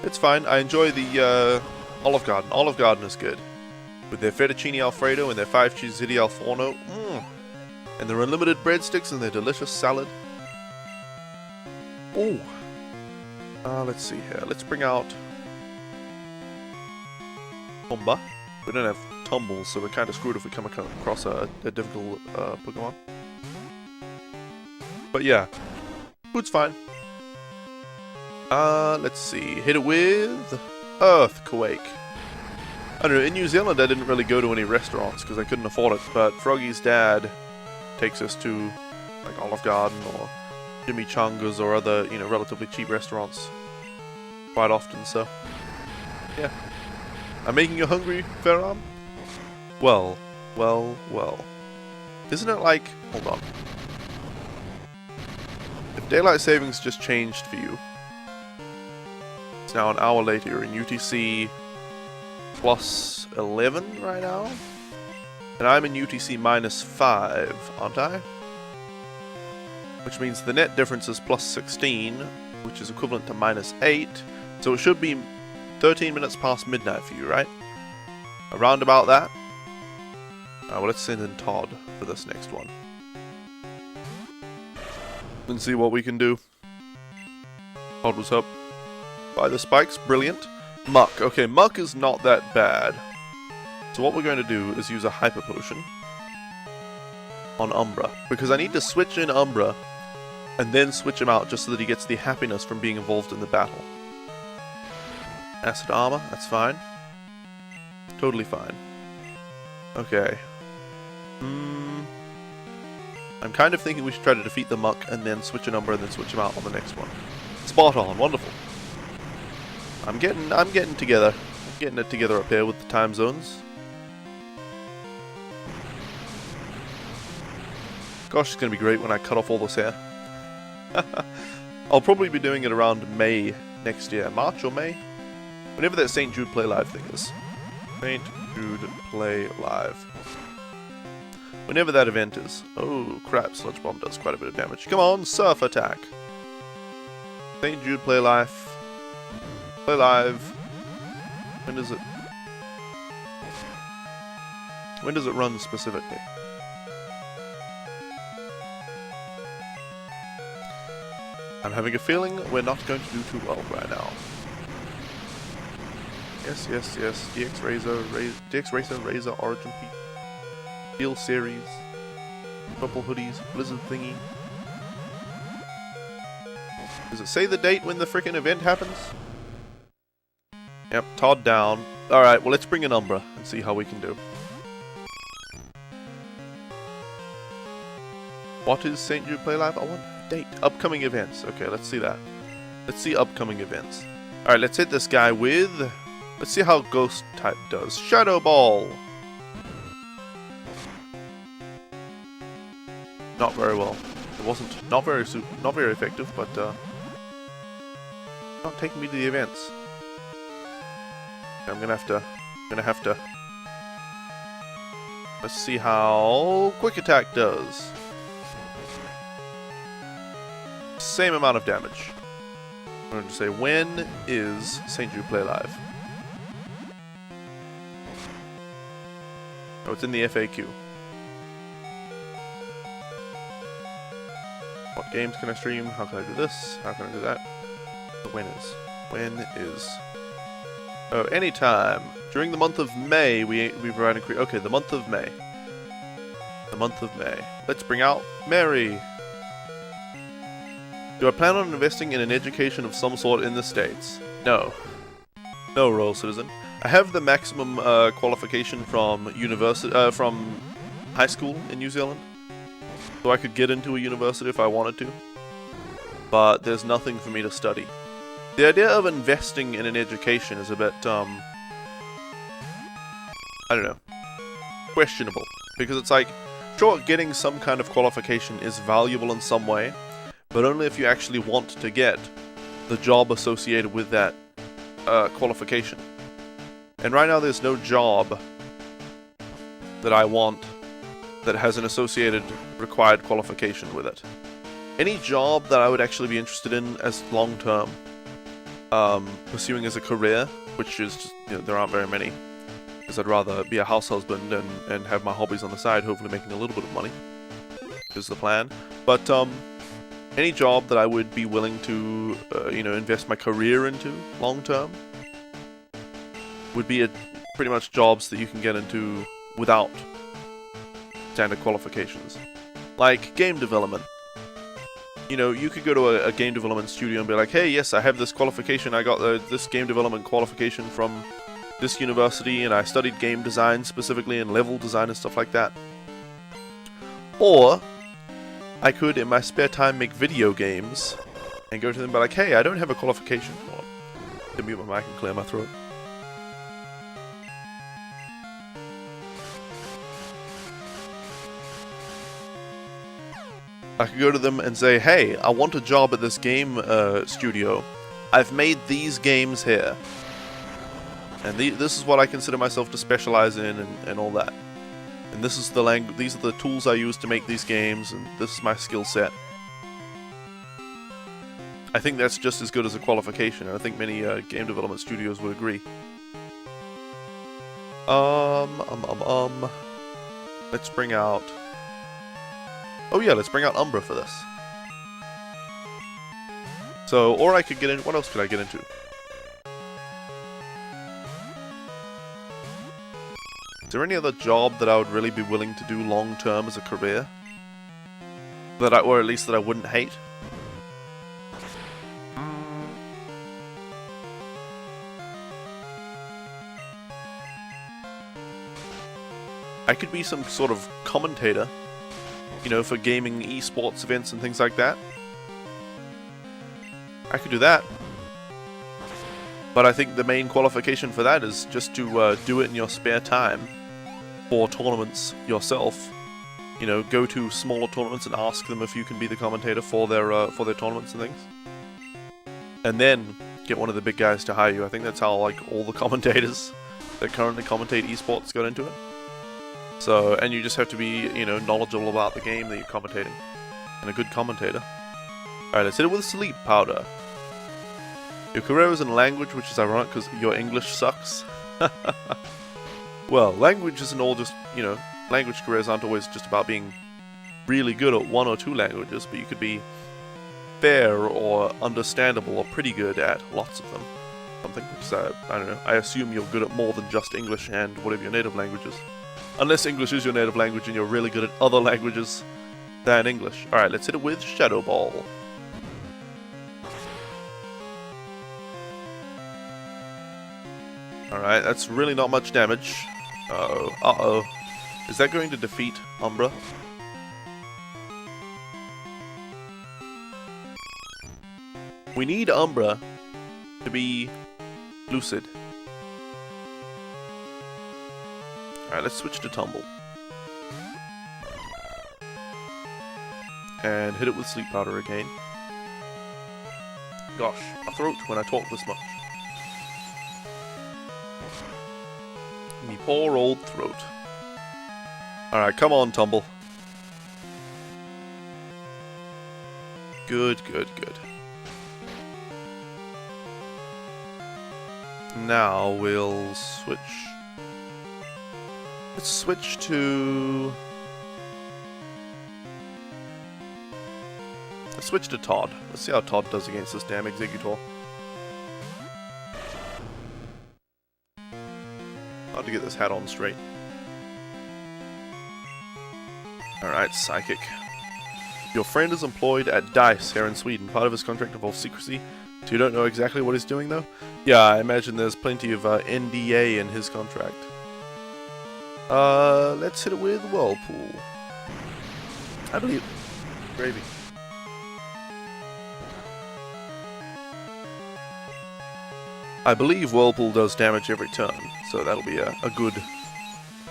It's fine. I enjoy the, Olive Garden. Olive Garden is good. With their fettuccine alfredo and their 5 cheese ziti al forno. And their unlimited breadsticks and their delicious salad. Ooh. Let's see here. Let's bring out Pumba. We don't have Tumbles, so we're kind of screwed if we come across a difficult Pokemon. But yeah, food's fine. Let's see. Hit it with Earthquake. I don't know, in New Zealand I didn't really go to any restaurants because I couldn't afford it, but Froggy's dad takes us to like Olive Garden or Jimmy Changa's or other, you know, relatively cheap restaurants quite often, so yeah. I'm making you hungry, Ferram? Well. Isn't it like... Hold on. If Daylight Savings just changed for you, it's now an hour later, you're in UTC plus 11 right now? And I'm in UTC minus 5, aren't I? Which means the net difference is plus 16, which is equivalent to minus 8. So it should be 13 minutes past midnight for you, right? Around about that? Well, let's send in Todd for this next one. And see what we can do. Todd was up by the spikes. Brilliant. Muck. Okay, Muck is not that bad. So what we're going to do is use a Hyper Potion on Umbra. Because I need to switch in Umbra and then switch him out just so that he gets the happiness from being involved in the battle. Acid Armor, that's fine. Totally fine. Okay. I'm kind of thinking we should try to defeat the Muck and then switch a number and then switch him out on the next one. Spot on, wonderful. I'm getting together. I'm getting it together up here with the time zones. Gosh, it's gonna be great when I cut off all this hair. I'll probably be doing it around May next year. March or May? Whenever that St. Jude Play Live thing is. St. Jude Play Live. Whenever that event is. Oh crap, Sludge Bomb does quite a bit of damage. Come on, Surf Attack! St. Jude Play Live. Play Live. When does it... When does it run specifically? I'm having a feeling we're not going to do too well right now. Yes. DX Racer, Razor, Origin Peak. Steel Series. Purple Hoodies, Blizzard Thingy. Does it say the date when the frickin' event happens? Yep, Todd down. Alright, well let's bring in Umbra and see how we can do. What is St. Jude Play Live? I want a date. Upcoming events. Okay, let's see that. Let's see upcoming events. Alright, let's hit this guy with... Let's see how Ghost type does. Shadow Ball! Not very well. It wasn't not very effective, but not taking me to the events. I'm gonna have to Let's see how quick attack does. Same amount of damage. I'm going to say, when is St. Jude Play Live? Oh, it's in the FAQ. What games can I stream? How can I do this? How can I do that? The when is. When is. Oh, anytime. During the month of May, we provide okay, the month of May. The month of May. Let's bring out Mary. Do I plan on investing in an education of some sort in the States? No. No, Royal Citizen. I have the maximum qualification from from high school in New Zealand. So I could get into a university if I wanted to. But there's nothing for me to study. The idea of investing in an education is a bit, I don't know, questionable. Because it's like, sure, getting some kind of qualification is valuable in some way, but only if you actually want to get the job associated with that qualification. And right now there's no job that I want that has an associated required qualification with it. Any job that I would actually be interested in as long-term, pursuing as a career, which is just, you know, there aren't very many, because I'd rather be a house husband and have my hobbies on the side, hopefully making a little bit of money, is the plan. But any job that I would be willing to, you know, invest my career into long-term would be pretty much jobs that you can get into without standard qualifications. Like game development. You know, you could go to a game development studio and be like, hey, yes, I have this qualification, I got this game development qualification from this university, and I studied game design specifically, and level design and stuff like that. Or, I could, in my spare time, make video games, and go to them and be like, hey, I don't have a qualification. Well, to mute my mic and clear my throat. I could go to them and say, hey, I want a job at this game studio. I've made these games here. And this is what I consider myself to specialize in and all that. And this is these are the tools I use to make these games, and this is my skill set. I think that's just as good as a qualification, and I think many game development studios would agree. Let's bring out... Oh yeah, let's bring out Umbra for this. So, or I could get in... What else could I get into? Is there any other job that I would really be willing to do long-term as a career? Or at least that I wouldn't hate? I could be some sort of commentator, you know, for gaming esports events and things like that. I could do that. But I think the main qualification for that is just to do it in your spare time for tournaments yourself. You know, go to smaller tournaments and ask them if you can be the commentator for their tournaments and things. And then get one of the big guys to hire you. I think that's how, like, all the commentators that currently commentate esports got into it. So, and you just have to be, you know, knowledgeable about the game that you're commentating. And a good commentator. Alright, let's hit it with sleep powder. Your career is in language, which is ironic because your English sucks. Well, language isn't all just, you know, language careers aren't always just about being really good at one or two languages, but you could be fair or understandable or pretty good at lots of them. Something, which is, I don't know, I assume you're good at more than just English and whatever your native language is. Unless English is your native language and you're really good at other languages than English. Alright, let's hit it with Shadow Ball. Alright, that's really not much damage. Uh-oh. Uh-oh. Is that going to defeat Umbra? We need Umbra to be lucid. Alright, let's switch to Tumble. And hit it with Sleep Powder again. Gosh, my throat when I talk this much. Me poor old throat. Alright, come on, Tumble. Good, good, good. Now we'll switch. Let's switch to... Let's switch to Todd. Let's see how Todd does against this damn Executor. Hard to get this hat on straight. Alright, Psychic. Your friend is employed at DICE here in Sweden. Part of his contract involves secrecy. So you don't know exactly what he's doing, though? Yeah, I imagine there's plenty of NDA in his contract. Let's hit it with Whirlpool. I believe... Gravy. I believe Whirlpool does damage every turn, so that'll be a good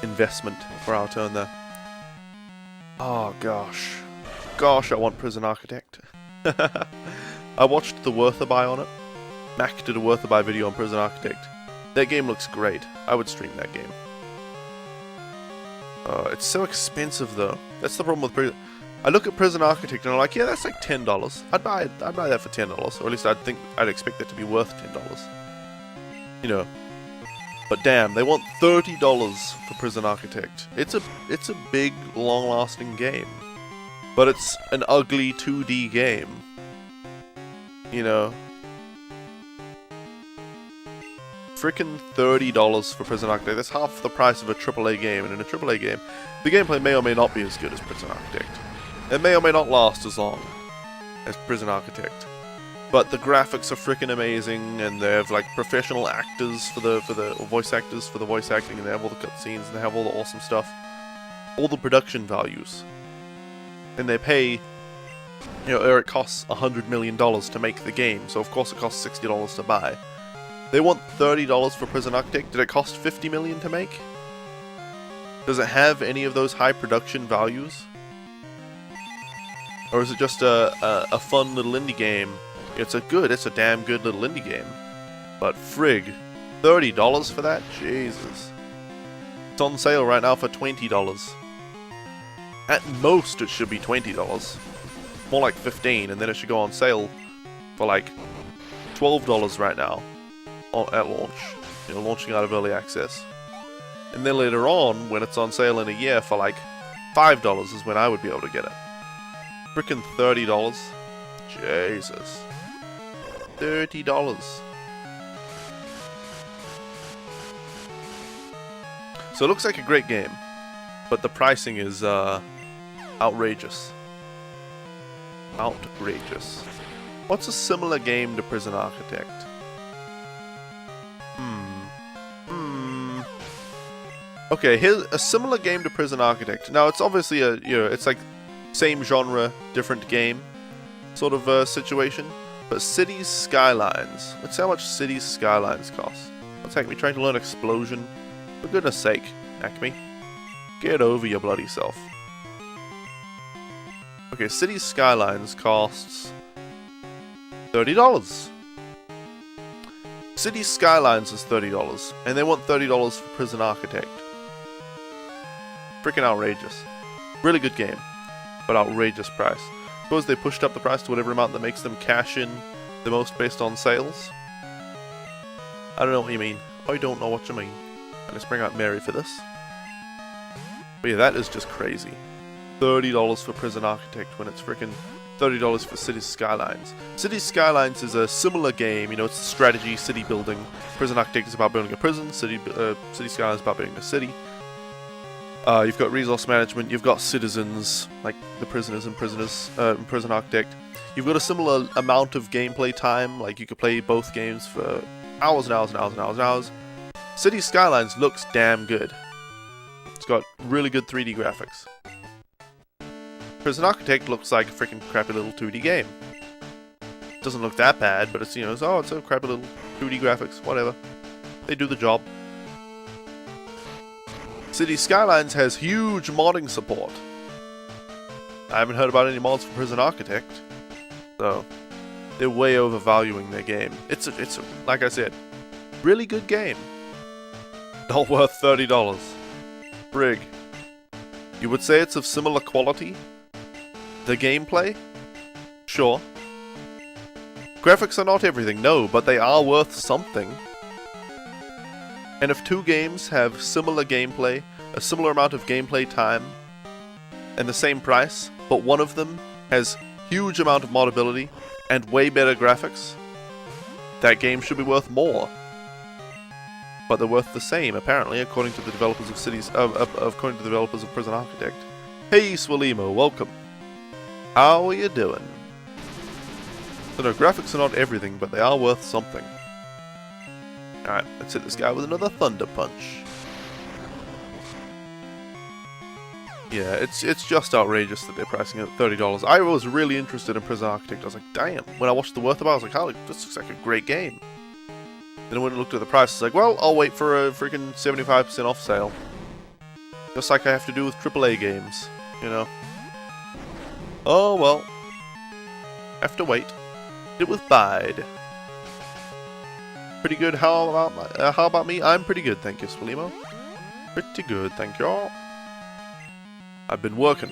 investment for our turn there. Oh, gosh. Gosh, I want Prison Architect. I watched the Worth a Buy on it. Mac did a Worth a Buy video on Prison Architect. That game looks great. I would stream that game. It's so expensive though. That's the problem with Prison. I look at Prison Architect and I'm like, yeah, that's like $10. I'd buy that for $10, or at least I'd expect that to be worth $10. You know. But damn, they want $30 for Prison Architect. It's a big, long-lasting game. But it's an ugly 2D game. You know. Frickin' $30 for Prison Architect. That's half the price of a AAA game. And in a AAA game, the gameplay may or may not be as good as Prison Architect. It may or may not last as long as Prison Architect. But the graphics are frickin' amazing, and they have like professional actors or voice actors for the voice acting, and they have all the cutscenes, and they have all the awesome stuff. All the production values. And they pay, or it costs $100 million to make the game, so of course it costs $60 to buy. They want $30 for Prison Architect. Did it cost $50 million to make? Does it have any of those high production values? Or is it just a fun little indie game? It's a damn good little indie game. But frig, $30 for that? Jesus. It's on sale right now for $20. At most it should be $20. More like $15, and then it should go on sale for like $12 right now. At launch, launching out of early access. And then later on, when it's on sale in a year for like $5 is when I would be able to get it. Frickin' $30. Jesus. $30. So it looks like a great game, but the pricing is outrageous. Outrageous. What's a similar game to Prison Architect? Okay, here's a similar game to Prison Architect. Now, it's obviously it's like same genre, different game sort of situation. But Cities Skylines. Let's see how much Cities Skylines cost. What's Acme trying to learn Explosion? For goodness sake, Acme. Get over your bloody self. Okay, Cities Skylines costs $30. Cities Skylines is $30, and they want $30 for Prison Architect. Freaking outrageous. Really good game, but outrageous price. Suppose they pushed up the price to whatever amount that makes them cash in the most based on sales? I don't know what you mean. I don't know what you mean. And let's bring out Mary for this. But yeah, that is just crazy. $30 for Prison Architect when it's freaking $30 for Cities Skylines. Cities Skylines is a similar game, it's strategy, city building. Prison Architect is about building a prison, City Skylines is about building a city. You've got resource management, you've got citizens, like the prisoners in Prison Architect. You've got a similar amount of gameplay time, like you could play both games for hours and hours and hours and hours and hours. Cities Skylines looks damn good. It's got really good 3D graphics. Prison Architect looks like a freaking crappy little 2D game. Doesn't look that bad, but it's, it's a crappy little 2D graphics, whatever. They do the job. Cities Skylines has huge modding support. I haven't heard about any mods for Prison Architect, so they're way overvaluing their game. It's like I said, really good game. Not worth $30. Brig. You would say it's of similar quality? The gameplay? Sure. Graphics are not everything, no, but they are worth something. And if two games have similar gameplay, a similar amount of gameplay time, and the same price, but one of them has huge amount of modability and way better graphics, that game should be worth more. But they're worth the same, apparently, according to the developers of according to the developers of Prison Architect. Hey, Swalimo, welcome. How are you doing? So no, graphics are not everything, but they are worth something. Alright, let's hit this guy with another Thunder Punch. Yeah, it's just outrageous that they're pricing it at $30. I was really interested in Prison Architect. I was like, damn. When I watched the worth of it, I was like, holy, this looks like a great game. Then when I looked at the price, it's like, well, I'll wait for a freaking 75% off sale. Just like I have to do with AAA games, you know. Oh, well. Have to wait. It was Bide. Pretty good. How about me? I'm pretty good, thank you, Swalimo. Pretty good, thank you all. I've been working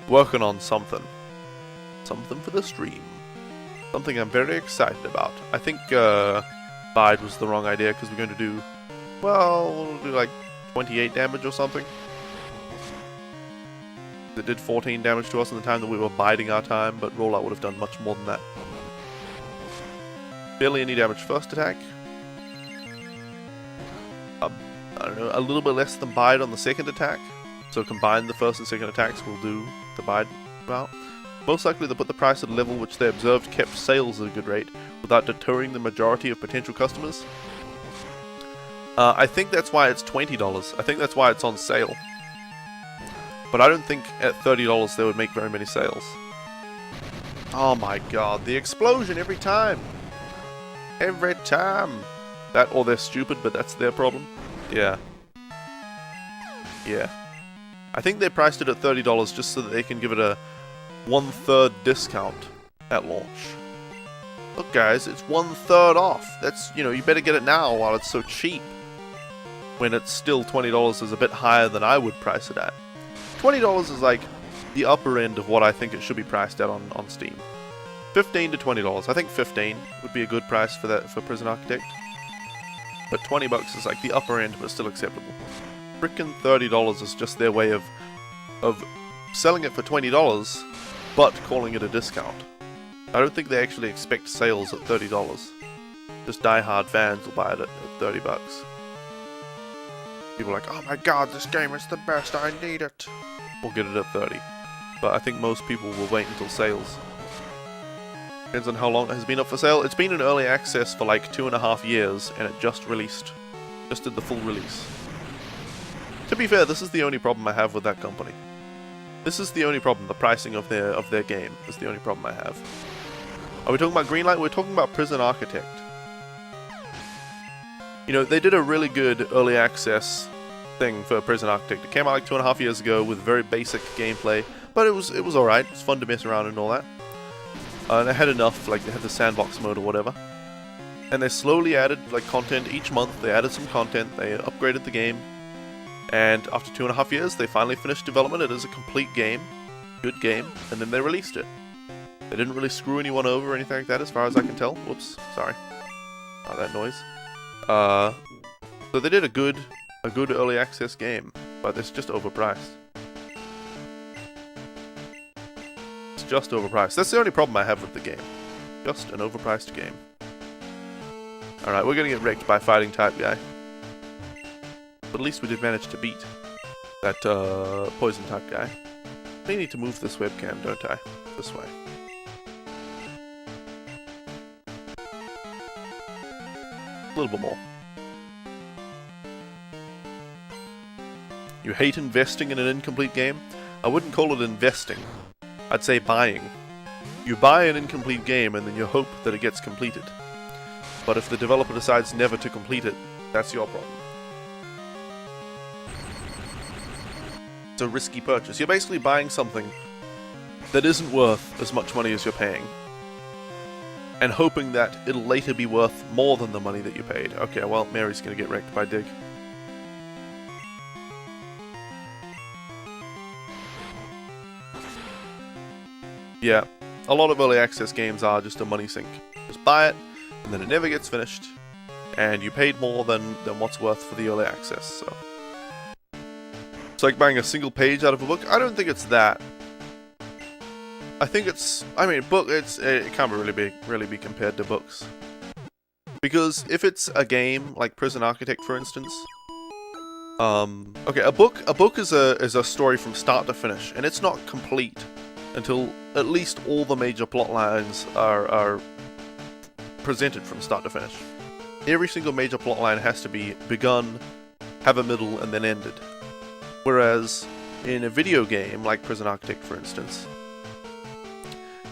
on something. Something for the stream. Something I'm very excited about. I think Bide was the wrong idea because we're going to do, well, we'll do like 28 damage or something. It did 14 damage to us in the time that we were biding our time, but Rollout would have done much more than that. Barely any damage first attack. I don't know, a little bit less than Bide on the second attack. So combine the first and second attacks will do the Bide amount. Most likely they put the price at a level which they observed kept sales at a good rate, without deterring the majority of potential customers. I think that's why it's $20. I think that's why it's on sale. But I don't think at $30 they would make very many sales. Oh my god, the explosion every time! Every time! That, or they're stupid, but that's their problem. Yeah. Yeah. I think they priced it at $30 just so that they can give it a 1/3 discount at launch. Look guys, it's 1/3 off. That's, you know, you better get it now while it's so cheap. When it's still $20 is a bit higher than I would price it at. $20 is like the upper end of what I think it should be priced at on Steam. $15 to $20. I think 15 would be a good price for that for Prison Architect. But $20 is like the upper end, but still acceptable. Frickin' $30 is just their way of selling it for $20, but calling it a discount. I don't think they actually expect sales at $30. Just die-hard fans will buy it at $30. People are like, oh my god, this game is the best, I need it. We'll get it at 30. But I think most people will wait until sales. Depends on how long it has been up for sale. It's been in early access for like 2.5 years, and it just released. Just did the full release. To be fair, this is the only problem I have with that company. This is the only problem. The pricing of their game is the only problem I have. Are we talking about Greenlight? We're talking about Prison Architect. You know, they did a really good early access thing for Prison Architect. It came out like 2.5 years ago with very basic gameplay, but it was alright. It's fun to mess around and all that. And it had enough, like they had the sandbox mode or whatever. And they slowly added like content each month. They added some content. They upgraded the game. And after 2.5 years, they finally finished development. It is a complete game, good game, and then they released it. They didn't really screw anyone over or anything like that, as far as I can tell. Whoops, sorry. Oh, that noise. So they did a good early access game, but it's just overpriced. It's just overpriced. That's the only problem I have with the game. Just an overpriced game. Alright, we're gonna get wrecked by fighting type guy. But at least we did manage to beat that poison type guy. I need to move this webcam, don't I? This way. A little bit more. You hate investing in an incomplete game? I wouldn't call it investing. I'd say buying. You buy an incomplete game and then you hope that it gets completed. But if the developer decides never to complete it, that's your problem. It's a risky purchase. You're basically buying something that isn't worth as much money as you're paying. And hoping that it'll later be worth more than the money that you paid. Okay, well, Mary's gonna get wrecked by Dig. Yeah, a lot of early access games are just a money sink. Just buy it, and then it never gets finished, and you paid more than what's worth for the early access, so. It's like buying a single page out of a book. I don't think it's that. I think it's, I mean, it can't really be compared to books. Because if it's a game, like Prison Architect for instance, okay, a book is a story from start to finish, and it's not complete until at least all the major plot lines are presented from start to finish. Every single major plot line has to be begun, have a middle, and then ended. Whereas in a video game, like Prison Architect for instance,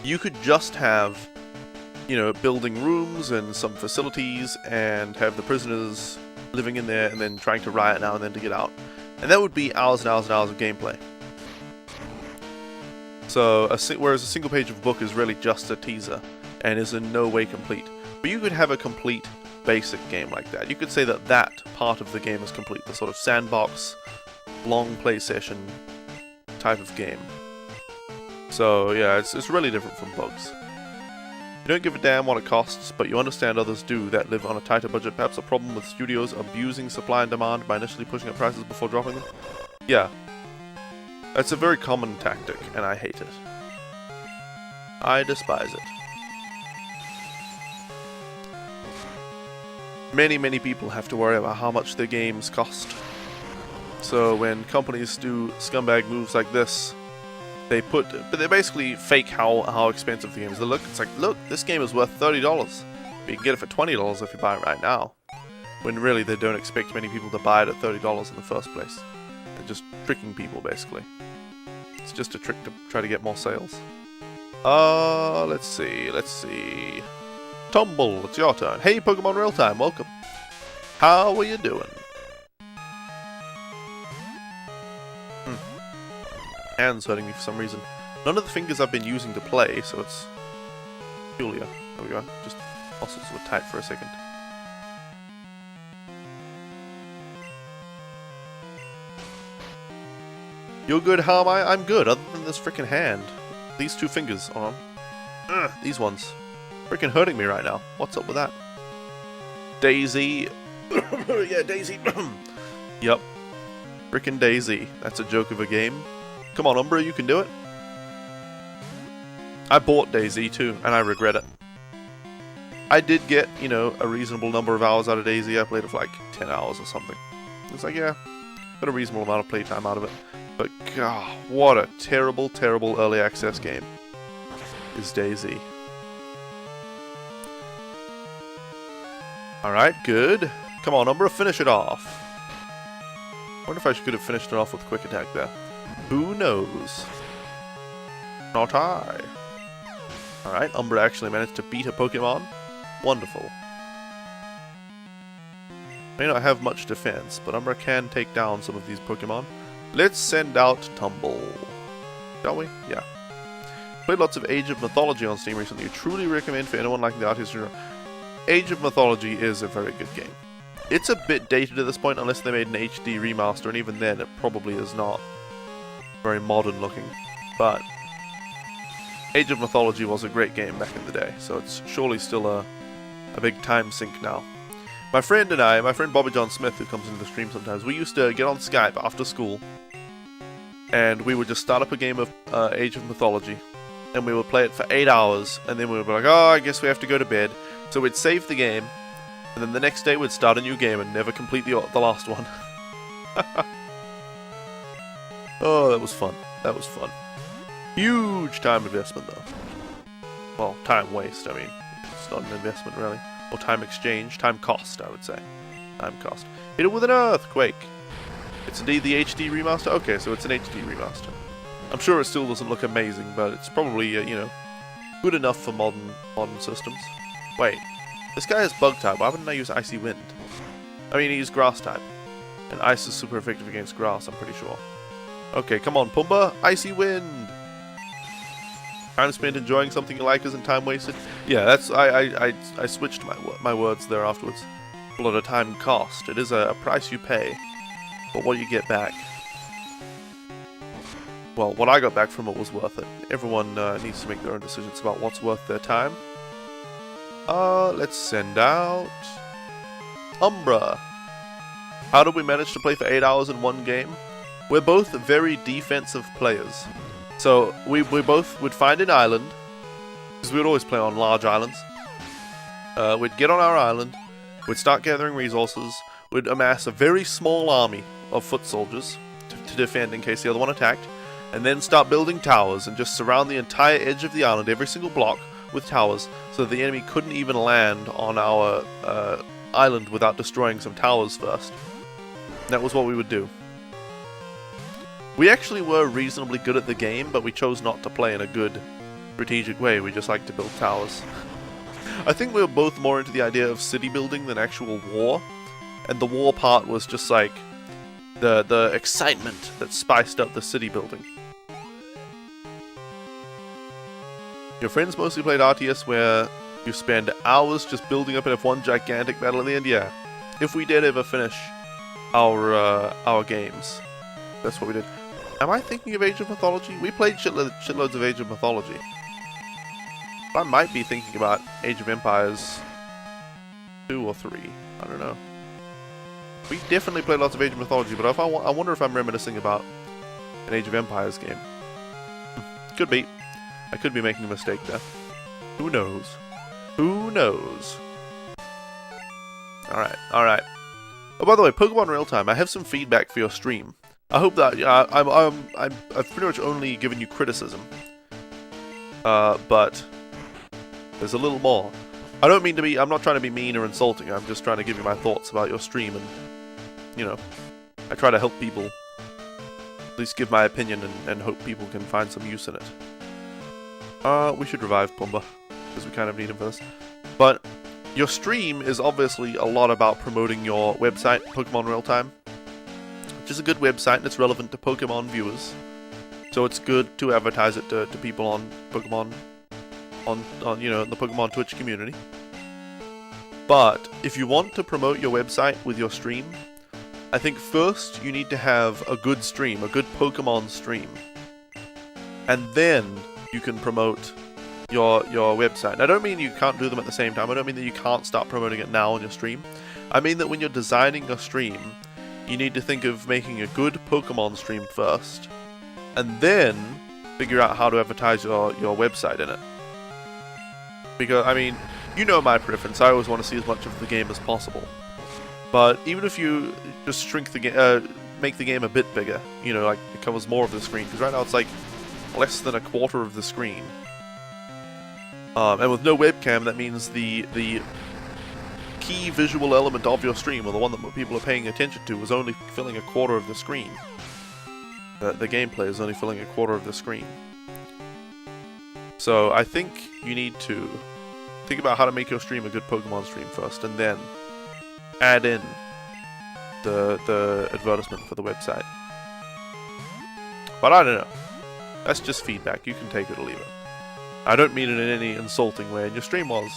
you could just have, you know, building rooms and some facilities and have the prisoners living in there and then trying to riot now and then to get out. And that would be hours and hours and hours of gameplay. So, whereas a single page of a book is really just a teaser and is in no way complete. But you could have a complete basic game like that. You could say that that part of the game is complete, the sort of sandbox, long play session type of game. So yeah, it's really different from books. You don't give a damn what it costs, but you understand others do that live on a tighter budget. Perhaps a problem with studios abusing supply and demand by initially pushing up prices before dropping them? Yeah. That's a very common tactic, and I hate it. I despise it. Many people have to worry about how much their games cost. So when companies do scumbag moves like this, they basically fake how expensive the game is. They look, it's like, look, this game is worth $30. But you can get it for $20 if you buy it right now. When really they don't expect many people to buy it at $30 in the first place. They're just tricking people, basically. It's just a trick to try to get more sales. Let's see. Tumble, it's your turn. Hey, Pokemon Real Time, welcome. How are you doing? Hands hurting me for some reason. None of the fingers I've been using to play, so it's peculiar. There we go. Just muscles were tight for a second. You're good, how am I? I'm good, other than this freaking hand. These two fingers on. These ones. Freaking hurting me right now. What's up with that? Daisy. Yeah, Daisy. Yup. Frickin' Daisy. That's a joke of a game. Come on, Umbra, you can do it. I bought Daisy too, and I regret it. I did get, you know, a reasonable number of hours out of Daisy. I played it for like 10 hours or something. It's like, yeah, got a reasonable amount of playtime out of it. But, God, what a terrible, terrible early access game is Daisy. Alright, good. Come on, Umbra, finish it off. I wonder if I could have finished it off with quick attack there. Who knows? Not I. Alright, Umbra actually managed to beat a Pokemon. Wonderful. May not have much defense, but Umbra can take down some of these Pokemon. Let's send out Tumble. Shall we? Yeah. Played lots of Age of Mythology on Steam recently. Truly recommend for anyone liking the art history. Age of Mythology is a very good game. It's a bit dated at this point, unless they made an HD remaster, and even then it probably is not very modern looking. But Age of Mythology was a great game back in the day, so it's surely still a big time sink now. My friend and I, my friend Bobby John Smith, who comes into the stream sometimes, we used to get on Skype after school, and we would just start up a game of Age of Mythology, and we would play it for 8 hours, and then we would be like, oh, I guess we have to go to bed. So we'd save the game, and then the next day we'd start a new game and never complete the last one. Oh, that was fun. That was fun. Huge time investment, though. Well, time waste, I mean. It's not an investment, really. Or time exchange. Time cost, I would say. Time cost. Hit it with an earthquake! It's indeed the HD remaster? Okay, so it's an HD remaster. I'm sure it still doesn't look amazing, but it's probably, you know, good enough for modern systems. Wait, this guy has bug type. Why wouldn't I use Icy Wind? I mean, he's grass type. And ice is super effective against grass, I'm pretty sure. Okay, come on, Pumbaa. Icy Wind! Time spent enjoying something you like isn't time wasted. Yeah, that's I switched my words there afterwards. A lot of time cost. It is a price you pay, but what you get back. well, what I got back from it was worth it. Everyone needs to make their own decisions about what's worth their time. Let's send out Umbra. How did we manage to play for 8 hours in one game? We're both very defensive players. So we both would find an island, because we would always play on large islands. We'd get on our island, we'd start gathering resources, we'd amass a very small army of foot soldiers to defend in case the other one attacked, and then start building towers and just surround the entire edge of the island, every single block, with towers, so that the enemy couldn't even land on our island without destroying some towers first. That was what we would do. We actually were reasonably good at the game, but we chose not to play in a good, strategic way. We just liked to build towers. I think we were both more into the idea of city building than actual war, and the war part was just like the excitement that spiced up the city building. Your friends mostly played RTS where you spend hours just building up and have one gigantic battle in the end? Yeah. If we did ever finish our games, that's what we did. Am I thinking of Age of Mythology? We played shitloads of Age of Mythology. I might be thinking about Age of Empires 2 or 3. I don't know. We definitely played lots of Age of Mythology, but I wonder if I'm reminiscing about an Age of Empires game. Could be. I could be making a mistake there. Who knows? Who knows? Alright, alright. Oh, by the way, Pokemon Real Time, I have some feedback for your stream. I hope that I've pretty much only given you criticism. But there's a little more. I don't mean to be, I'm not trying to be mean or insulting, I'm just trying to give you my thoughts about your stream and, you know, I try to help people, at least give my opinion and hope people can find some use in it. We should revive Pumbaa, because we kind of need him for this. But your stream is obviously a lot about promoting your website, Pokemon Real Time, which is a good website and it's relevant to Pokemon viewers. So it's good to advertise it to people on Pokemon, on you know, the Pokemon Twitch community. But if you want to promote your website with your stream, I think first you need to have a good stream, a good Pokemon stream. And then you can promote your website. And I don't mean you can't do them at the same time. I don't mean that you can't start promoting it now on your stream. I mean that when you're designing your stream, you need to think of making a good Pokemon stream first, and then figure out how to advertise your website in it. Because, I mean, you know my preference. I always want to see as much of the game as possible. But even if you just shrink the game, make the game a bit bigger, you know, like it covers more of the screen, because right now it's like less than a quarter of the screen. And with no webcam, that means the key visual element of your stream, or the one that people are paying attention to, is only filling a quarter of the screen. The gameplay is only filling a quarter of the screen. So I think you need to think about how to make your stream a good Pokemon stream first, and then add in the advertisement for the website. But I don't know. That's just feedback. You can take it or leave it. I don't mean it in any insulting way, and your stream was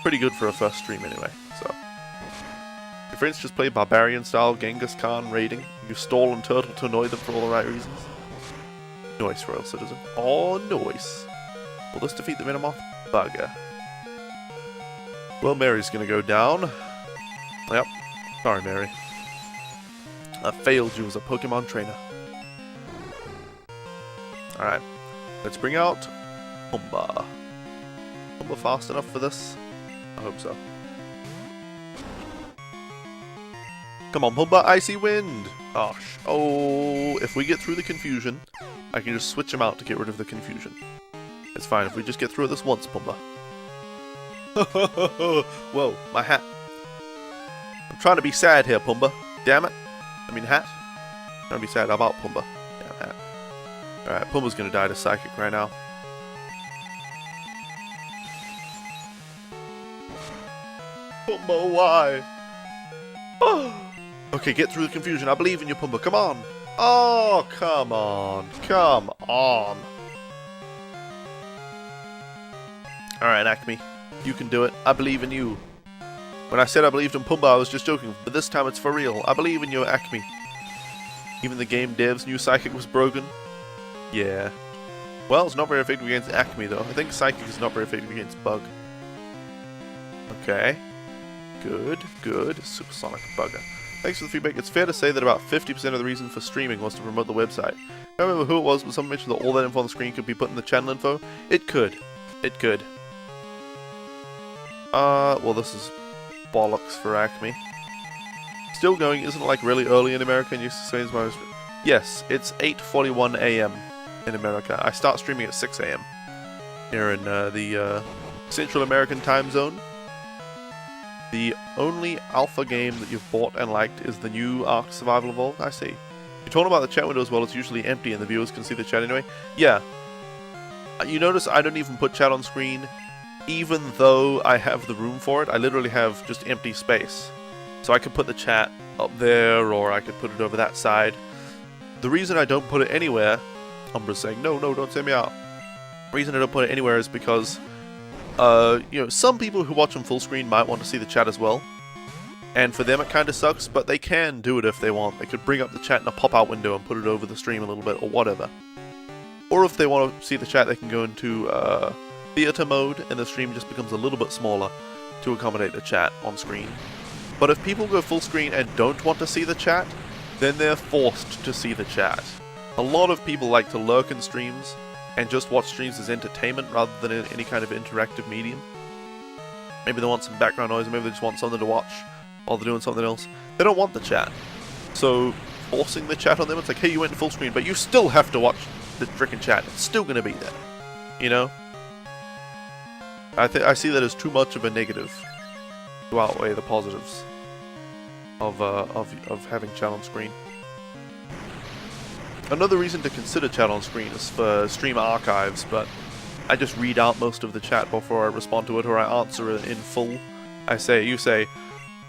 pretty good for a first stream anyway, so. Your friends just play barbarian-style Genghis Khan raiding. You stall and turtle to annoy them for all the right reasons. Nice, Royal Citizen. Oh, nice. Will this defeat the Venomoth? Bugger. Well, Mary's gonna go down. Yep. Sorry, Mary. I failed you as a Pokemon trainer. Alright. Let's bring out Pumbaa. Pumbaa fast enough for this? I hope so. Come on, Pumbaa, Icy Wind! Gosh. Oh, if we get through the confusion, I can just switch him out to get rid of the confusion. It's fine if we just get through this once, Pumbaa. Whoa, my hat. I'm trying to be sad here, Pumbaa. Damn it. I mean hat. I'm trying to be sad about Pumbaa. Damn hat. Alright, Pumbaa's gonna die to Psychic right now. Pumbaa, why? Okay, get through the confusion. I believe in you, Pumbaa. Come on. Oh, come on. Come on. Alright, Acme. You can do it. I believe in you. When I said I believed in Pumbaa, I was just joking. But this time it's for real. I believe in you, Acme. Even the game devs knew Psychic was broken. Yeah. Well, it's not very effective against Acme, though. I think Psychic is not very effective against Bug. Okay. Good, good. Supersonic Bugger. Thanks for the feedback. It's fair to say that about 50% of the reason for streaming was to promote the website. I don't remember who it was, but someone mentioned that all that info on the screen could be put in the channel info. It could. It could. Well, this is bollocks for Acme. Still going, isn't it like really early in America and used to say my... Yes, it's 8:41 AM in America. I start streaming at 6 AM here in the Central American time zone. The only alpha game that you've bought and liked is the new Ark Survival Evolved. I see. You told about the chat window as well. It's usually empty and the viewers can see the chat anyway. Yeah. You notice I don't even put chat on screen, even though I have the room for it. I literally have just empty space. So I could put the chat up there, or I could put it over that side. The reason I don't put it anywhere, Umbra's saying, no, don't send me out. The reason I don't put it anywhere is because, you know, some people who watch on full screen might want to see the chat as well. And for them it kind of sucks, but they can do it if they want. They could bring up the chat in a pop-out window and put it over the stream a little bit, or whatever. Or if they want to see the chat, they can go into theater mode, and the stream just becomes a little bit smaller to accommodate the chat on screen. But if people go full screen and don't want to see the chat, then they're forced to see the chat. A lot of people like to lurk in streams and just watch streams as entertainment rather than in any kind of interactive medium. Maybe they want some background noise, or maybe they just want something to watch while they're doing something else. They don't want the chat. So forcing the chat on them, it's like, hey, you went to full screen, but you still have to watch the frickin' chat. It's still gonna be there. You know? I see that as too much of a negative to outweigh the positives of having chat on screen. Another reason to consider chat on screen is for stream archives, but I just read out most of the chat before I respond to it, or I answer it in full.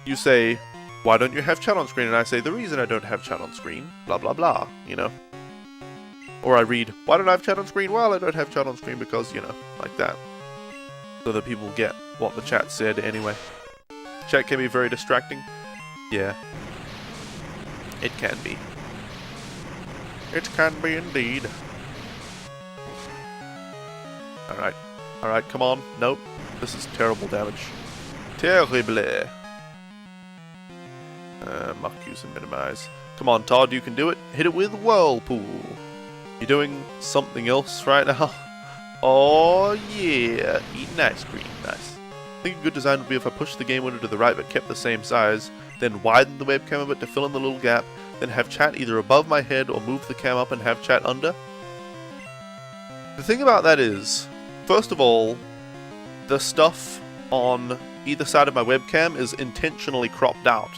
You say, why don't you have chat on screen? And I say, the reason I don't have chat on screen, blah blah blah, you know. Or I read, why don't I have chat on screen? Well, I don't have chat on screen because, you know, like that. So that people get what the chat said anyway. Chat can be very distracting. Yeah. It can be. It can be indeed. Alright. Alright, come on. Nope. This is terrible damage. Terrible. Muck use and minimize. Come on, Todd, you can do it. Hit it with Whirlpool. You're doing something else right now. Oh yeah. Eating ice cream. Nice. I think a good design would be if I pushed the game window to the right but kept the same size, then widen the webcam a bit to fill in the little gap, then have chat either above my head or move the cam up and have chat under. The thing about that is, first of all, the stuff on either side of my webcam is intentionally cropped out.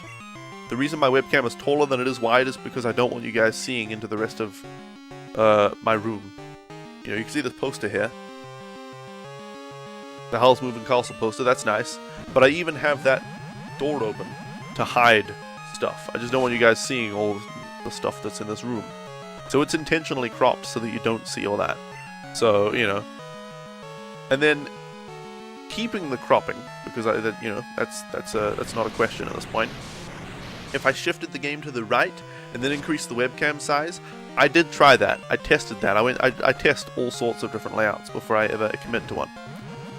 The reason my webcam is taller than it is wide is because I don't want you guys seeing into the rest of my room. You know, you can see this poster here. The Howl's Moving Castle poster, that's nice. But I even have that door open to hide stuff. I just don't want you guys seeing all the stuff that's in this room. So it's intentionally cropped so that you don't see all that. So, you know. And then keeping the cropping, because you know, that's not a question at this point. If I shifted the game to the right and then increased the webcam size, I did try that. I tested that. I test all sorts of different layouts before I ever commit to one.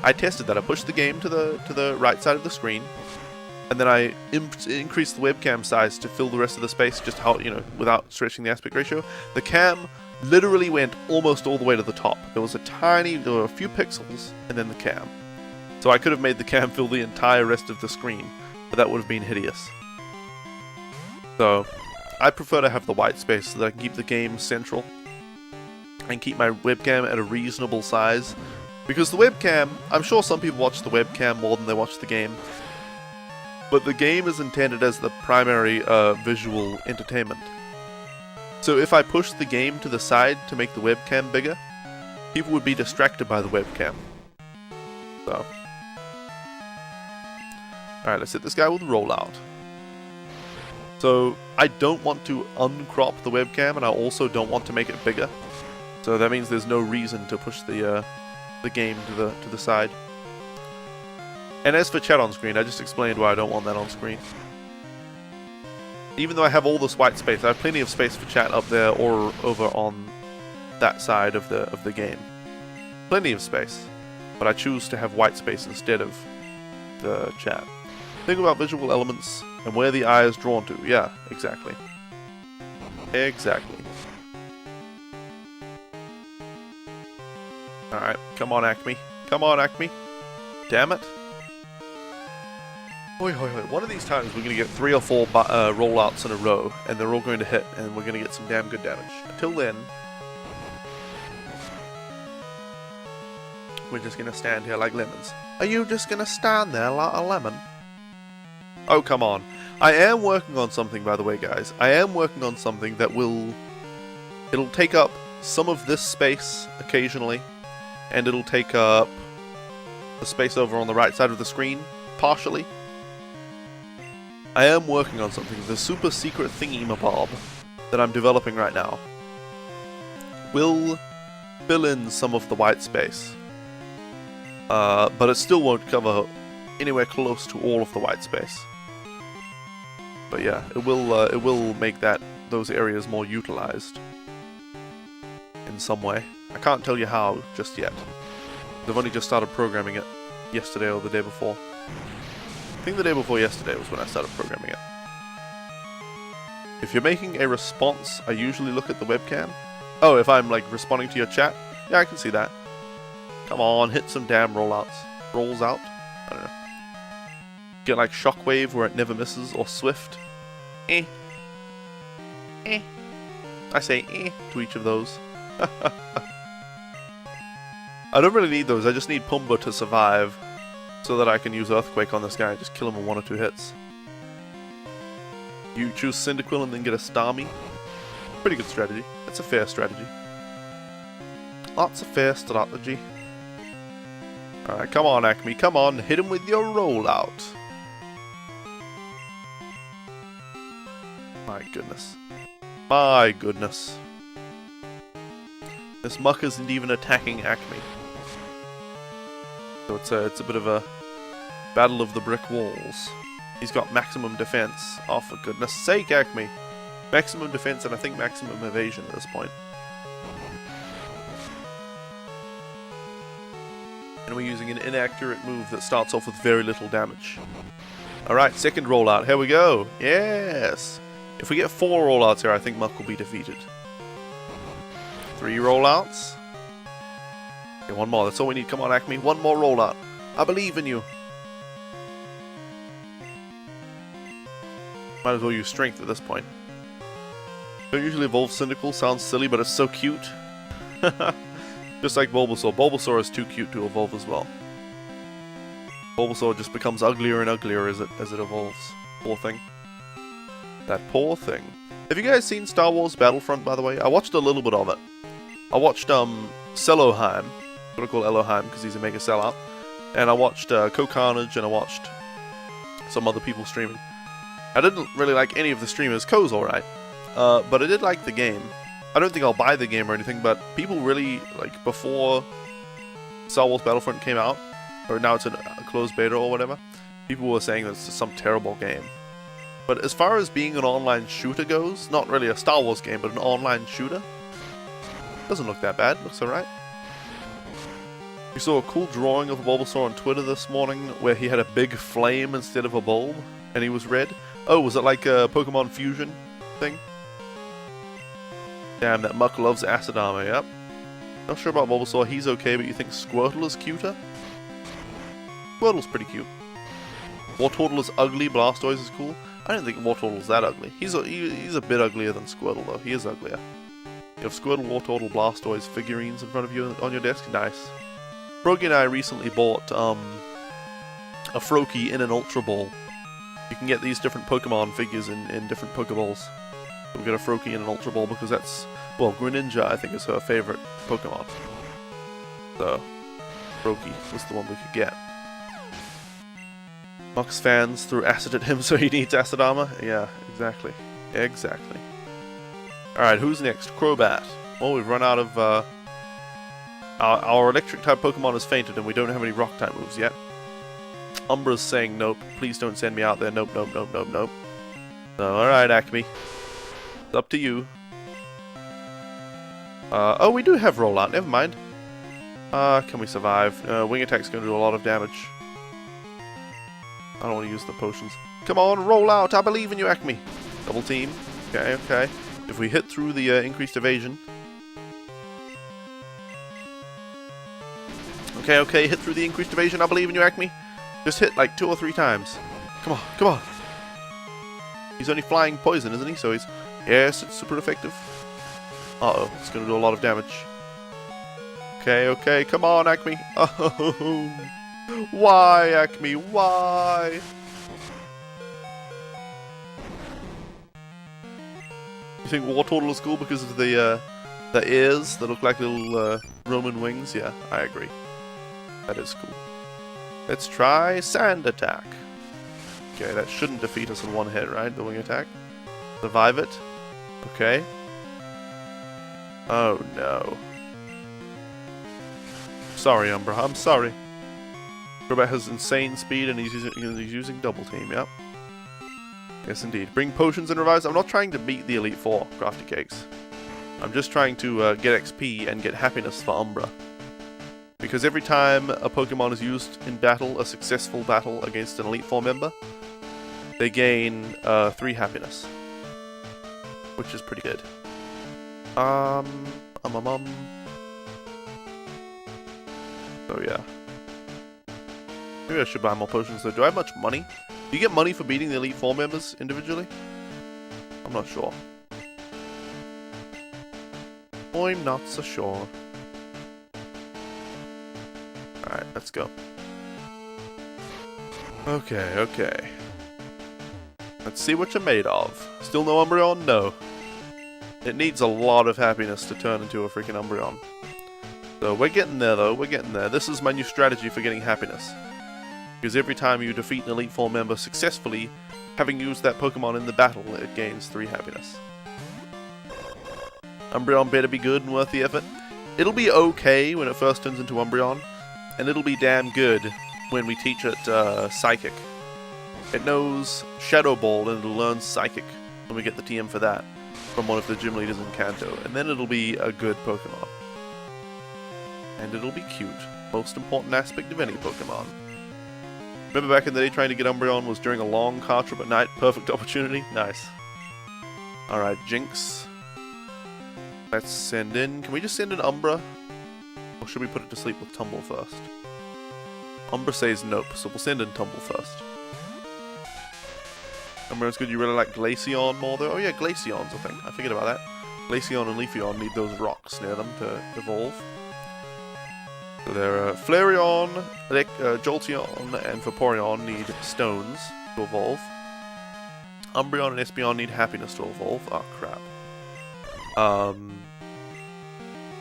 I tested that. I pushed the game to the right side of the screen, and then I increased the webcam size to fill the rest of the space, just how, you know, without stretching the aspect ratio. The cam literally went almost all the way to the top. There were a few pixels, and then the cam. So I could have made the cam fill the entire rest of the screen, but that would have been hideous. So I prefer to have the white space so that I can keep the game central and keep my webcam at a reasonable size. Because the webcam, I'm sure some people watch the webcam more than they watch the game, but the game is intended as the primary visual entertainment. So if I push the game to the side to make the webcam bigger, people would be distracted by the webcam. So, alright, let's hit this guy with rollout. So I don't want to uncrop the webcam, and I also don't want to make it bigger. So that means there's no reason to push the game to the side. And as for chat on screen, I just explained why I don't want that on screen. Even though I have all this white space, I have plenty of space for chat up there or over on that side of the game. Plenty of space, but I choose to have white space instead of the chat. Think about visual elements and where the eye is drawn to. Yeah, exactly. Exactly. Alright, come on, Acme. Come on, Acme. Damn it. Wait. One of these times we're going to get 3 or 4 rollouts in a row, and they're all going to hit, and we're going to get some damn good damage. Until then, we're just going to stand here like lemons. Are you just going to stand there like a lemon? Oh, come on. I am working on something, by the way, guys. I am working on something that will... It'll take up some of this space occasionally, and it'll take up the space over on the right side of the screen, partially. I am working on something. The super secret thingy-mabob that I'm developing right now will fill in some of the white space. But it still won't cover anywhere close to all of the white space. But yeah, it will make those areas more utilized in some way. I can't tell you how just yet. I've only just started programming it yesterday or the day before. I think the day before yesterday was when I started programming it. If you're making a response, I usually look at the webcam. Oh, if I'm like responding to your chat? Yeah, I can see that. Come on, hit some damn rollouts. Rolls out? I don't know. Get like Shockwave where it never misses, or Swift. Eh. I say eh to each of those. I don't really need those, I just need Pumbaa to survive so that I can use Earthquake on this guy and just kill him in 1 or 2 hits. You choose Cyndaquil and then get a Starmie. Pretty good strategy. That's a fair strategy. Lots of fair strategy. Alright, come on Acme, come on, hit him with your rollout. My goodness. My goodness. This muck isn't even attacking Acme. So it's a bit of a battle of the brick walls. He's got maximum defense. Oh, for goodness sake, Acme. Maximum defense and I think maximum evasion at this point. And we're using an inaccurate move that starts off with very little damage. Alright, second rollout. Here we go. Yes! If we get 4 rollouts here, I think Muck will be defeated. 3 rollouts. Okay, 1 more. That's all we need. Come on, Acme. 1 more rollout. I believe in you. Might as well use Strength at this point. Don't usually evolve Cyndaquil. Sounds silly, but it's so cute. Just like Bulbasaur. Bulbasaur is too cute to evolve as well. Bulbasaur just becomes uglier and uglier as it evolves. Poor thing. That poor thing. Have you guys seen Star Wars Battlefront, by the way? I watched a little bit of it. I watched Celohheim. I'm gonna call Elohheim because he's a mega sellout. And I watched Co-Carnage and I watched some other people streaming. I didn't really like any of the streamers. Ko's alright. But I did like the game. I don't think I'll buy the game or anything, but people really, like, before Star Wars Battlefront came out, or now it's a closed beta or whatever, people were saying that it's just some terrible game. But as far as being an online shooter goes, not really a Star Wars game, but an online shooter, doesn't look that bad. Looks alright. We saw a cool drawing of Bulbasaur on Twitter this morning where he had a big flame instead of a bulb, and he was red. Oh, was it like a Pokemon Fusion thing? Damn, that Muck loves Acid Armor, yep. Not sure about Bulbasaur, he's okay, but you think Squirtle is cuter? Squirtle's pretty cute. Wartortle is ugly, Blastoise is cool. I don't think Wartortle's that ugly. He's a bit uglier than Squirtle, though. He is uglier. You have Squirtle, Wartortle, Blastoise figurines in front of you on your desk? Nice. Brogy and I recently bought a Froakie in an Ultra Ball. You can get these different Pokemon figures in different Pokeballs. We got a Froakie in an Ultra Ball because that's, well, Greninja I think is her favorite Pokemon. So, Froakie was the one we could get. Muck's fans threw acid at him so he needs acid armor? Yeah, exactly. Exactly. Alright, who's next? Crobat. Well, we've run out of, our electric type Pokemon has fainted and we don't have any rock type moves yet. Umbra's saying nope, please don't send me out there, nope, nope, nope, nope, nope. So, alright, Acme. It's up to you. Oh, we do have rollout. Never mind. Can we survive? Wing attack's going to do a lot of damage. I don't want to use the potions. Come on, roll out. I believe in you, Acme. Double team. Okay, okay. If we hit through the increased evasion. Okay, okay. Hit through the increased evasion. I believe in you, Acme. Just hit like 2 or 3 times. Come on, come on. He's only flying poison, isn't he? So he's... Yes, it's super effective. Uh-oh. It's going to do a lot of damage. Okay, okay. Come on, Acme. Oh. Why, Acme? Why? You think War Turtle is cool because of the ears that look like little Roman wings? Yeah, I agree. That is cool. Let's try Sand Attack. Okay, that shouldn't defeat us in one hit, right? The wing attack. Survive it. Okay. Oh no. Sorry, Umbra. I'm sorry. Crobat has insane speed and he's using double team, yep. Yes, indeed. Bring potions and revives. I'm not trying to beat the Elite Four, Crafty Cakes. I'm just trying to get XP and get happiness for Umbra. Because every time a Pokemon is used in battle, a successful battle against an Elite Four member, they gain 3 happiness. Which is pretty good. So yeah. Maybe I should buy more potions though. Do I have much money? Do you get money for beating the Elite Four members individually? I'm not sure. I'm not so sure. Alright, let's go. Okay, okay. Let's see what you're made of. Still no Umbreon? No. It needs a lot of happiness to turn into a freaking Umbreon. So we're getting there though, we're getting there. This is my new strategy for getting happiness. Because every time you defeat an Elite Four member successfully, having used that Pokemon in the battle, it gains 3 happiness. Umbreon better be good and worth the effort. It'll be okay when it first turns into Umbreon, and it'll be damn good when we teach it Psychic. It knows Shadow Ball and it'll learn Psychic when we get the TM for that from one of the gym leaders in Kanto, and then it'll be a good Pokemon. And it'll be cute. Most important aspect of any Pokemon. Remember back in the day trying to get Umbreon was during a long car trip at night? Perfect opportunity? Nice. Alright, Jinx. Let's send in... Can we just send in Umbra? Or should we put it to sleep with Tumble first? Umbra says nope, so we'll send in Tumble first. Umbreon's good. You really like Glaceon more though? Oh yeah, Glaceon's a thing. I forget about that. Glaceon and Leafeon need those rocks near them to evolve. So they're Flareon, Jolteon, and Vaporeon need stones to evolve. Umbreon and Espeon need happiness to evolve. Oh crap.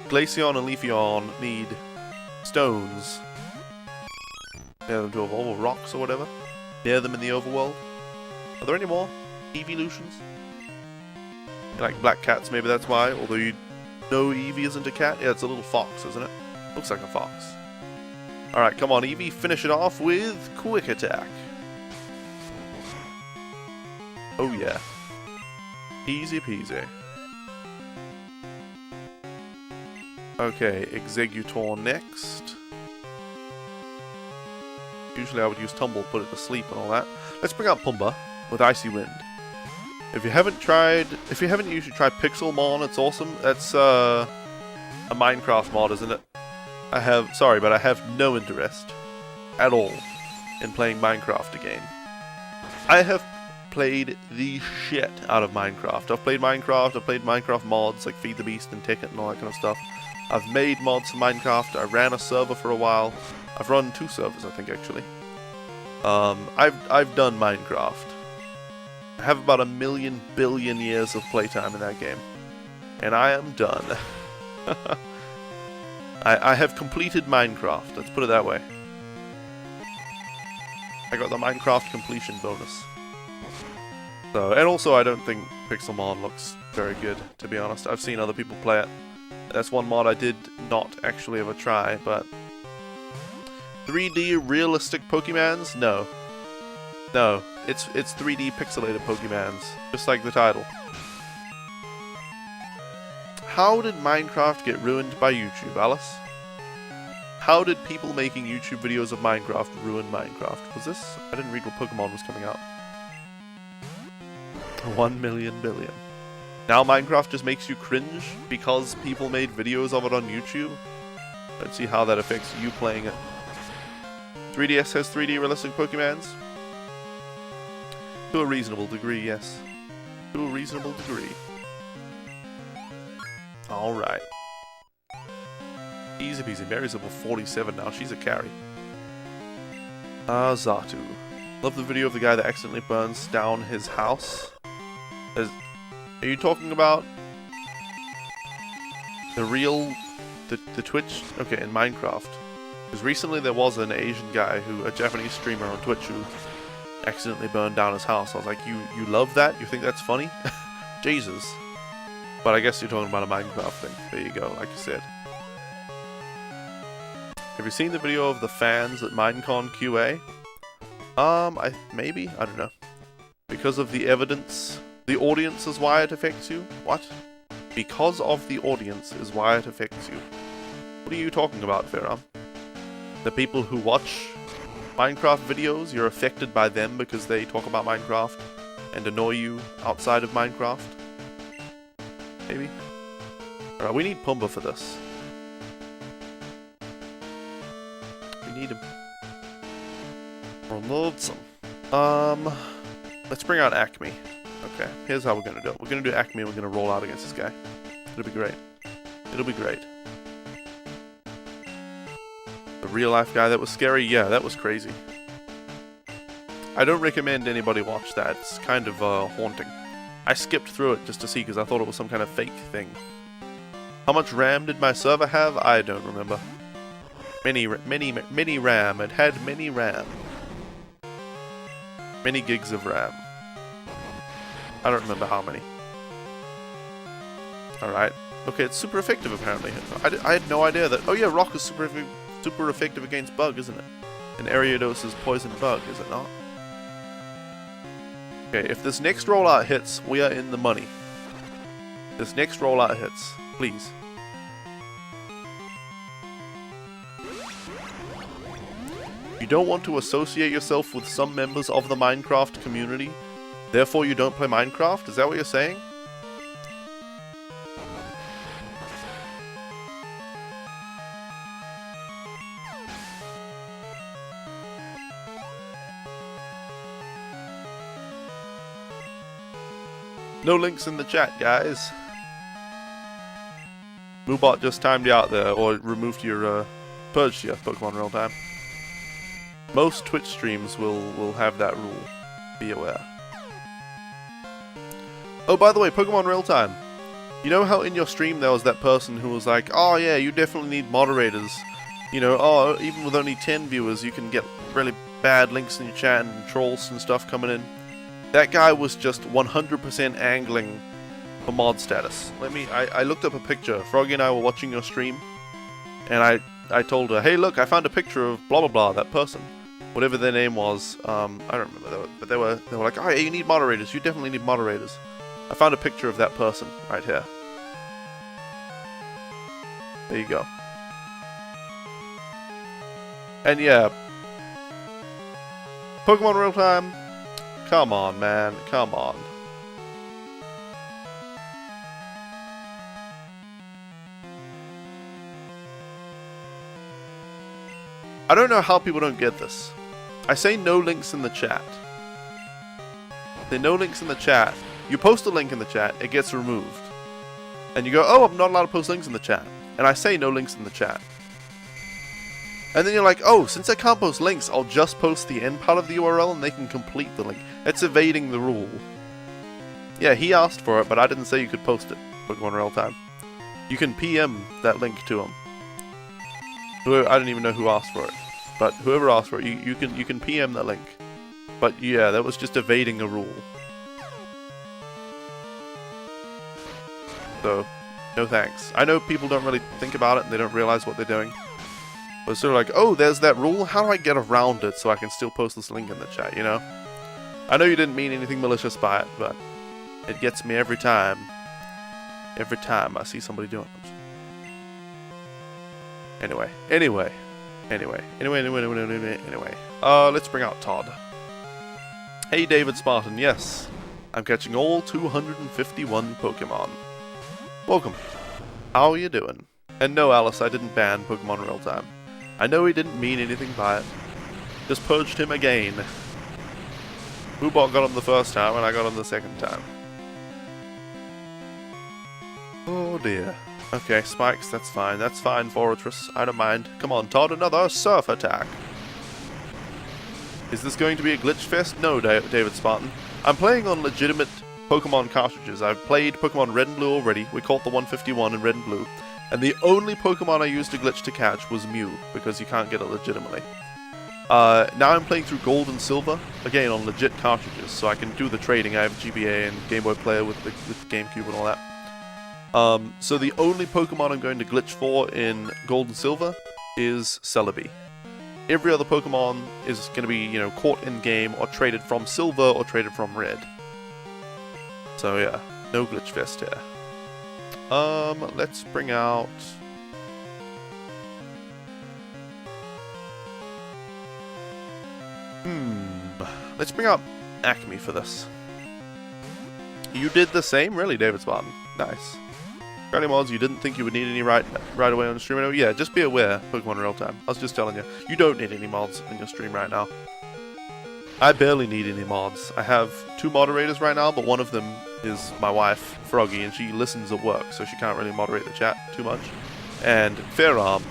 Glaceon and Leafeon need stones near them to evolve, or rocks or whatever, near them in the overworld. Are there any more evolutions? Like black cats, maybe that's why, although you know Eevee isn't a cat. Yeah, it's a little fox, isn't it? Looks like a fox. Alright, come on Eevee, finish it off with Quick Attack. Oh yeah. Easy peasy. Okay, Exeggutor next. Usually I would use Tumble, put it to sleep and all that. Let's bring out Pumbaa with Icy Wind. If you haven't you should try Pixelmon, it's awesome. That's a Minecraft mod, isn't it? Sorry, but I have no interest at all in playing Minecraft again. I have played the shit out of Minecraft. I've played Minecraft mods like Feed the Beast and Ticket and all that kind of stuff. I've made mods for Minecraft. I ran a server for a while. I've run 2 servers, I think, actually. I've done Minecraft. I have about 1,000,000 billion years of playtime in that game. And I am done. I have completed Minecraft, let's put it that way. I got the Minecraft completion bonus. So, and also I don't think Pixelmon looks very good, to be honest. I've seen other people play it. That's one mod I did not actually ever try, but... 3D realistic Pokemons? No. No, it's 3D pixelated Pokemons, just like the title. How did Minecraft get ruined by YouTube, Alice? How did people making YouTube videos of Minecraft ruin Minecraft? Was this? I didn't read what Pokemon was coming out. 1 million billion. Now Minecraft just makes you cringe because people made videos of it on YouTube? Let's see how that affects you playing it. 3DS has 3D realistic Pokemons? To a reasonable degree, yes. To a reasonable degree. Alright. Easy peasy. Mary's level 47 now. She's a carry. Zatu. Love the video of the guy that accidentally burns down his house. Are you talking about the real... the Twitch? Okay, in Minecraft. Because recently there was an Asian guy a Japanese streamer on Twitch who accidentally burned down his house. I was like, you love that? You think that's funny? Jesus. But I guess you're talking about a Minecraft thing. There you go, like you said. Have you seen the video of the fans at Minecon QA? Maybe? I don't know. Because of the evidence, the audience is why it affects you? What? Because of the audience is why it affects you. What are you talking about, Ferram? The people who watch Minecraft videos, you're affected by them because they talk about Minecraft and annoy you outside of Minecraft? Maybe? Alright, we need Pumbaa for this. We need him. We'll load some. Let's bring out Acme. Okay, here's how we're gonna do it. We're gonna do Acme and we're gonna roll out against this guy. It'll be great. It'll be great. The real life guy that was scary? Yeah, that was crazy. I don't recommend anybody watch that. It's kind of haunting. I skipped through it just to see because I thought it was some kind of fake thing. How much RAM did my server have? I don't remember. Many RAM. It had many RAM. Many gigs of RAM. I don't remember how many. Alright. Okay, it's super effective apparently. I had no idea that... Oh yeah, Rock is super effective against Bug, isn't it? And Ariados is Poison Bug, is it not? Okay, if this next rollout hits, we are in the money. This next rollout hits. Please. You don't want to associate yourself with some members of the Minecraft community, therefore you don't play Minecraft? Is that what you're saying? No links in the chat, guys. Moobot just timed you out there, or removed your, purged your Pokemon real time. Most Twitch streams will have that rule. Be aware. Oh, by the way, Pokemon real time. You know how in your stream there was that person who was like, oh yeah, you definitely need moderators. You know, oh, even with only 10 viewers, you can get really bad links in your chat and trolls and stuff coming in. That guy was just 100% angling for mod status. I looked up a picture. Froggy and I were watching your stream, and I told her, hey look, I found a picture of blah blah blah, that person. Whatever their name was, I don't remember, but they were like, oh, you need moderators, you definitely need moderators. I found a picture of that person right here. There you go. And yeah, Pokemon real time. Come on, man. Come on. I don't know how people don't get this. I say no links in the chat. Say no links in the chat. You post a link in the chat, it gets removed. And you go, oh, I'm not allowed to post links in the chat. And I say no links in the chat. And then you're like, oh, since I can't post links, I'll just post the end part of the URL and they can complete the link. It's evading the rule. Yeah, he asked for it, but I didn't say you could post it. Pokemon real time. You can PM that link to him. I don't even know who asked for it. But whoever asked for it, you can PM that link. But yeah, that was just evading a rule. So, no thanks. I know people don't really think about it and they don't realize what they're doing. But it's sort of like, oh, there's that rule, how do I get around it so I can still post this link in the chat, you know? I know you didn't mean anything malicious by it, but it gets me every time. Every time I see somebody doing it. Anyway. Let's bring out Todd. Hey, David Spartan. Yes, I'm catching all 251 Pokemon. Welcome. How are you doing? And no, Alice, I didn't ban Pokemon Real Time. I know he didn't mean anything by it. Just purged him again. Boobot got him the first time, and I got him the second time. Oh dear. Okay, spikes, that's fine. That's fine, Fortress. I don't mind. Come on, Todd, another surf attack. Is this going to be a glitch fest? No, David Spartan. I'm playing on legitimate Pokemon cartridges. I've played Pokemon Red and Blue already. We caught the 151 in Red and Blue. And the only Pokemon I used a glitch to catch was Mew, because you can't get it legitimately. Now I'm playing through Gold and Silver, again on legit cartridges, so I can do the trading. I have GBA and Game Boy Player with the GameCube and all that. So the only Pokemon I'm going to glitch for in Gold and Silver is Celebi. Every other Pokemon is going to be, you know, caught in game or traded from Silver or traded from Red. So yeah, no glitch fest here. Let's bring out... Let's bring out Acme for this. You did the same? Really, David Spartan? Nice. Got any mods you didn't think you would need any right away on the stream? Oh, yeah, just be aware, Pokemon Real Time. I was just telling you, you don't need any mods in your stream right now. I barely need any mods. I have 2 moderators right now, but one of them is my wife, Froggy, and she listens at work, so she can't really moderate the chat too much. And Fairarm,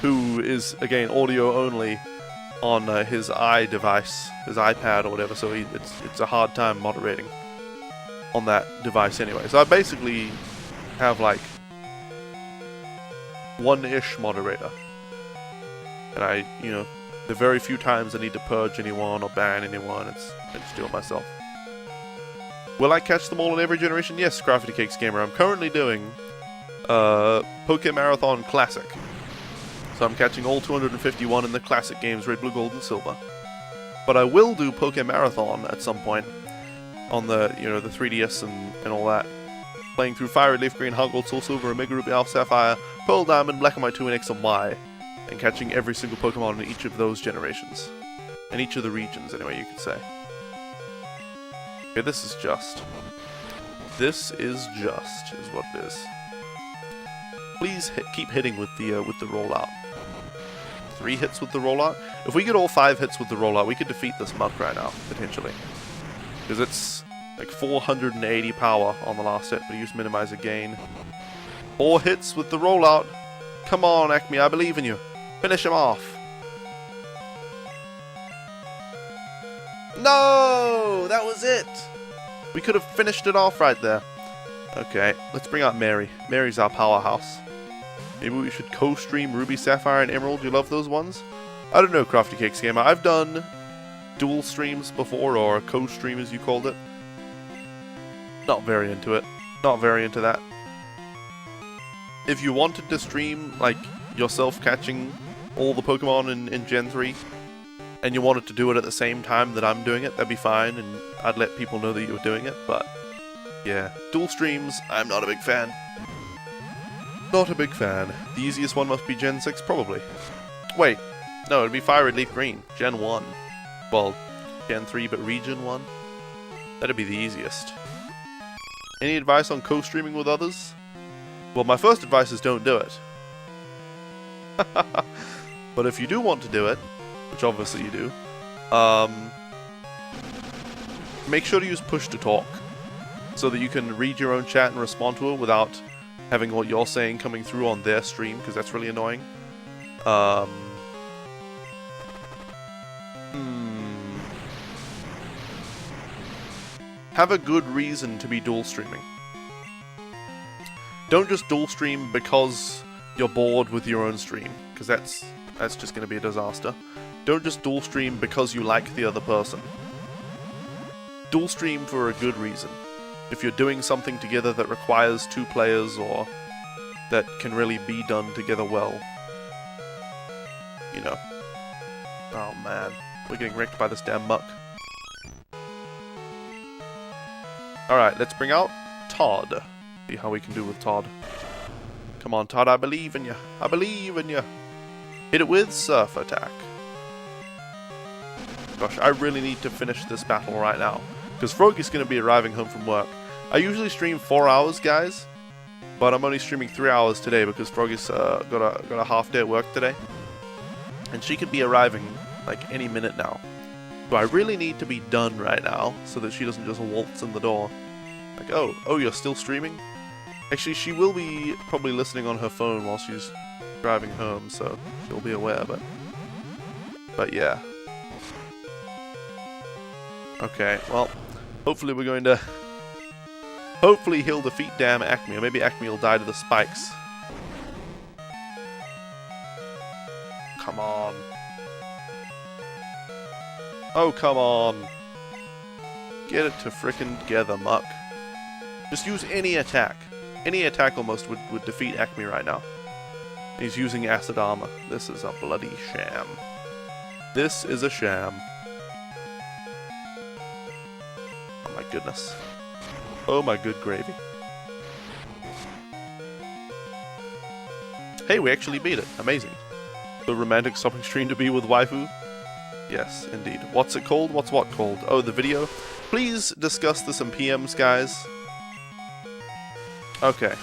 who is, again, audio only on his device, his iPad or whatever, so it's a hard time moderating on that device anyway. So I basically have like one-ish moderator. And I, you know, the very few times I need to purge anyone or ban anyone, I just do it myself. Will I catch them all in every generation? Yes, Crafty Cakes Gamer. I'm currently doing Pokémarathon Classic. So I'm catching all 251 in the classic games, Red, Blue, Gold, and Silver. But I will do Pokémarathon at some point on the, you know, the 3DS and all that. Playing through Fire, Leaf Green, Heart Gold, Soul Silver, Omega Ruby, Alpha Sapphire, Pearl Diamond, Black and White 2, and X and Y. And catching every single Pokemon in each of those generations. In each of the regions, anyway, you could say. Okay, this is just what it is. Please keep hitting with the rollout. 3 hits with the rollout. If we get all 5 hits with the rollout, we could defeat this muck right now, potentially. Because it's like 480 power on the last hit. We use minimizer gain. 4 hits with the rollout. Come on, Acme, I believe in you. Finish him off. No! That was it! We could have finished it off right there. Okay, let's bring out Mary. Mary's our powerhouse. Maybe we should co-stream Ruby, Sapphire, and Emerald. You love those ones? I don't know, Crafty Cakes Gamer. I've done dual streams before, or co-stream as you called it. Not very into it. Not very into that. If you wanted to stream, like, yourself catching all the Pokemon in Gen 3, and you wanted to do it at the same time that I'm doing it, that'd be fine, and I'd let people know that you were doing it, but yeah. Dual streams, I'm not a big fan. Not a big fan. The easiest one must be Gen 6, probably. Wait, no, it'd be Fire Red Leaf Green, Gen 1. Well, Gen 3, but Region 1. That'd be the easiest. Any advice on co-streaming with others? Well, my first advice is don't do it. But if you do want to do it, which obviously you do, make sure to use push to talk, so that you can read your own chat and respond to it without having what you're saying coming through on their stream, because that's really annoying. Have a good reason to be dual streaming. Don't just dual stream because you're bored with your own stream, because that's just going to be a disaster. Don't just dual stream because you like the other person. Dual stream for a good reason. If you're doing something together that requires 2 players, or that can really be done together well. You know. Oh man, we're getting wrecked by this damn muck. Alright, let's bring out Todd. See how we can do with Todd. Come on, Todd, I believe in you. I believe in you. Hit it with Surf Attack. Gosh, I really need to finish this battle right now. Because Froggy's going to be arriving home from work. I usually stream 4 hours, guys. But I'm only streaming 3 hours today because Froggy's got a half day at work today. And she could be arriving like any minute now. So I really need to be done right now so that she doesn't just waltz in the door. Like, oh, you're still streaming? Actually, she will be probably listening on her phone while she's driving home, so she'll be aware, but yeah. Okay, well, hopefully we're going to... Hopefully he'll defeat damn Acme, or maybe Acme will die to the spikes. Come on. Oh, come on. Get it to frickin' together, Muck. Just use any attack. Any attack almost would defeat Acme right now. He's using acid armor. This is a bloody sham. This is a sham. Oh my goodness. Oh my good gravy. Hey, we actually beat it. Amazing. The romantic shopping stream to be with waifu? Yes, indeed. What's it called? What's what called? Oh, the video? Please discuss this in PMs, guys. Okay.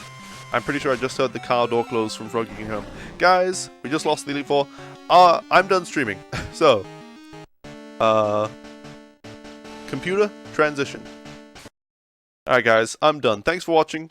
I'm pretty sure I just heard the car door close from Froggy getting home. Guys, we just lost the Elite Four. I'm done streaming. So, computer, transition. Alright guys, I'm done. Thanks for watching.